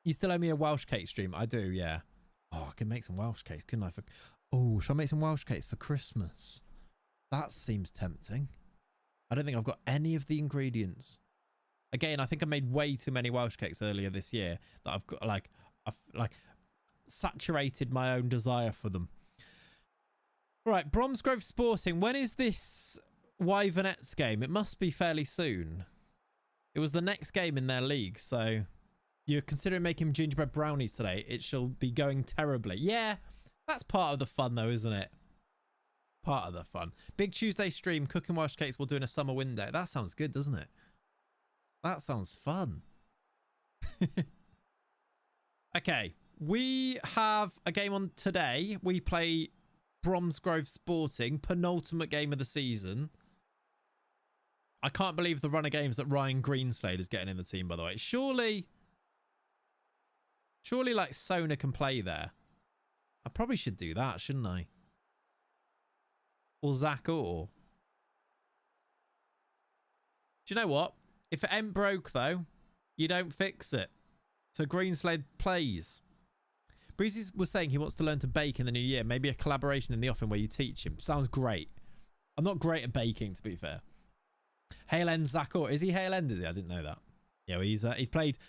You still owe me a Welsh cake stream? I do, yeah. Oh, I can make some Welsh cakes, couldn't I? Oh, should I make some Welsh cakes for Christmas? That seems tempting. I don't think I've got any of the ingredients. Again, I think I made way too many Welsh cakes earlier this year that I've got I've saturated my own desire for them. Right, Bromsgrove Sporting. When is this Wyvernettes game? It must be fairly soon. It was the next game in their league, so you're considering making gingerbread brownies today. It shall be going terribly. Yeah, that's part of the fun though, isn't it? Part of the fun. Big Tuesday stream, cooking Welsh cakes while doing a summer window. That sounds good, doesn't it? That sounds fun. Okay, we have a game on today. We play Bromsgrove Sporting, penultimate game of the season. I can't believe the run of games that Ryan Greenslade is getting in the team, by the way. Surely like Sona can play there. I probably should do that, shouldn't I? Or Zach Orr. Do you know what? If it ain't broke, though, you don't fix it. So Greenslade plays. Breezy was saying he wants to learn to bake in the new year. Maybe a collaboration in the offing where you teach him. Sounds great. I'm not great at baking, to be fair. Hale End Zach Orr. Is he Hale End, is he? I didn't know that. Yeah, well, he's played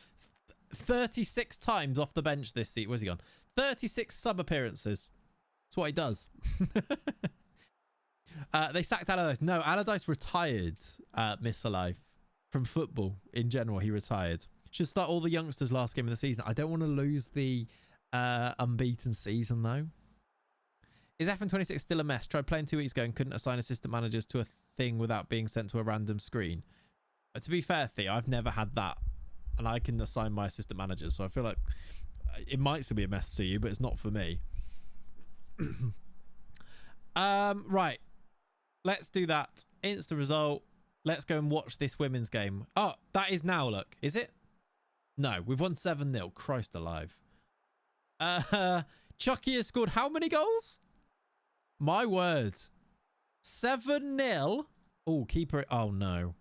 36 times off the bench this season. Where's he gone? 36 sub appearances. That's what he does. They sacked Allardyce. No, Allardyce retired, Miss Alive, from football in general. He retired. Should start all the youngsters last game of the season. I don't want to lose the unbeaten season, though. Is F26 still a mess? Tried playing 2 weeks ago and couldn't assign assistant managers to a thing without being sent to a random screen. To be fair, Theo, I've never had that. And I can assign my assistant managers. So I feel like it might still be a mess to you, but it's not for me. Right. Let's do that. Insta result. Let's go and watch this women's game. Oh, that is now, look. Is it? No, we've won 7-0. Christ alive. Chucky has scored how many goals? My word. 7-0. Oh, keeper. Oh, no.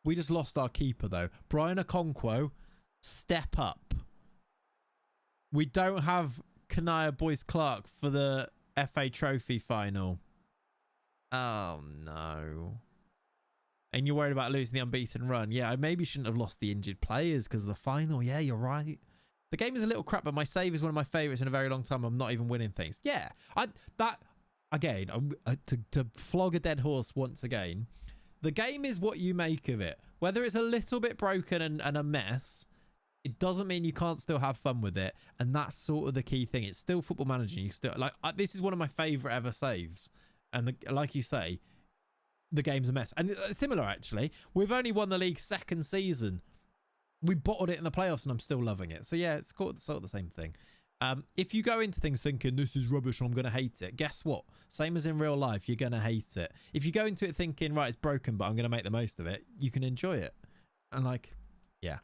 We just lost our keeper, though. Brian Okonkwo, step up. We don't have Kanaya Boyce-Clark for the FA Trophy final. Oh, no. And you're worried about losing the unbeaten run. Yeah, I maybe shouldn't have lost the injured players because of the final. Yeah, you're right. The game is a little crap, but my save is one of my favourites in a very long time. I'm not even winning things. Yeah, to flog a dead horse once again, the game is what you make of it. Whether it's a little bit broken and a mess, it doesn't mean you can't still have fun with it. And that's sort of the key thing. It's still Football Manager. You still this is one of my favourite ever saves. And like you say, the game's a mess. And similar, actually. We've only won the league second season. We bottled it in the playoffs and I'm still loving it. So yeah, it's sort of the same thing. If you go into things thinking this is rubbish and I'm going to hate it, guess what? Same as in real life, you're going to hate it. If you go into it thinking, right, it's broken, but I'm going to make the most of it, you can enjoy it. And like, yeah.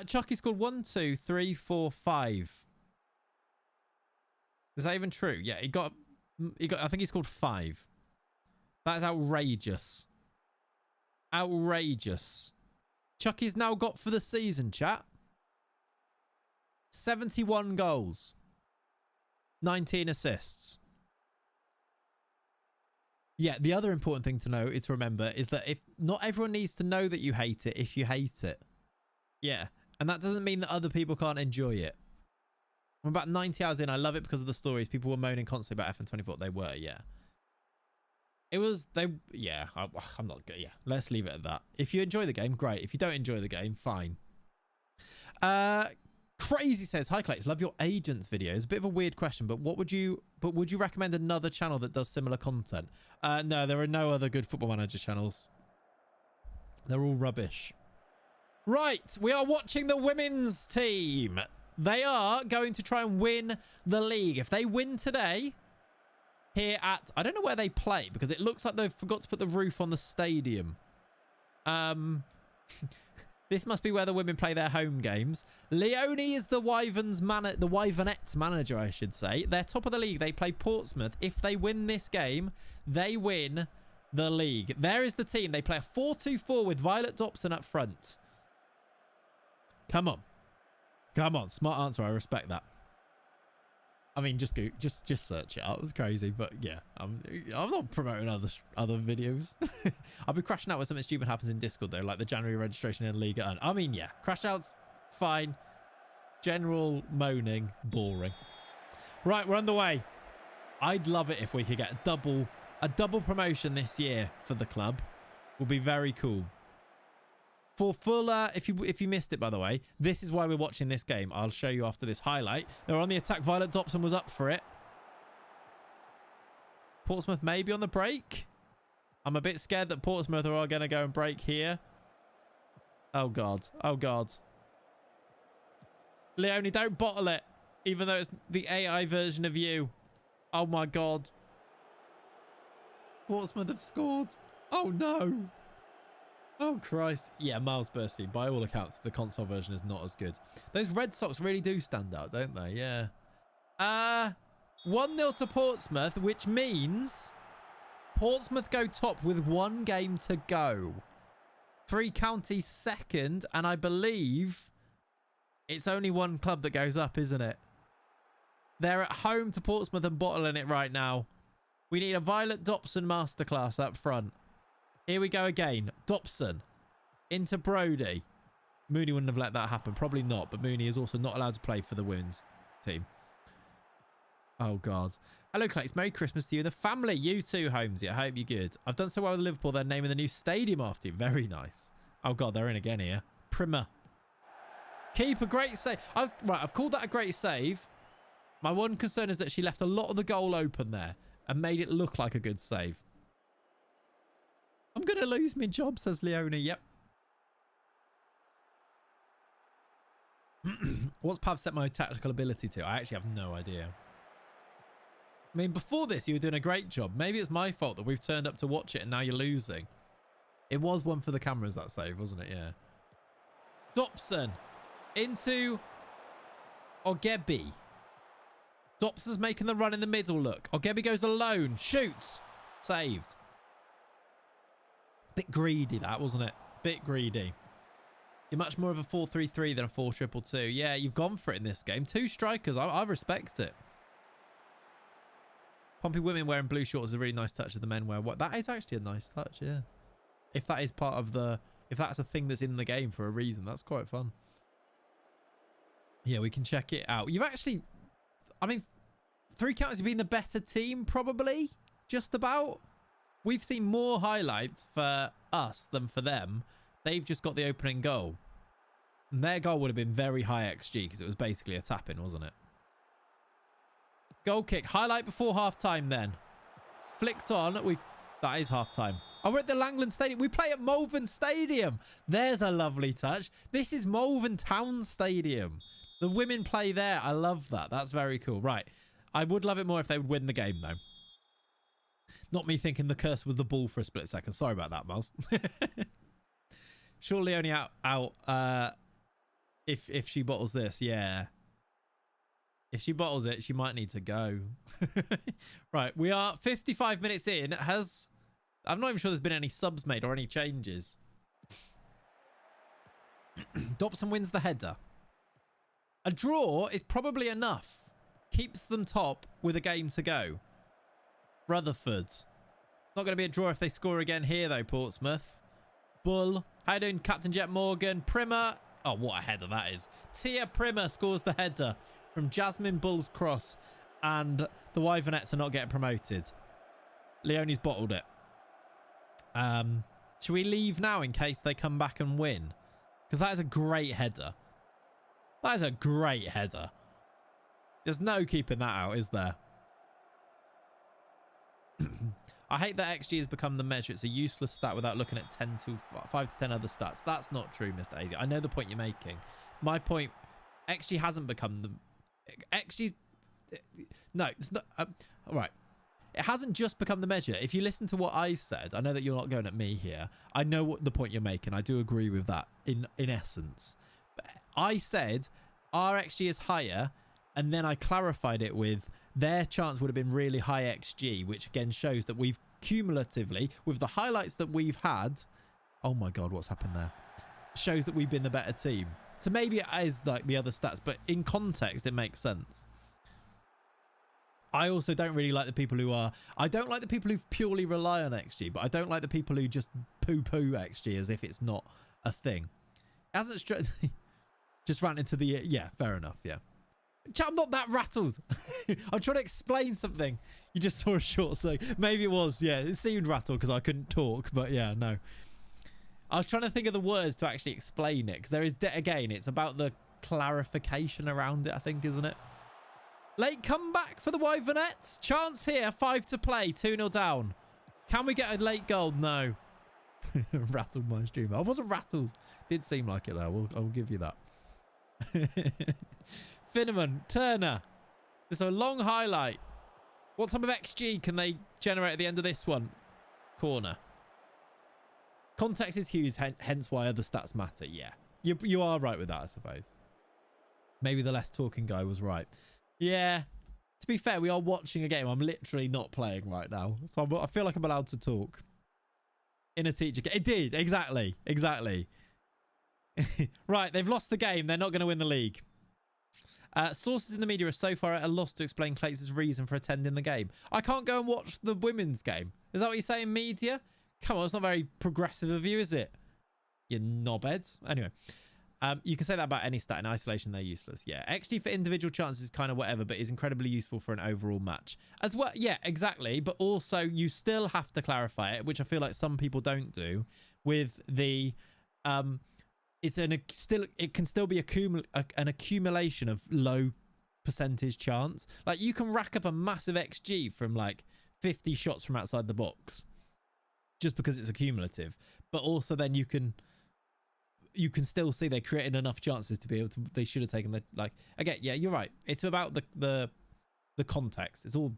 Chucky scored 1, 2, 3, 4, 5. Is that even true? Yeah, he got, I think he scored 5. That is outrageous. Outrageous. Chucky's now got for the season, chat, 71 goals, 19 assists. Yeah, the other important thing to know is to remember is that if not everyone needs to know that you hate it if you hate it. Yeah, and that doesn't mean that other people can't enjoy it. I'm about 90 hours in. I love it because of the stories. People were moaning constantly about FN24. They were, yeah. It was, yeah, I'm not good. Yeah, let's leave it at that. If you enjoy the game, great. If you don't enjoy the game, fine. Crazy says, hi Clayts, love your agents videos. A bit of a weird question, but would you recommend another channel that does similar content? No, there are no other good Football Manager channels. They're all rubbish. Right, we are watching the women's team. They are going to try and win the league. If they win today, here at, I don't know where they play because it looks like they've forgot to put the roof on the stadium. This must be where the women play their home games. Leone is the Wyvernettes manager, I should say. They're top of the league. They play Portsmouth. If they win this game, they win the league. There is the team. They play a 4-2-4 with Violet Dobson up front. Come on. Come on. Smart answer. I respect that. I mean, just search it out. It's crazy, but yeah, I'm not promoting other videos. I'll be crashing out when something stupid happens in Discord though, like the January registration in Liga 1. I mean, yeah, crash outs, fine. General moaning, boring. Right, we're underway. I'd love it if we could get a double promotion this year for the club. Would be very cool. For full, if you missed it, by the way, this is why we're watching this game. I'll show you after this highlight. They're on the attack. Violet Dobson was up for it. Portsmouth maybe on the break. I'm a bit scared that Portsmouth are going to go and break here. Oh, God. Oh, God. Leone, don't bottle it, even though it's the AI version of you. Oh, my God. Portsmouth have scored. Oh, no. Oh, Christ. Yeah, Miles Bursey. By all accounts, the console version is not as good. Those Red Sox really do stand out, don't they? Yeah. 1-0 to Portsmouth, which means Portsmouth go top with 1 game to go. 3 counties second, and I believe it's only 1 club that goes up, isn't it? They're at home to Portsmouth and bottling it right now. We need a Violet Dobson masterclass up front. Here we go again. Dobson into Brody. Mooney wouldn't have let that happen. Probably not, but Mooney is also not allowed to play for the women's team. Oh, God. Hello, Clayts. Merry Christmas to you and the family. You too, Holmesy. I hope you're good. I've done so well with Liverpool. They're naming the new stadium after you. Very nice. Oh, God. They're in again here. Primer. Keep a great save. I've called that a great save. My one concern is that she left a lot of the goal open there and made it look like a good save. I'm going to lose my job, says Leona. Yep. What's Pav set my tactical ability to? I actually have no idea. I mean, before this, you were doing a great job. Maybe it's my fault that we've turned up to watch it and now you're losing. It was one for the cameras, that save, wasn't it? Yeah. Dobson into Ogebi. Dobson's making the run in the middle, look. Ogebi goes alone. Shoots. Saved. Bit greedy, that, wasn't it? Bit greedy. You're much more of a 4-3-3 than a 4-2-2. Yeah, you've gone for it in this game. 2 strikers. I respect it. Pompey women wearing blue shorts is a really nice touch of the men wear. What? That is actually a nice touch, yeah. If that is part of the... If that's a thing that's in the game for a reason, that's quite fun. Yeah, we can check it out. You've actually... I mean, 3 counties have been the better team, probably. Just about. We've seen more highlights for us than for them. They've just got the opening goal. And their goal would have been very high XG because it was basically a tap-in, wasn't it? Goal kick. Highlight before half-time then. Flicked on. That is half-time. Oh, we're at the Langland Stadium. We play at Malvern Stadium. There's a lovely touch. This is Malvern Town Stadium. The women play there. I love that. That's very cool. Right. I would love it more if they would win the game, though. Not me thinking the curse was the ball for a split second. Sorry about that, Miles. Surely only out if she bottles this. Yeah. If she bottles it, she might need to go. Right. We are 55 minutes in. I'm not even sure there's been any subs made or any changes. Dobson wins the header. A draw is probably enough. Keeps them top with a game to go. Rutherford. Not going to be a draw if they score again here, though, Portsmouth. Bull. How you doing, Captain Jet Morgan? Primer. Oh, what a header that is. Tia Primer scores the header from Jasmine Bull's cross. And the Wyvernettes are not getting promoted. Leonie's bottled it. Should we leave now in case they come back and win? Because that is a great header. That is a great header. There's no keeping that out, is there? I hate that XG has become the measure. It's a useless stat without looking at 5 to 10 other stats. That's not true, Mr. Hazy. I know the point you're making. My point, XG hasn't become the... XG's... No, it's not... all right. It hasn't just become the measure. If you listen to what I said, I know that you're not going at me here. I know what the point you're making. I do agree with that in essence. But I said our XG is higher, and then I clarified it with their chance would have been really high XG, which again shows that we've cumulatively, with the highlights that we've had, oh my God, what's happened there? Shows that we've been the better team. So maybe it is like the other stats, but in context, it makes sense. I also don't really like the people who are... I don't like the people who purely rely on XG, but I don't like the people who just poo-poo XG as if it's not a thing. It hasn't... just ran into the... Yeah, fair enough, yeah. I'm not that rattled. I'm trying to explain something. You just saw a short so maybe it was. Yeah, it seemed rattled because I couldn't talk, but yeah, no. I was trying to think of the words to actually explain it because there is... Again, it's about the clarification around it, I think, isn't it? Late comeback for the Wyvernettes. Chance here. 5 to play. 2-0 down. Can we get a late goal? No. Rattled my streamer. I wasn't rattled. Did seem like it though. I'll give you that. Finneman. Turner. There's a long highlight. What type of XG can they generate at the end of this one? Corner. Context is huge. Hence why other stats matter. Yeah. You are right with that, I suppose. Maybe the less talking guy was right. Yeah, To be fair, we are watching a game. I'm literally not playing right now. So I feel like I'm allowed to talk. In a teacher game. It did. Exactly. Exactly. Right. They've lost the game. They're not going to win the league. Sources in the media are so far at a loss to explain Clayts' reason for attending the game. I can't go and watch the women's game. Is that what you're saying, media? Come on, it's not very progressive of you, is it? You knobheads. Anyway, you can say that about any stat. In isolation, they're useless. Yeah, XG for individual chances is kind of whatever, but is incredibly useful for an overall match. As well, yeah, exactly. But also, you still have to clarify it, which I feel like some people don't do, with the... it can still be an accumulation of low percentage chance. Like, you can rack up a massive XG from like 50 shots from outside the box just because it's accumulative, but also then you can still see they created enough chances to be able to, they should have taken the, like, again, yeah, you're right, it's about the context. It's all,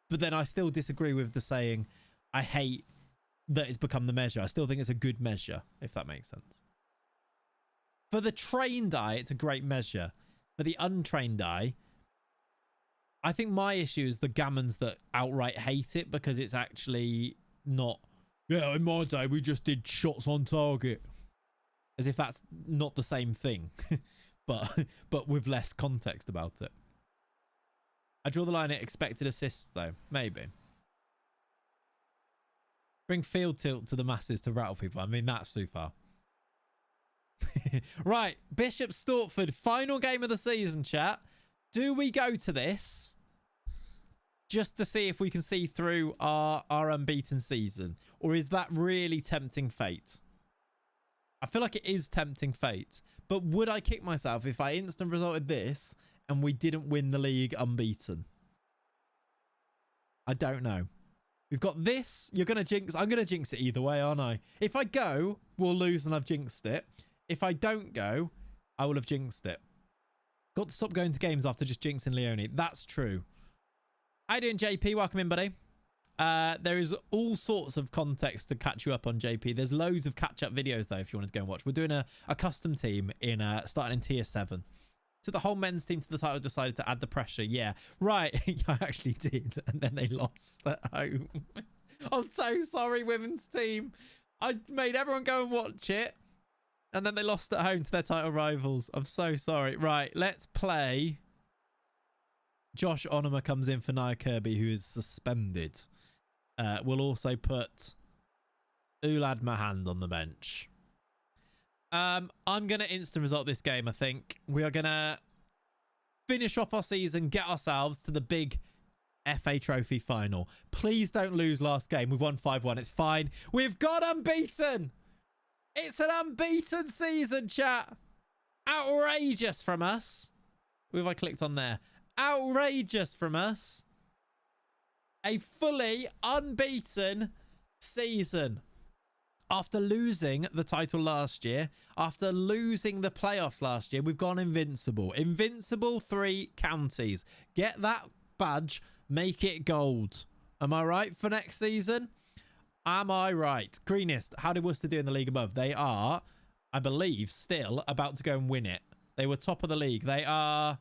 but then I still disagree with the saying I hate that it's become the measure. I still think it's a good measure, if that makes sense. For the trained eye, it's a great measure. For the untrained eye, I think my issue is the gammons that outright hate it because it's actually not, yeah, in my day, we just did shots on target. As if that's not the same thing, but with less context about it. I draw the line at expected assists, though. Maybe. Bring field tilt to the masses to rattle people. I mean, that's too far. Right. Bishop Stortford. Final game of the season, chat. Do we go to this just to see if we can see through our unbeaten season? Or is that really tempting fate? I feel like it is tempting fate. But would I kick myself if I instant resulted this and we didn't win the league unbeaten? I don't know. We've got this. You're going to jinx. I'm going to jinx it either way, aren't I? If I go, we'll lose and I've jinxed it. If I don't go, I will have jinxed it. Got to stop going to games after just jinxing Leone. That's true. How you doing, JP? Welcome in, buddy. There is all sorts of context to catch you up on, JP. There's loads of catch-up videos, though, if you wanted to go and watch. We're doing a custom team in starting in tier 7. So the whole men's team to the title decided to add the pressure. Yeah, right. I actually did. And then they lost at home. I'm so sorry, women's team. I made everyone go and watch it. And then they lost at home to their title rivals. I'm so sorry. Right, let's play. Josh Onoma comes in for Nia Kirby, who is suspended. We'll also put Ulad Mahand on the bench. I'm going to instant result this game, I think. We are going to finish off our season, get ourselves to the big FA Trophy final. Please don't lose last game. We've won 5-1. It's fine. We've got unbeaten. It's an unbeaten season, chat. Outrageous from us. Who have I clicked on there? Outrageous from us. A fully unbeaten season. After losing the title last year, after losing the playoffs last year, we've gone invincible. Invincible 3 counties. Get that badge, make it gold. Am I right for next season? Am I right? Greenest, how did Worcester do in the league above? They are, I believe, still about to go and win it. They were top of the league. They are...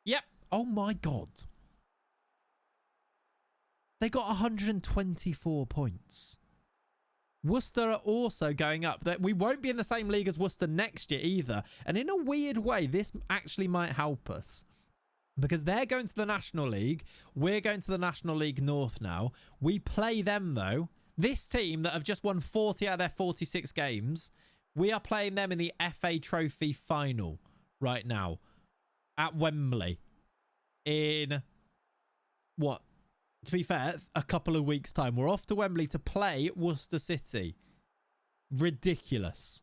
Yep. Oh, my God. They got 124 points. Worcester are also going up. We won't be in the same league as Worcester next year either. And in a weird way, this actually might help us. Because they're going to the National League. We're going to the National League North now. We play them, though. This team that have just won 40 out of their 46 games, we are playing them in the FA Trophy final right now at Wembley. In, what? To be fair, a couple of weeks' time. We're off to Wembley to play Worcester City. Ridiculous.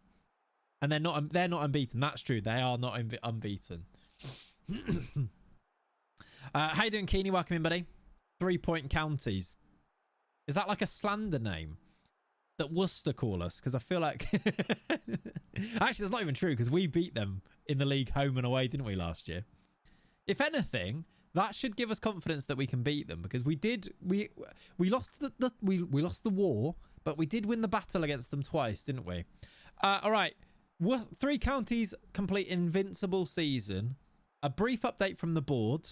And they're not unbeaten. That's true. They are not unbeaten. How you doing, Keeney? Welcome in, buddy. 3-point counties. Is that like a slander name that Worcester call us? Because I feel like... Actually, that's not even true because we beat them in the league home and away, didn't we, last year? If anything... That should give us confidence that we can beat them because we did. We lost we lost the war, but we did win the battle against them twice, didn't we? All right, 3 counties complete invincible season. a brief update from the board.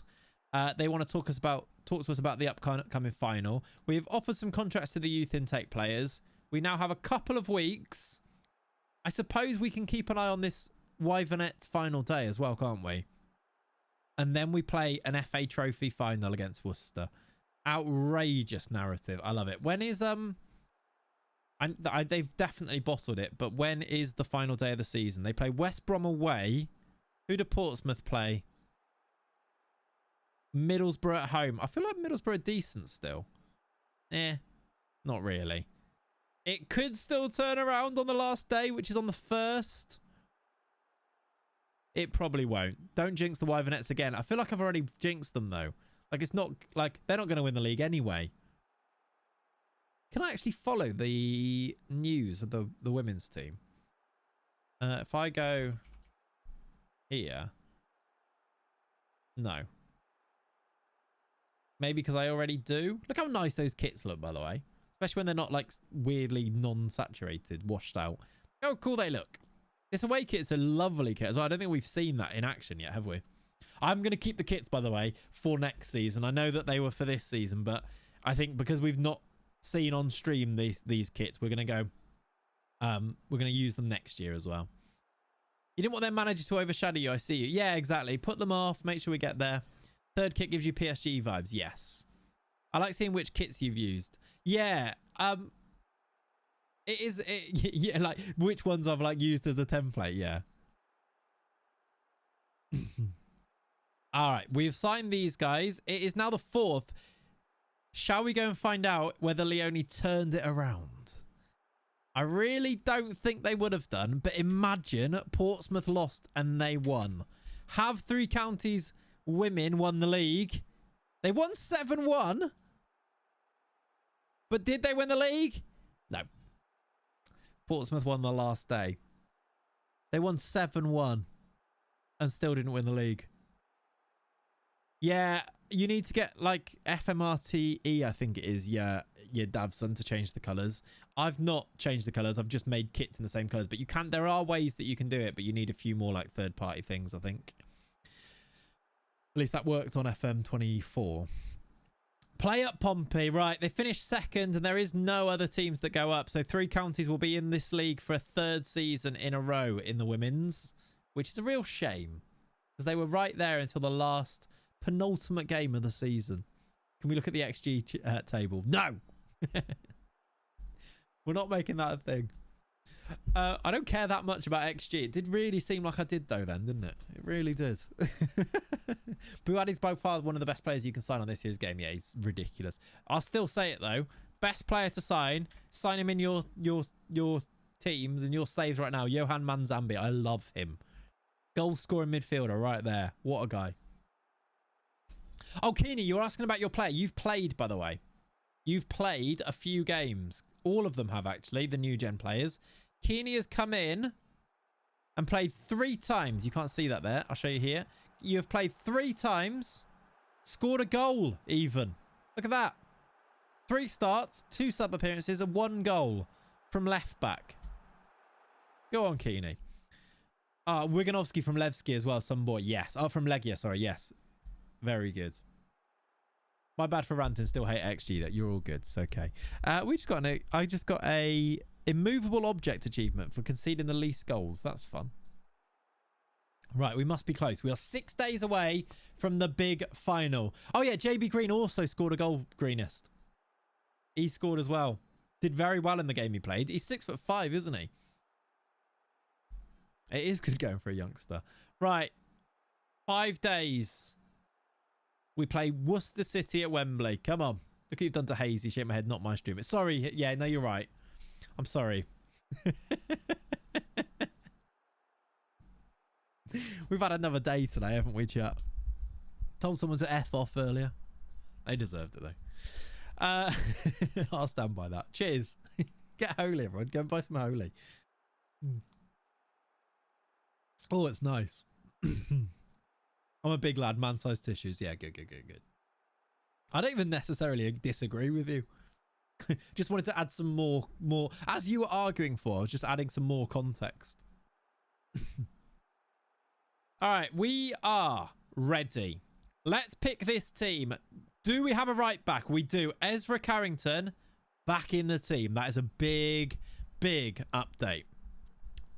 They want to talk to us about the upcoming final. We've offered some contracts to the youth intake players. We now have a couple of weeks. I suppose we can keep an eye on this Wyvernets final day as well, can't we? And then we play an FA Trophy final against Worcester. Outrageous narrative. I love it. When is they've definitely bottled it, but when is the final day of the season? They play West Brom away. Who do Portsmouth play? Middlesbrough at home. I feel like Middlesbrough are decent still. Not really. It could still turn around on the last day, which is on the 1st. It probably won't. Don't jinx the Wyvernets again. I feel like I've already jinxed them, though. Like, it's not... Like, they're not going to win the league anyway. Can I actually follow the news of the women's team? If I go here... No. Maybe because I already do. Look how nice those kits look, by the way. Especially when they're not, like, weirdly non-saturated, washed out. Oh, cool they look. This away kit's a lovely kit as well. I don't think we've seen that in action yet, have we? I'm going to keep the kits, by the way, for next season. I know that they were for this season, but I think because we've not seen on stream these kits, we're going to go... we're going to use them next year as well. You didn't want their managers to overshadow you, I see you. Yeah, exactly. Put them off. Make sure we get there. Third kit gives you PSG vibes. Yes. I like seeing which kits you've used. Yeah. Yeah, like which ones I've like used as a template. Yeah. All right. We've signed these guys. It is now the 4th. Shall we go and find out whether Leone turned it around? I really don't think they would have done, but imagine Portsmouth lost and they won. Have Three Counties women won the league? They won 7-1. But did they win the league? No. Portsmouth won the last day. They won 7-1 and still didn't win the league. Yeah, you need to get like FMRTE, I think it is, your Davson to change the colours. I've not changed the colours. I've just made kits in the same colours. But you can. There are ways that you can do it, but you need a few more like third-party things, I think. At least that worked on FM24. Play up Pompey. Right, they finished 2nd and there is no other teams that go up. So 3 counties will be in this league for a 3rd season in a row in the women's, which is a real shame because they were right there until the last penultimate game of the season. Can we look at the XG table? No! We're not making that a thing. I don't care that much about XG. It did really seem like I did though then, didn't it? It really did. Buadi's by far one of the best players you can sign on this year's game. Yeah, he's ridiculous. I'll still say it though. Best player to sign him in your teams and your saves right now. Johan Manzambi. I love him. Goal scoring midfielder right there. What a guy. Oh, Keeney, you were asking about your player. You've played, by the way. You've played a few games. All of them have, actually, the new gen players. Keeney has come in and played 3 times. You can't see that there. I'll show you here. You have played 3 times. Scored a goal, even. Look at that. 3 starts, 2 sub appearances, and 1 goal from left back. Go on, Keeney. Wiganovsky from Levski as well, some boy. Yes. Oh, from Legia, sorry. Yes. Very good. My bad for ranting. Still hate XG. That you're all good. It's okay. I just got a immovable object achievement for conceding the least goals. That's fun. Right, we must be close. We are 6 days away from the big final. Oh yeah, JB Green also scored a goal. Greenest. He scored as well. Did very well in the game he played. He's 6'5", isn't he? It is good going for a youngster. Right, 5 days. We play Worcester City at Wembley. Come on. Look what you've done to Hazy. Shake my head, not my stream. Sorry. Yeah, no, you're right. I'm sorry. We've had another day today, haven't we, chat? Told someone to F off earlier. They deserved it, though. I'll stand by that. Cheers. Get holy, everyone. Go and buy some holy. Oh, it's nice. I'm a big lad, man-sized tissues. Yeah, good. I don't even necessarily disagree with you. Just wanted to add some more. As you were arguing for, I was just adding some more context. All right, we are ready. Let's pick this team. Do we have a right back? We do. Ezra Carrington back in the team. That is a big, big update.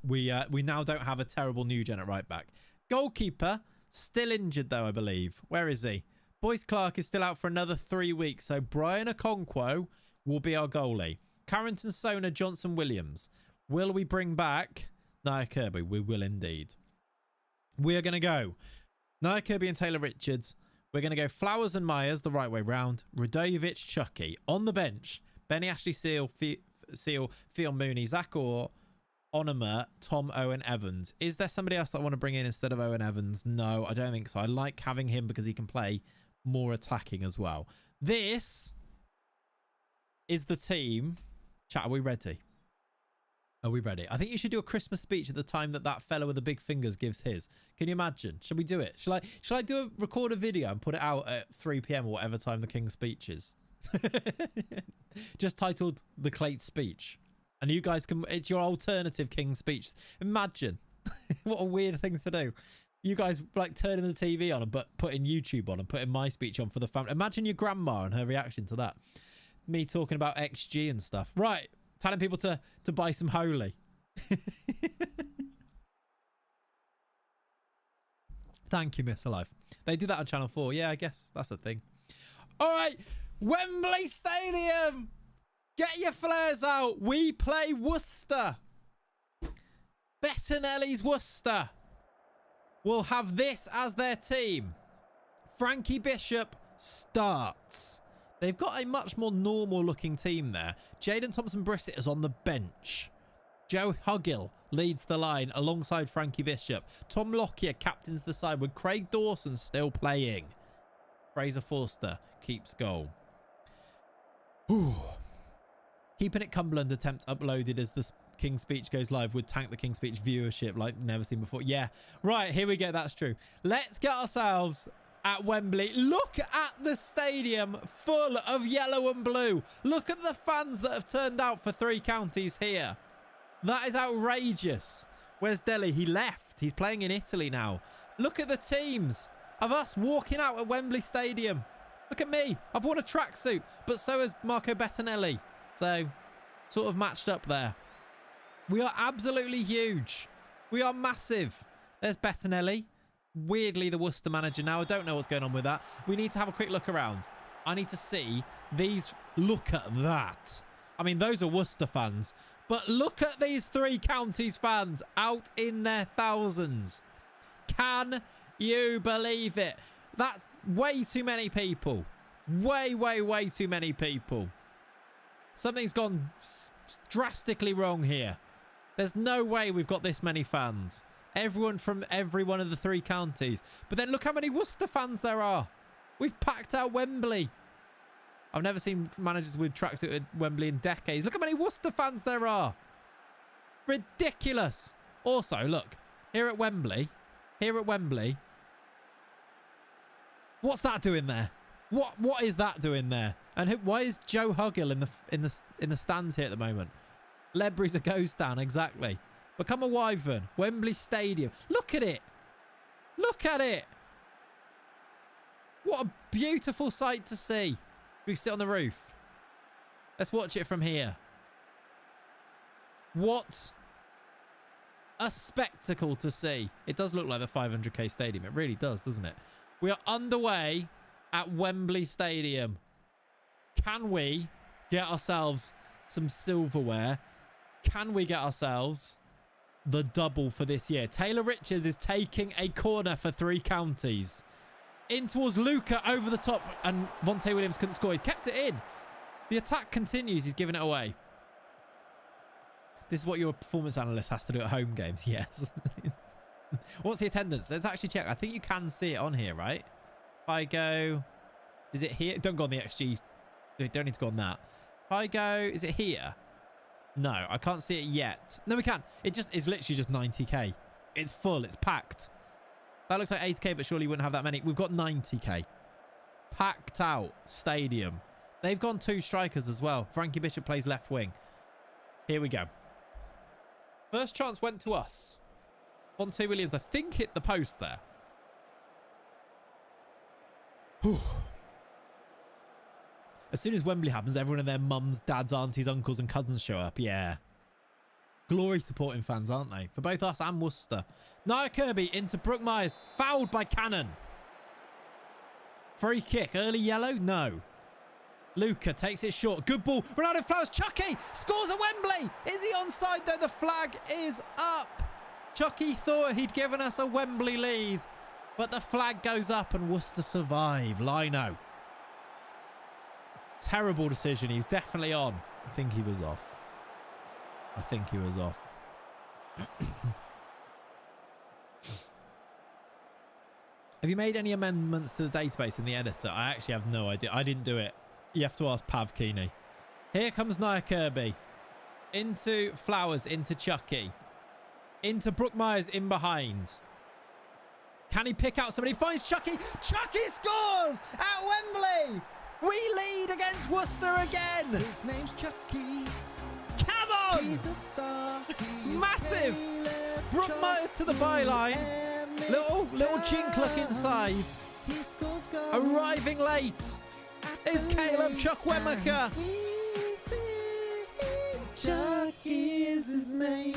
We now don't have a terrible new gen at right back. Goalkeeper, still injured though, I believe. Where is he? Boyce Clark is still out for another 3 weeks. So Brian Okonkwo will be our goalie. Carrington, Sona, Johnson, Williams. Will we bring back Nia Kirby? We will indeed. We are going to go Nia Kirby and Taylor Richards. We're going to go Flowers and Myers the right way round. Radojevic, Chucky. On the bench, Benny Ashley Seal, Theo Mooney, Zach Orr, Onoma, Tom Owen Evans. Is there somebody else that I want to bring in instead of Owen Evans? No, I don't think so. I like having him because he can play more attacking as well. This is the team. Chat, are we ready? Are we ready? I think you should do a Christmas speech at the time that fella with the big fingers gives his. Can you imagine? Should we do it? Shall I record a video and put it out at 3 p.m. or whatever time the King's speech is? Just titled The Clayts Speech. And you guys can, it's your alternative King's speech. Imagine. What a weird thing to do. You guys like turning the TV on and putting YouTube on and putting my speech on for the family. Imagine your grandma and her reaction to that. Me talking about XG and stuff. Right. Telling people to buy some Holy. Thank you, Miss Alive. They do that on Channel 4. Yeah, I guess that's a thing. All right. Wembley Stadium. Get your flares out. We play Worcester. Bettinelli's Worcester will have this as their team. Frankie Bishop starts. They've got a much more normal looking team there. Jaden Thompson-Brissett is on the bench. Joe Huggill leads the line alongside Frankie Bishop. Tom Lockyer captains the side with Craig Dawson still playing. Fraser Forster keeps goal. Whew. Keeping It Cumberland attempt uploaded as the King's Speech goes live would tank the King's Speech viewership like never seen before. Yeah, right, here we go. That's true. Let's get ourselves at Wembley. Look at the stadium full of yellow and blue. Look at the fans that have turned out for 3 counties here. That is outrageous. Where's Delhi? He left. He's playing in Italy now. Look at the teams of us walking out at Wembley Stadium. Look at me. I've worn a tracksuit, but so has Marco Bettinelli. So, sort of matched up there. We are absolutely huge. We are massive. There's Bettinelli. Weirdly, the Worcester manager now. I don't know what's going on with that. We need to have a quick look around. I need to see these. Look at that. I mean, those are Worcester fans. But look at these 3 counties fans out in their thousands. Can you believe it? That's way too many people. Way, way, way too many people. Something's gone drastically wrong here. There's no way we've got this many fans. Everyone from every one of the 3 counties. But then look how many Worcester fans there are. We've packed out Wembley. I've never seen managers with tracksuit at Wembley in decades. Look how many Worcester fans there are. Ridiculous. Also, look. Here at Wembley. What's that doing there? What is that doing there? And why is Joe Huggill in the stands here at the moment? Ledbury's a ghost town, exactly. Become a Wyvern. Wembley Stadium. Look at it. Look at it. What a beautiful sight to see. We can sit on the roof. Let's watch it from here. What a spectacle to see. It does look like the 500k stadium. It really does, doesn't it? We are underway at Wembley Stadium. Can we get ourselves some silverware? Can we get ourselves the double for this year? Taylor Richards is taking a corner for 3 counties. In towards Luca over the top, and Vontae Williams couldn't score. He's kept it in. The attack continues. He's given it away. This is what your performance analyst has to do at home games. Yes. What's the attendance? Let's actually check. I think you can see it on here, right? If I go... Is it here? Don't go on the XG. Don't need to go on that. If I go... Is it here? No, I can't see it yet. No, we can. It's literally just 90k. It's full. It's packed. That looks like 80k, but surely you wouldn't have that many. We've got 90k. Packed out stadium. They've gone 2 strikers as well. Frankie Bishop plays left wing. Here we go. First chance went to us. Vontae Williams, I think, hit the post there. Whew. As soon as Wembley happens, everyone and their mums, dads, aunties, uncles and cousins show up. Yeah. Glory supporting fans, aren't they? For both us and Worcester. Nia Kirby into Brooke Myers. Fouled by Cannon. Free kick. Early yellow? No. Luca takes it short. Good ball. Ronaldo Flowers. Chucky scores at Wembley. Is he onside though? The flag is up. Chucky thought he'd given us a Wembley lead. But the flag goes up and Worcester survive. Lino. Terrible decision. He's definitely on. I think he was off. Have you made any amendments to the database in the editor? I actually have no idea. I didn't do it. You have to ask Pav Keeney. Here comes Nia Kirby. Into Flowers, into Chucky. Into Brooke Myers in behind. Can he pick out somebody? Finds Chucky. Chucky scores at Wembley. We lead against Worcester again. His name's Chucky. Come on. He's a star. Massive. Brooke Myers to the byline. Little chink look inside. He scores goals. Arriving late is Caleb Chukwemeka. Chucky is his name.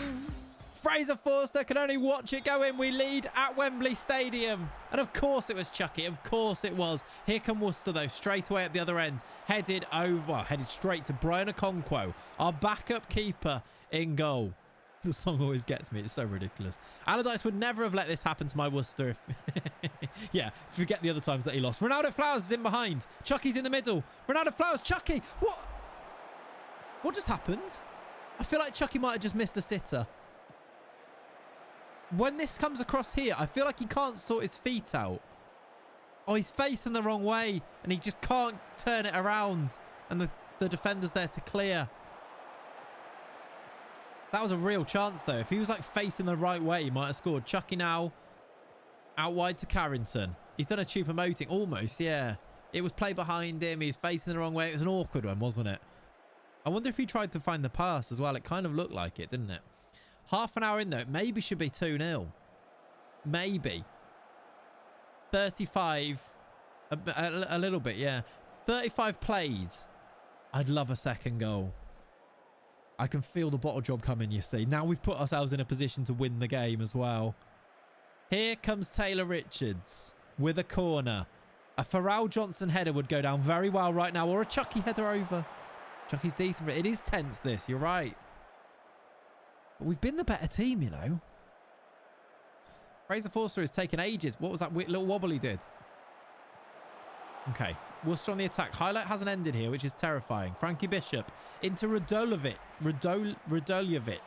Fraser Forster can only watch it go in. We lead at Wembley Stadium. And of course it was Chucky. Of course it was. Here come Worcester though, straight away at the other end. Headed straight to Brian Okonkwo, our backup keeper in goal. The song always gets me. It's so ridiculous. Allardyce would never have let this happen to my Worcester if... yeah, forget the other times that he lost. Ronaldo Flowers is in behind. Chucky's in the middle. Ronaldo Flowers, Chucky. What just happened? I feel like Chucky might have just missed a sitter. When this comes across here, I feel like he can't sort his feet out. Oh, he's facing the wrong way and he just can't turn it around. And the defender's there to clear. That was a real chance though. If he was like facing the right way, he might have scored. Chucky now out wide to Carrington. He's done a Choupo-Moting almost, yeah. It was play behind him. He's facing the wrong way. It was an awkward one, wasn't it? I wonder if he tried to find the pass as well. It kind of looked like it, didn't it? Half an hour in though. It maybe should be 2-0. Maybe. 35. A little bit, yeah. 35 played. I'd love a second goal. I can feel the bottle job coming, you see. Now we've put ourselves in a position to win the game as well. Here comes Taylor Richards with a corner. A Pharrell Johnson header would go down very well right now. Or a Chucky header over. Chucky's decent. It is tense, this. You're right. But we've been the better team, you know. Fraser Forster has taken ages. What was that little wobble he did? Okay. Worcester on the attack. Highlight hasn't ended here, which is terrifying. Frankie Bishop into Radulovic. Radulovic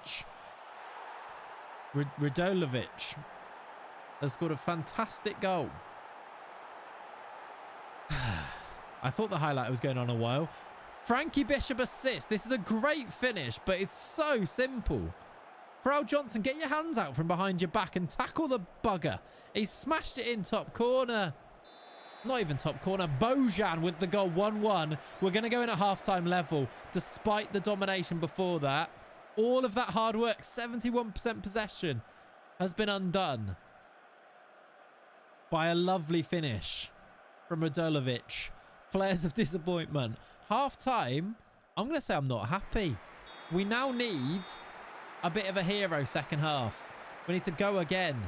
has scored a fantastic goal. I thought the highlight was going on a while. Frankie Bishop assist. This is a great finish, but it's so simple. Pharrell Johnson, get your hands out from behind your back and tackle the bugger. He smashed it in top corner. Not even top corner. Bojan with the goal. 1-1. We're going to go in at half-time level, despite the domination before that. All of that hard work, 71% possession, has been undone by a lovely finish from Radulovic. Flares of disappointment. Half-time, I'm going to say I'm not happy. We now need a bit of a hero second half. We need to go again.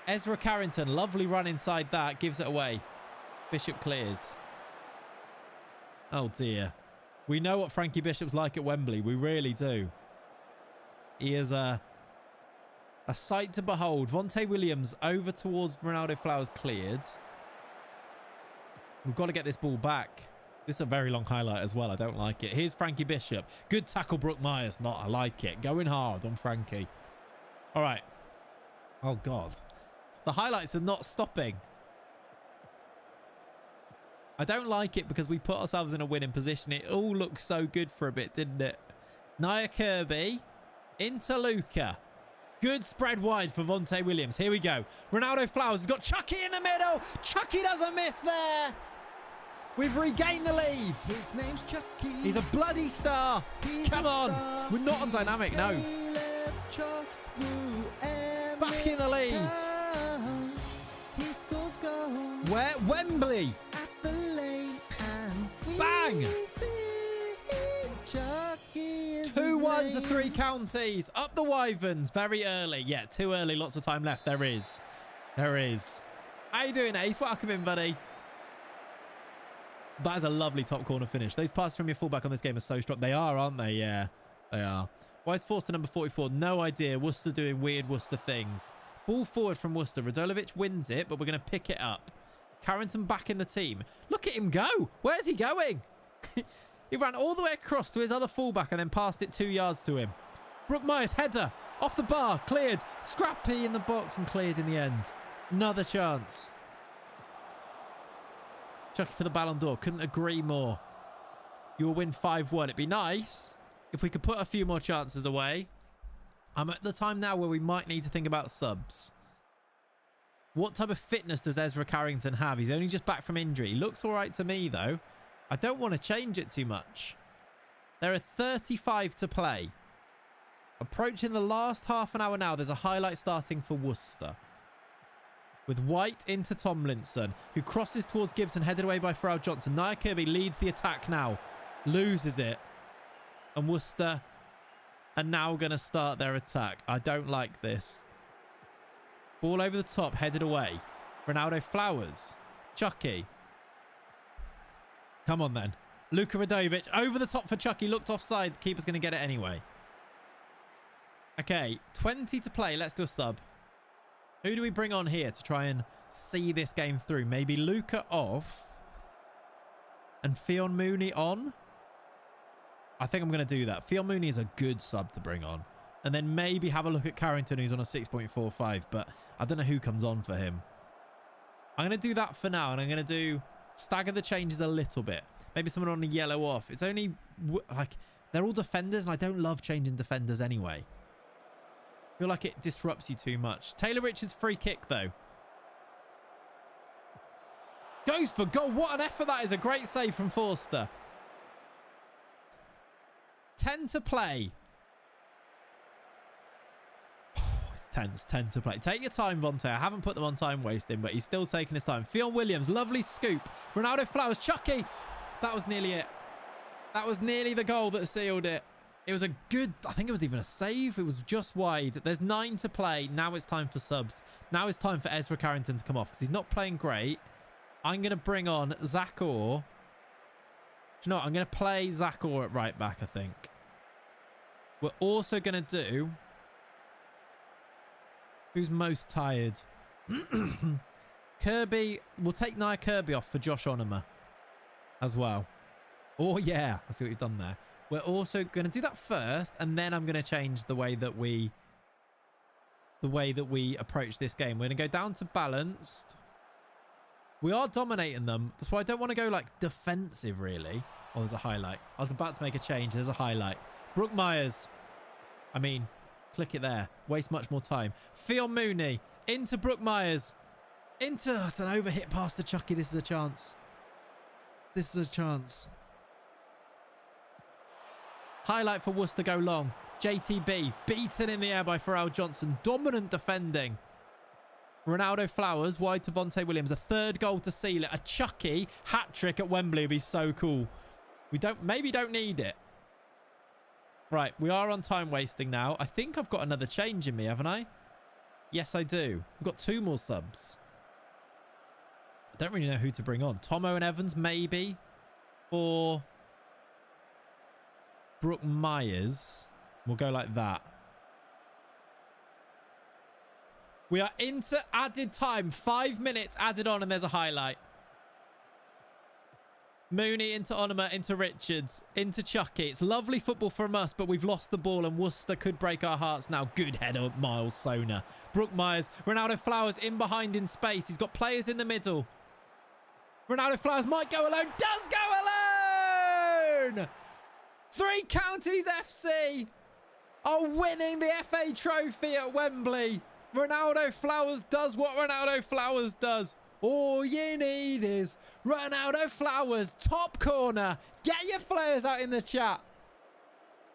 Ezra Carrington, lovely run inside that, gives it away. Bishop clears. Oh dear. We know what Frankie Bishop's like at Wembley. We really do. He is a sight to behold. Vontae Williams over towards Ronaldo Flowers, cleared. We've got to get this ball back. This is a very long highlight as well. I don't like it. Here's Frankie Bishop. Good tackle, Brooke Myers. Not, I like it. Going hard on Frankie. All right. Oh, God. The highlights are not stopping. I don't like it because we put ourselves in a winning position. It all looked so good for a bit, didn't it? Nia Kirby into Luca. Good spread wide for Vontae Williams. Here we go. Ronaldo Flowers has got Chucky in the middle. Chucky doesn't miss there. We've regained the lead. His name's Chucky. He's a bloody star. Come on. We're not on dynamic, no. Back in the lead. Where? Wembley. At the lane and we Bang! see Chucky is 2-1 his to name. 3 counties. Up the Wyverns. Very early. Yeah, too early. Lots of time left. There is. There is. How you doing, Ace? Welcome in, buddy. That is a lovely top corner finish. Those passes from your fullback on this game are so strong. They are, aren't they? Yeah, they are. Why is Forster number 44? No idea. Worcester doing weird Worcester things. Ball forward from Worcester. Radulovic wins it, but we're going to pick it up. Carrington back in the team. Look at him go. Where's he going? He ran all the way across to his other fullback and then passed it 2 yards to him. Brook Myers, header. Off the bar. Cleared. Scrappy in the box and cleared in the end. Another chance. Chucky for the Ballon d'Or. Couldn't agree more. You will win 5-1. It'd be nice if we could put a few more chances away. I'm at the time now where we might need to think about subs. What type of fitness does Ezra Carrington have? He's only just back from injury. He looks all right to me, though. I don't want to change it too much. There are 35 to play. Approaching the last half an hour now. There's a highlight starting for Worcester. With White into Tomlinson, who crosses towards Gibson, headed away by Farrell Johnson. Nia Kirby leads the attack now. Loses it. And Worcester are now going to start their attack. I don't like this. Ball over the top, headed away. Ronaldo Flowers. Chucky. Come on then. Luka Radovic over the top for Chucky. Looked offside. The keeper's going to get it anyway. Okay, 20 to play. Let's do a sub. Who do we bring on here to try and see this game through? Maybe Luka off. And Fionn Mooney on. I think I'm going to do that. Fionn Mooney is a good sub to bring on. And then maybe have a look at Carrington, who's on a 6.45. But I don't know who comes on for him. I'm going to do that for now. And I'm going to stagger the changes a little bit. Maybe someone on a yellow off. It's only like they're all defenders. And I don't love changing defenders anyway. I feel like it disrupts you too much. Taylor Richards free kick, though. Goes for goal. What an effort that is. A great save from Forster. 10 to play. It's tense. 10 to play. Take your time, Vontae. I haven't put them on time wasting, but he's still taking his time. Fionn Williams, lovely scoop. Ronaldo Flowers, Chucky. That was nearly it. That was nearly the goal that sealed it. It was a good, I think it was even a save. It was just wide. There's 9 to play. Now it's time for subs. Now it's time for Ezra Carrington to come off because he's not playing great. I'm going to bring on Zach Orr. Do you know what? I'm going to play Zach Orr at right back, I think. We're also going to do... Who's most tired? Kirby. We'll take Nia Kirby off for Josh Onema as well. Oh, yeah. I see what you've done there. We're also going to do that first, and then I'm going to change the way that we approach this game. We're going to go down to balanced. We are dominating them. That's why I don't want to go like defensive, really. Oh, there's a highlight. I was about to make a change. There's a highlight. Brook Myers. I mean, click it there. Waste much more time. Fionn Mooney into Brook Myers. Into us. An overhit past the Chucky. This is a chance. This is a chance. Highlight for Worcester go long. JTB beaten in the air by Farrell Johnson. Dominant defending. Ronaldo Flowers wide to Vontae Williams. A third goal to seal it. A Chucky hat-trick at Wembley would be so cool. We maybe don't need it. Right, we are on time wasting now. I think I've got another change in me, haven't I? Yes, I do. I've got 2 more subs. I don't really know who to bring on. Tomo and Evans, maybe. Or Brook Myers. We'll go like that. We are into added time. 5 minutes added on, and there's a highlight. Mooney into Onema, into Richards, into Chucky. It's lovely football from us, but we've lost the ball, and Worcester could break our hearts now. Good header, Miles Sona. Brook Myers, Ronaldo Flowers in behind in space. He's got players in the middle. Ronaldo Flowers might go alone. Does go alone! 3 Counties FC are winning the FA Trophy at Wembley. Ronaldo Flowers does what Ronaldo Flowers does. All you need is Ronaldo Flowers, top corner. Get your flares out in the chat.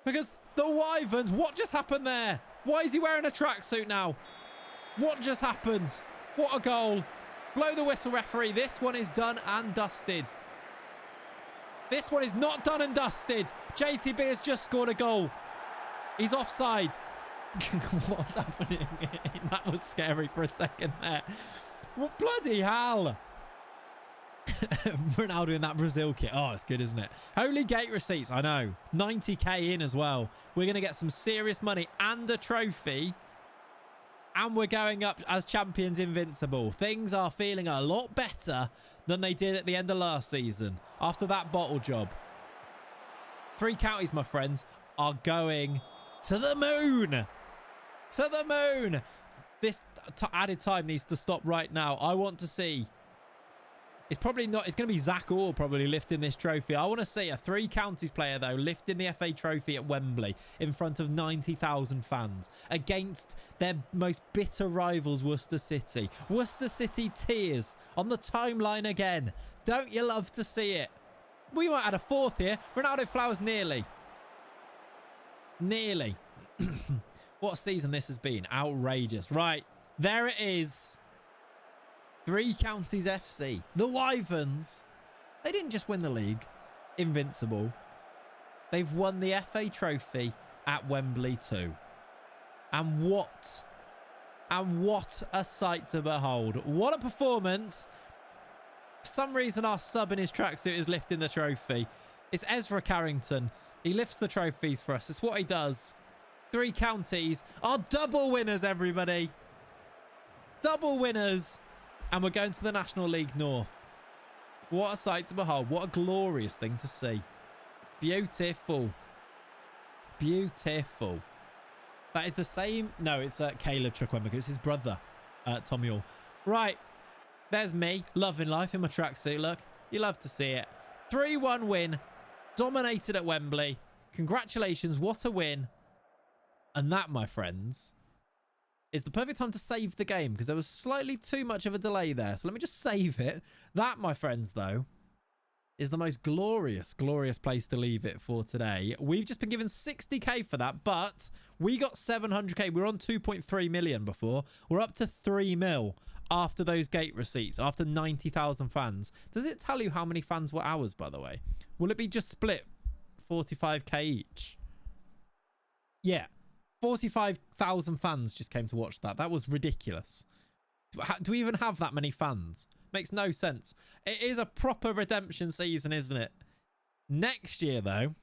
Because the Wyverns, what just happened there? Why is he wearing a tracksuit now? What just happened? What a goal. Blow the whistle, referee. This one is done and dusted. This one is not done and dusted. JTB has just scored a goal. He's offside. What's happening? That was scary for a second there. What bloody hell? Ronaldo in that Brazil kit. Oh, it's good, isn't it? Holy gate receipts. I know. 90k in as well. We're going to get some serious money and a trophy. And we're going up as champions invincible. Things are feeling a lot better than they did at the end of last season after that bottle job. 3 counties, my friends, are going to the moon. To the moon. This added time needs to stop right now. I want to see. It's probably not. It's going to be Zach Orr probably lifting this trophy. I want to see a 3 counties player, though, lifting the FA trophy at Wembley in front of 90,000 fans against their most bitter rivals, Worcester City. Worcester City tears on the timeline again. Don't you love to see it? We might add a 4th here. Ronaldo Flowers nearly. Nearly. What a season this has been. Outrageous. Right. There it is. 3 Counties FC. The Wyverns. They didn't just win the league. Invincible. They've won the FA trophy at Wembley too. And what a sight to behold. What a performance. For some reason, our sub in his tracksuit is lifting the trophy. It's Ezra Carrington. He lifts the trophies for us. It's what he does. 3 counties are double winners, everybody. Double winners. And we're going to the National League North. What a sight to behold. What a glorious thing to see. Beautiful. Beautiful. That is the same. No, it's Caleb Chukwemeka. It's his brother, Tommy Hall. Right. There's me. Loving life in my tracksuit. Look. You love to see it. 3-1 win. Dominated at Wembley. Congratulations. What a win. And that, my friends, is the perfect time to save the game because there was slightly too much of a delay there. So let me just save it. That, my friends, though, is the most glorious, glorious place to leave it for today. We've just been given 60k for that, but we got 700k. We were on 2.3 million before. We're up to 3 mil after those gate receipts, after 90,000 fans. Does it tell you how many fans were ours, by the way? Will it be just split 45k each? Yeah. 45,000 fans just came to watch that. That was ridiculous. Do we even have that many fans? Makes no sense. It is a proper redemption season, isn't it? Next year, though,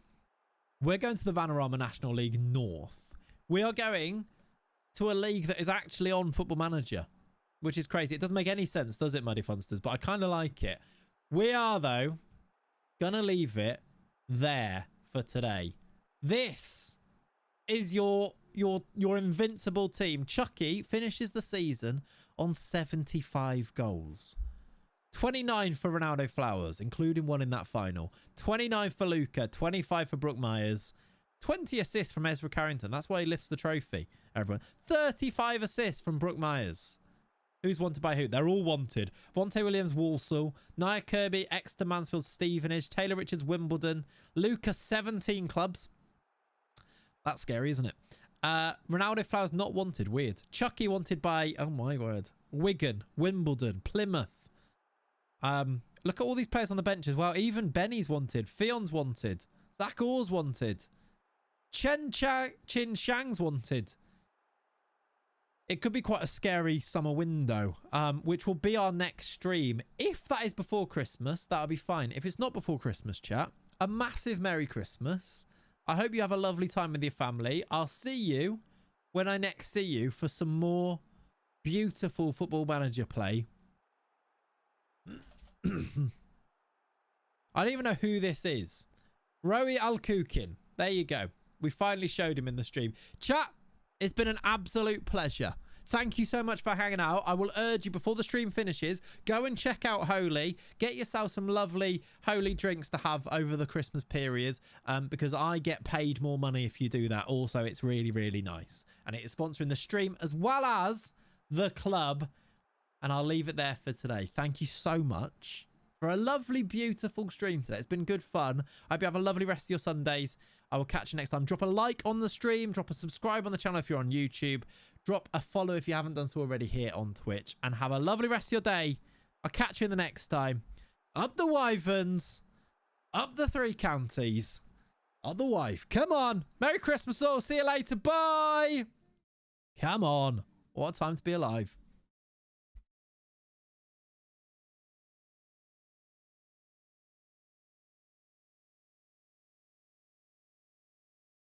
we're going to the Vanarama National League North. We are going to a league that is actually on Football Manager, which is crazy. It doesn't make any sense, does it, Muddy Funsters? But I kind of like it. We are, though, going to leave it there for today. This is your invincible team. Chucky finishes the season on 75 goals. 29 for Ronaldo Flowers, including one in that final. 29 for Luca. 25 for Brooke Myers. 20 assists from Ezra Carrington. That's why he lifts the trophy, everyone. 35 assists from Brooke Myers. Who's wanted by who? They're all wanted. Vontae Williams, Walsall. Nia Kirby, Exeter, Mansfield, Stevenage. Taylor Richards, Wimbledon. Luca, 17 clubs. That's scary, isn't it? Ronaldo Flowers not wanted. Weird. Chucky wanted by, oh my word, Wigan, Wimbledon, Plymouth. Look at all these players on the bench as well. Even Benny's wanted. Fion's wanted. Zach Orr's wanted. Chin Shang's wanted. It could be quite a scary summer window, which will be our next stream. If that is before Christmas, that'll be fine. If it's not before Christmas, chat, a massive Merry Christmas. I hope you have a lovely time with your family. I'll see you when I next see you for some more beautiful Football Manager play. I don't even know who this is. Rowie Al-Kukin. There you go. We finally showed him in the stream. Chat, it's been an absolute pleasure. Thank you so much for hanging out. I will urge you before the stream finishes, go and check out Holy. Get yourself some lovely Holy drinks to have over the Christmas period, because I get paid more money if you do that. Also, it's really, really nice. And it is sponsoring the stream as well as the club. And I'll leave it there for today. Thank you so much for a lovely, beautiful stream today. It's been good fun. I hope you have a lovely rest of your Sundays. I will catch you next time. Drop a like on the stream. Drop a subscribe on the channel if you're on YouTube. Drop a follow if you haven't done so already here on Twitch. And have a lovely rest of your day. I'll catch you in the next time. Up the Wyverns. Up the 3 counties. Up the wife. Come on. Merry Christmas all. See you later. Bye. Come on. What a time to be alive.